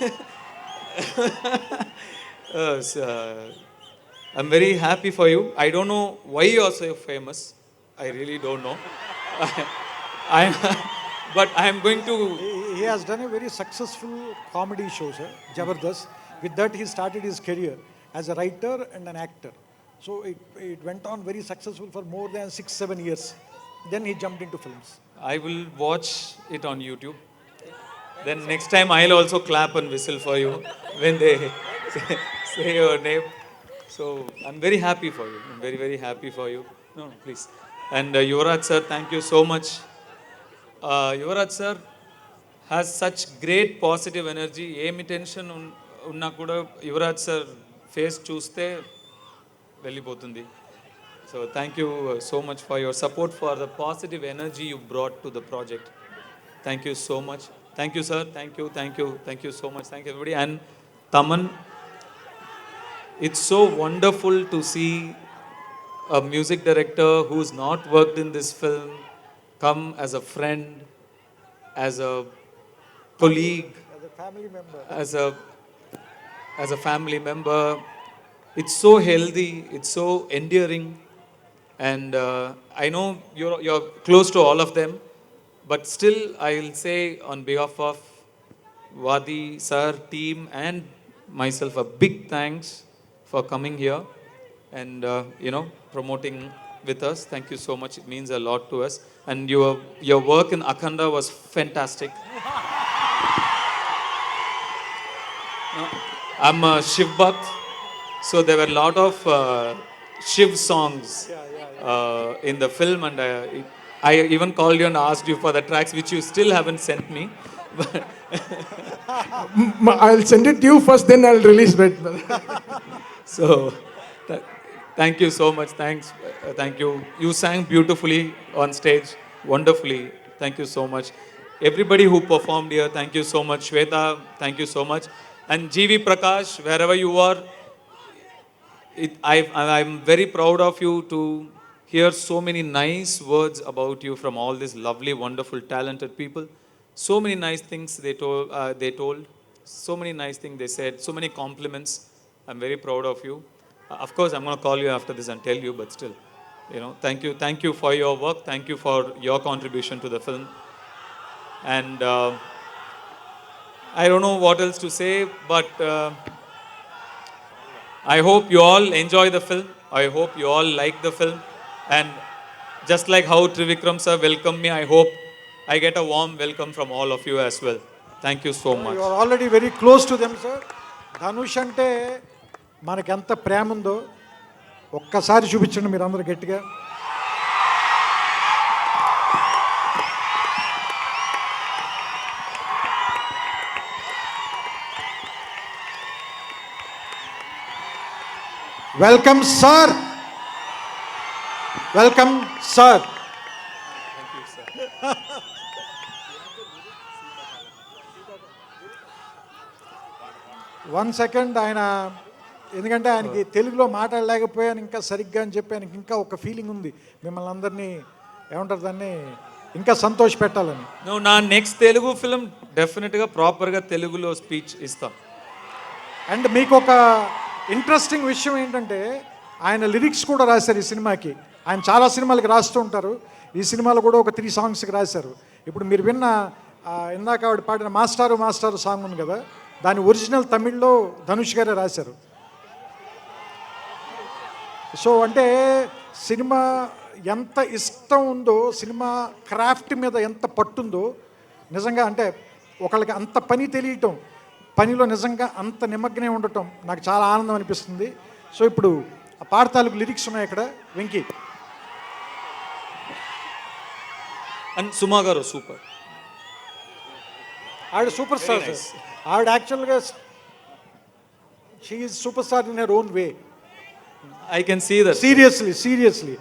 I'm very happy for you. I don't know why you are so famous. I really don't know. But I am going to. He has done a very successful comedy show, sir. Jabardast. With that, he started his career as a writer and an actor. So it went on very successful for more than 6-7 years. Then he jumped into films. I will watch it on YouTube. Then next time I'll also clap and whistle for you when they say your name. So I'm very happy for you. I'm very, very happy for you. No, please. And Yuvraj sir, thank you so much. Yuvraj sir has such great positive energy. Emi tension ఉన్నా కూడా Yuvraj sir face చూస్తే వెళ్ళిపోతుంది. So thank you so much for your support, for the positive energy you brought to the project. Thank you so much. Thank you sir. Thank you so much. Thank you everybody. And Thaman, it's so wonderful to see a music director who's not worked in this film come as a friend, as a colleague, As a family member. as a family member. It's so healthy, it's so endearing, and I know you're close to all of them, but still I'll say on behalf of Vadi sir, team and myself, a big thanks for coming here and promoting with us. Thank you so much. It means a lot to us. And your work in Akhanda was fantastic. I'm a Shiv Bhakt, so there were a lot of Shiv songs in the film, and I even called you and asked you for the tracks, which you still haven't sent me. I'll send it to you first, then I'll release it. So, thank you so much. Thanks. Thank you. You sang beautifully on stage, wonderfully. Thank you so much. Everybody who performed here, thank you so much. Shweta, thank you so much. And GV Prakash, wherever you are, I'm very proud of you to hear so many nice words about you from all these lovely, wonderful, talented people. So many nice things they told. So many nice things they said. So many compliments. I'm very proud of you. Of course, I'm going to call you after this and tell you, but still, thank you for your work. Thank you for your contribution to the film. And I don't know what else to say, but I hope you all enjoy the film. I hope you all like the film. And just like how Trivikram sir welcomed me, I hope I get a warm welcome from all of you as well. Thank you so much. You are already very close to them, sir. Dhanush అంటే మనకి ఎంత ప్రేమ ఉందో ఒక్కసారి చూపించండి మీరు అందరూ గట్టిగా. Welcome sir. Welcome sir. One second. ఆయన ఎందుకంటే ఆయనకి తెలుగులో మాట్లాడలేకపోయాను ఇంకా సరిగ్గా అని చెప్పి ఆయనకి ఇంకా ఒక ఫీలింగ్ ఉంది మిమ్మల్ని అందరినీ ఏమంటారు దాన్ని ఇంకా సంతోష పెట్టాలని. నువ్వు నా నెక్స్ట్ తెలుగు ఫిల్మ్ డెఫినెట్గా ప్రాపర్గా తెలుగులో స్పీచ్ ఇస్తాం. అండ్ మీకు ఒక ఇంట్రెస్టింగ్ విషయం ఏంటంటే ఆయన లిరిక్స్ కూడా రాశారు ఈ సినిమాకి. ఆయన చాలా సినిమాలకి రాస్తూ ఉంటారు. ఈ సినిమాలో కూడా ఒక 3 సాంగ్స్కి రాశారు. ఇప్పుడు మీరు విన్న ఇందాక ఆవిడ పాడిన మాస్టారు మాస్టారు సాంగ్ ఉంది కదా, దాని ఒరిజినల్ తమిళ్లో ధనుష్ గారే రాశారు. సో అంటే సినిమా ఎంత ఇష్టం ఉందో, సినిమా క్రాఫ్ట్ మీద ఎంత పట్టుందో నిజంగా, అంటే ఒకళ్ళకి అంత పని తెలియటం, పనిలో నిజంగా అంత నిమగ్నం ఉండటం నాకు చాలా ఆనందం అనిపిస్తుంది. సో ఇప్పుడు ఆ పాట తాలూకు లిరిక్స్ ఉన్నాయి ఇక్కడ. వెంకీ అండ్ సుమా గారు సూపర్. ఆవిడ సూపర్ స్టార్ సార్. ఆవిడ యాక్చువల్గా she is super star in her own way. I can see that. Seriously.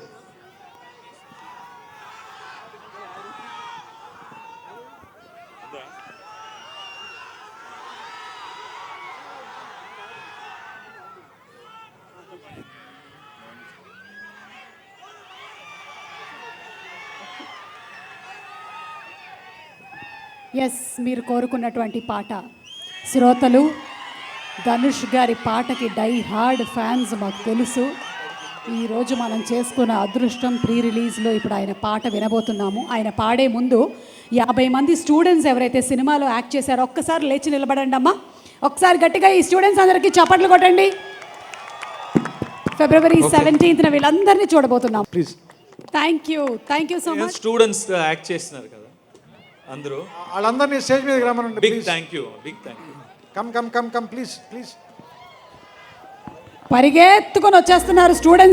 Yes, మీరు కోరుకున్నటువంటి పాట. శ్రోతలు, ధనుష్ గారి పాటకి డై హార్డ్ ఫ్యాన్స్ మాకు తెలుసు. ఈరోజు మనం చేసుకున్న అదృష్టం ప్రీ రిలీజ్లో ఇప్పుడు ఆయన పాట వినబోతున్నాము. ఆయన పాడే ముందు 50 మంది స్టూడెంట్స్ ఎవరైతే సినిమాలో యాక్ట్ చేశారో ఒక్కసారి లేచి నిలబడండి అమ్మా. ఒకసారి గట్టిగా ఈ స్టూడెంట్స్ అందరికీ చప్పట్లు కొట్టండి. ఫిబ్రవరి 17th వీళ్ళందరినీ చూడబోతున్నాం. Please. Thank you so much. Students act చేస్తున్నారు కదా అందరూ, వాళ్ళందరినీ స్టేజ్ మీదకి రమ్మనండి. Big thank you. Come please. పరిగెత్తుకొని వచ్చేస్తున్నారు స్టూడెంట్స్.